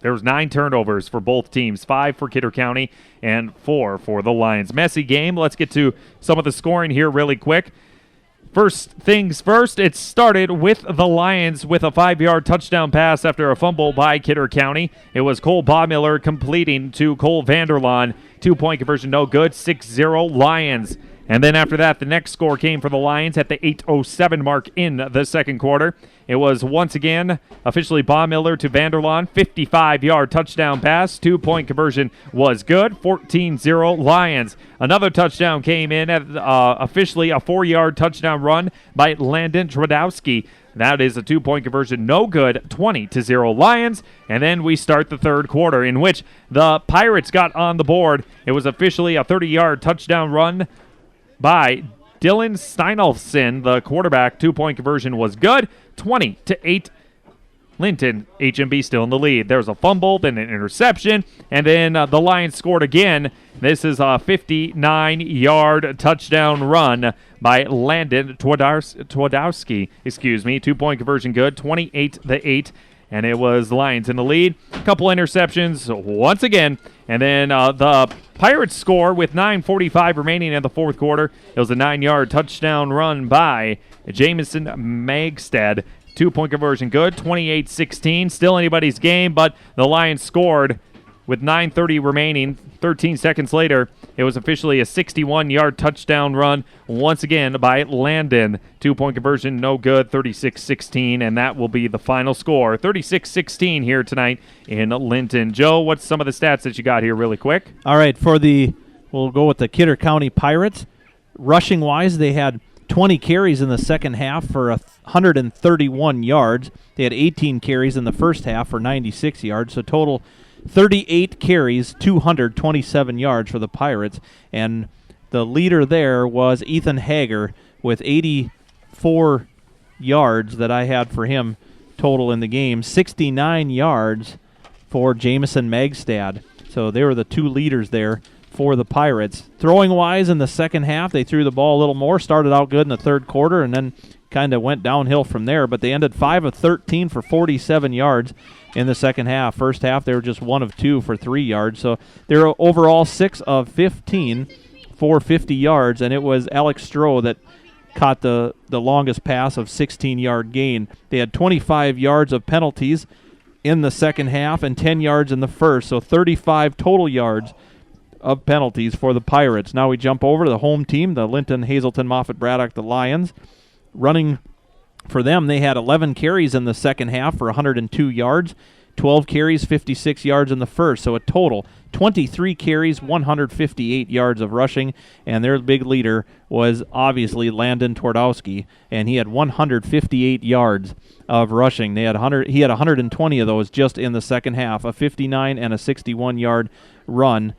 there was 9 turnovers for both teams, 5 for Kidder County and 4 for the Lions. Messy game. Let's get to some of the scoring here really quick. First things first, it started with the Lions with a 5-yard touchdown pass after a fumble by Kidder County. It was Cole Baumiller completing to Cole Vanderlaan. 2-point conversion, no good, 6-0 Lions. And then after that, the next score came for the Lions at the 8:07 mark in the second quarter. It was once again officially Baumiller to Vanderlaan, 55-yard touchdown pass. 2-point conversion was good, 14-0 Lions. Another touchdown came in at officially a 4-yard touchdown run by Landon Twadowski. That is a 2-point conversion, no good, 20-0 Lions. And then we start the third quarter, in which the Pirates got on the board. It was officially a 30-yard touchdown run by Dylan Steinolfson, the quarterback. 2-point conversion was good, 20-8. Linton-HMB still in the lead. There's a fumble, then an interception, and then the Lions scored again. This is a 59-yard touchdown run by Landon Twadowski. 2-point conversion good, 28-8. And it was the Lions in the lead. A couple interceptions once again. And then the Pirates score with 9:45 remaining in the fourth quarter. It was a 9-yard touchdown run by Jamison Magstad. 2-point conversion good, 28-16. Still anybody's game, but the Lions scored with 9:30 remaining. 13 seconds later, it was officially a 61-yard touchdown run once again by Landon. 2-point conversion, no good, 36-16, and that will be the final score. 36-16 here tonight in Linton. Joe, what's some of the stats that you got here really quick? All right, we'll go with the Kidder County Pirates. Rushing-wise, they had 20 carries in the second half for 131 yards. They had 18 carries in the first half for 96 yards, so total 38 carries, 227 yards for the Pirates. And the leader there was Ethan Hager with 84 yards that I had for him total in the game. 69 yards for Jamison Magstad. So they were the two leaders there for the Pirates. Throwing-wise in the second half, they threw the ball a little more, started out good in the third quarter, and then kind of went downhill from there. But they ended 5 of 13 for 47 yards in the second half. First half, they were just 1 of 2 for 3 yards. So they were overall 6 of 15 for 50 yards, and it was Alex Stroh that caught the longest pass of 16-yard gain. They had 25 yards of penalties in the second half and 10 yards in the first, so 35 total yards of penalties for the Pirates. Now we jump over to the home team, the Linton, Hazelton, Moffett, Braddock, the Lions. Running for them, they had 11 carries in the second half for 102 yards, 12 carries, 56 yards in the first, so a total 23 carries, 158 yards of rushing, and their big leader was obviously Landon Twardowski, and he had 158 yards of rushing. He had 120 of those just in the second half, a 59 and a 61-yard run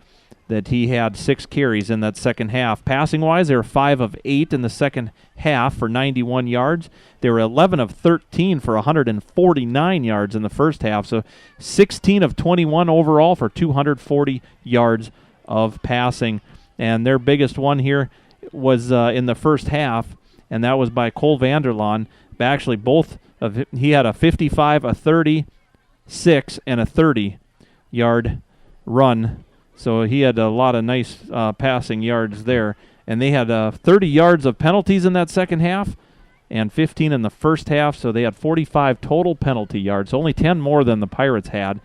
that he had 6 carries in that second half. Passing-wise, they were 5 of 8 in the second half for 91 yards. They were 11 of 13 for 149 yards in the first half, so 16 of 21 overall for 240 yards of passing. And their biggest one here was in the first half, and that was by Cole Vanderlaan. Actually, he had a 55, a 36, and a 30-yard run. So he had a lot of nice passing yards there. And they had 30 yards of penalties in that second half and 15 in the first half. So they had 45 total penalty yards. Only 10 more than the Pirates had,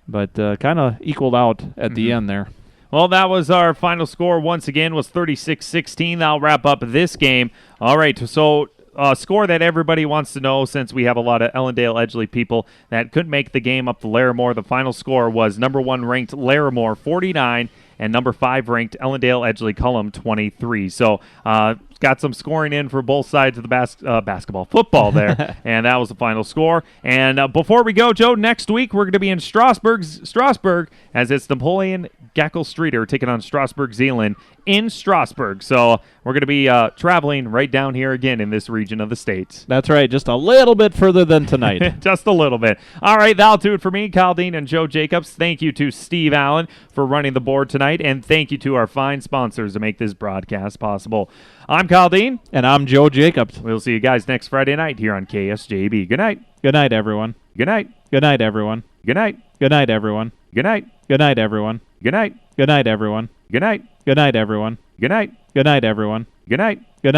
but kind of equaled out at the end there. Well, that was our final score. Once again, was 36-16. That'll wrap up this game. All right, so score that everybody wants to know, since we have a lot of Ellendale Edgeley people that couldn't make the game up to Larimore. The final score was number 1 ranked Larimore 49 and number 5 ranked Ellendale Edgeley Cullum 23. So got some scoring in for both sides of the football there, and that was the final score. And before we go, Joe, next week we're going to be in Strasbourg, as it's Napoleon Gackel Streeter taking on Strasbourg Zeeland in Strasbourg. So we're going to be traveling right down here again in this region of the States. That's right, just a little bit further than tonight. Just a little bit. All right, that'll do it for me, Kyle Dean and Joe Jacobs. Thank you to Steve Allen for running the board tonight, and thank you to our fine sponsors to make this broadcast possible. I'm Kyle Dean. And I'm Joe Jacobs. We'll see you guys next Friday night here on KSJB. Good night. Good night, everyone. Good night. Good night, everyone. Good night. Good night, everyone. Good night. Good night, everyone. Good night. Good night, everyone. Good night. Good night, everyone. Good night. Good night, everyone. Good night. Good night.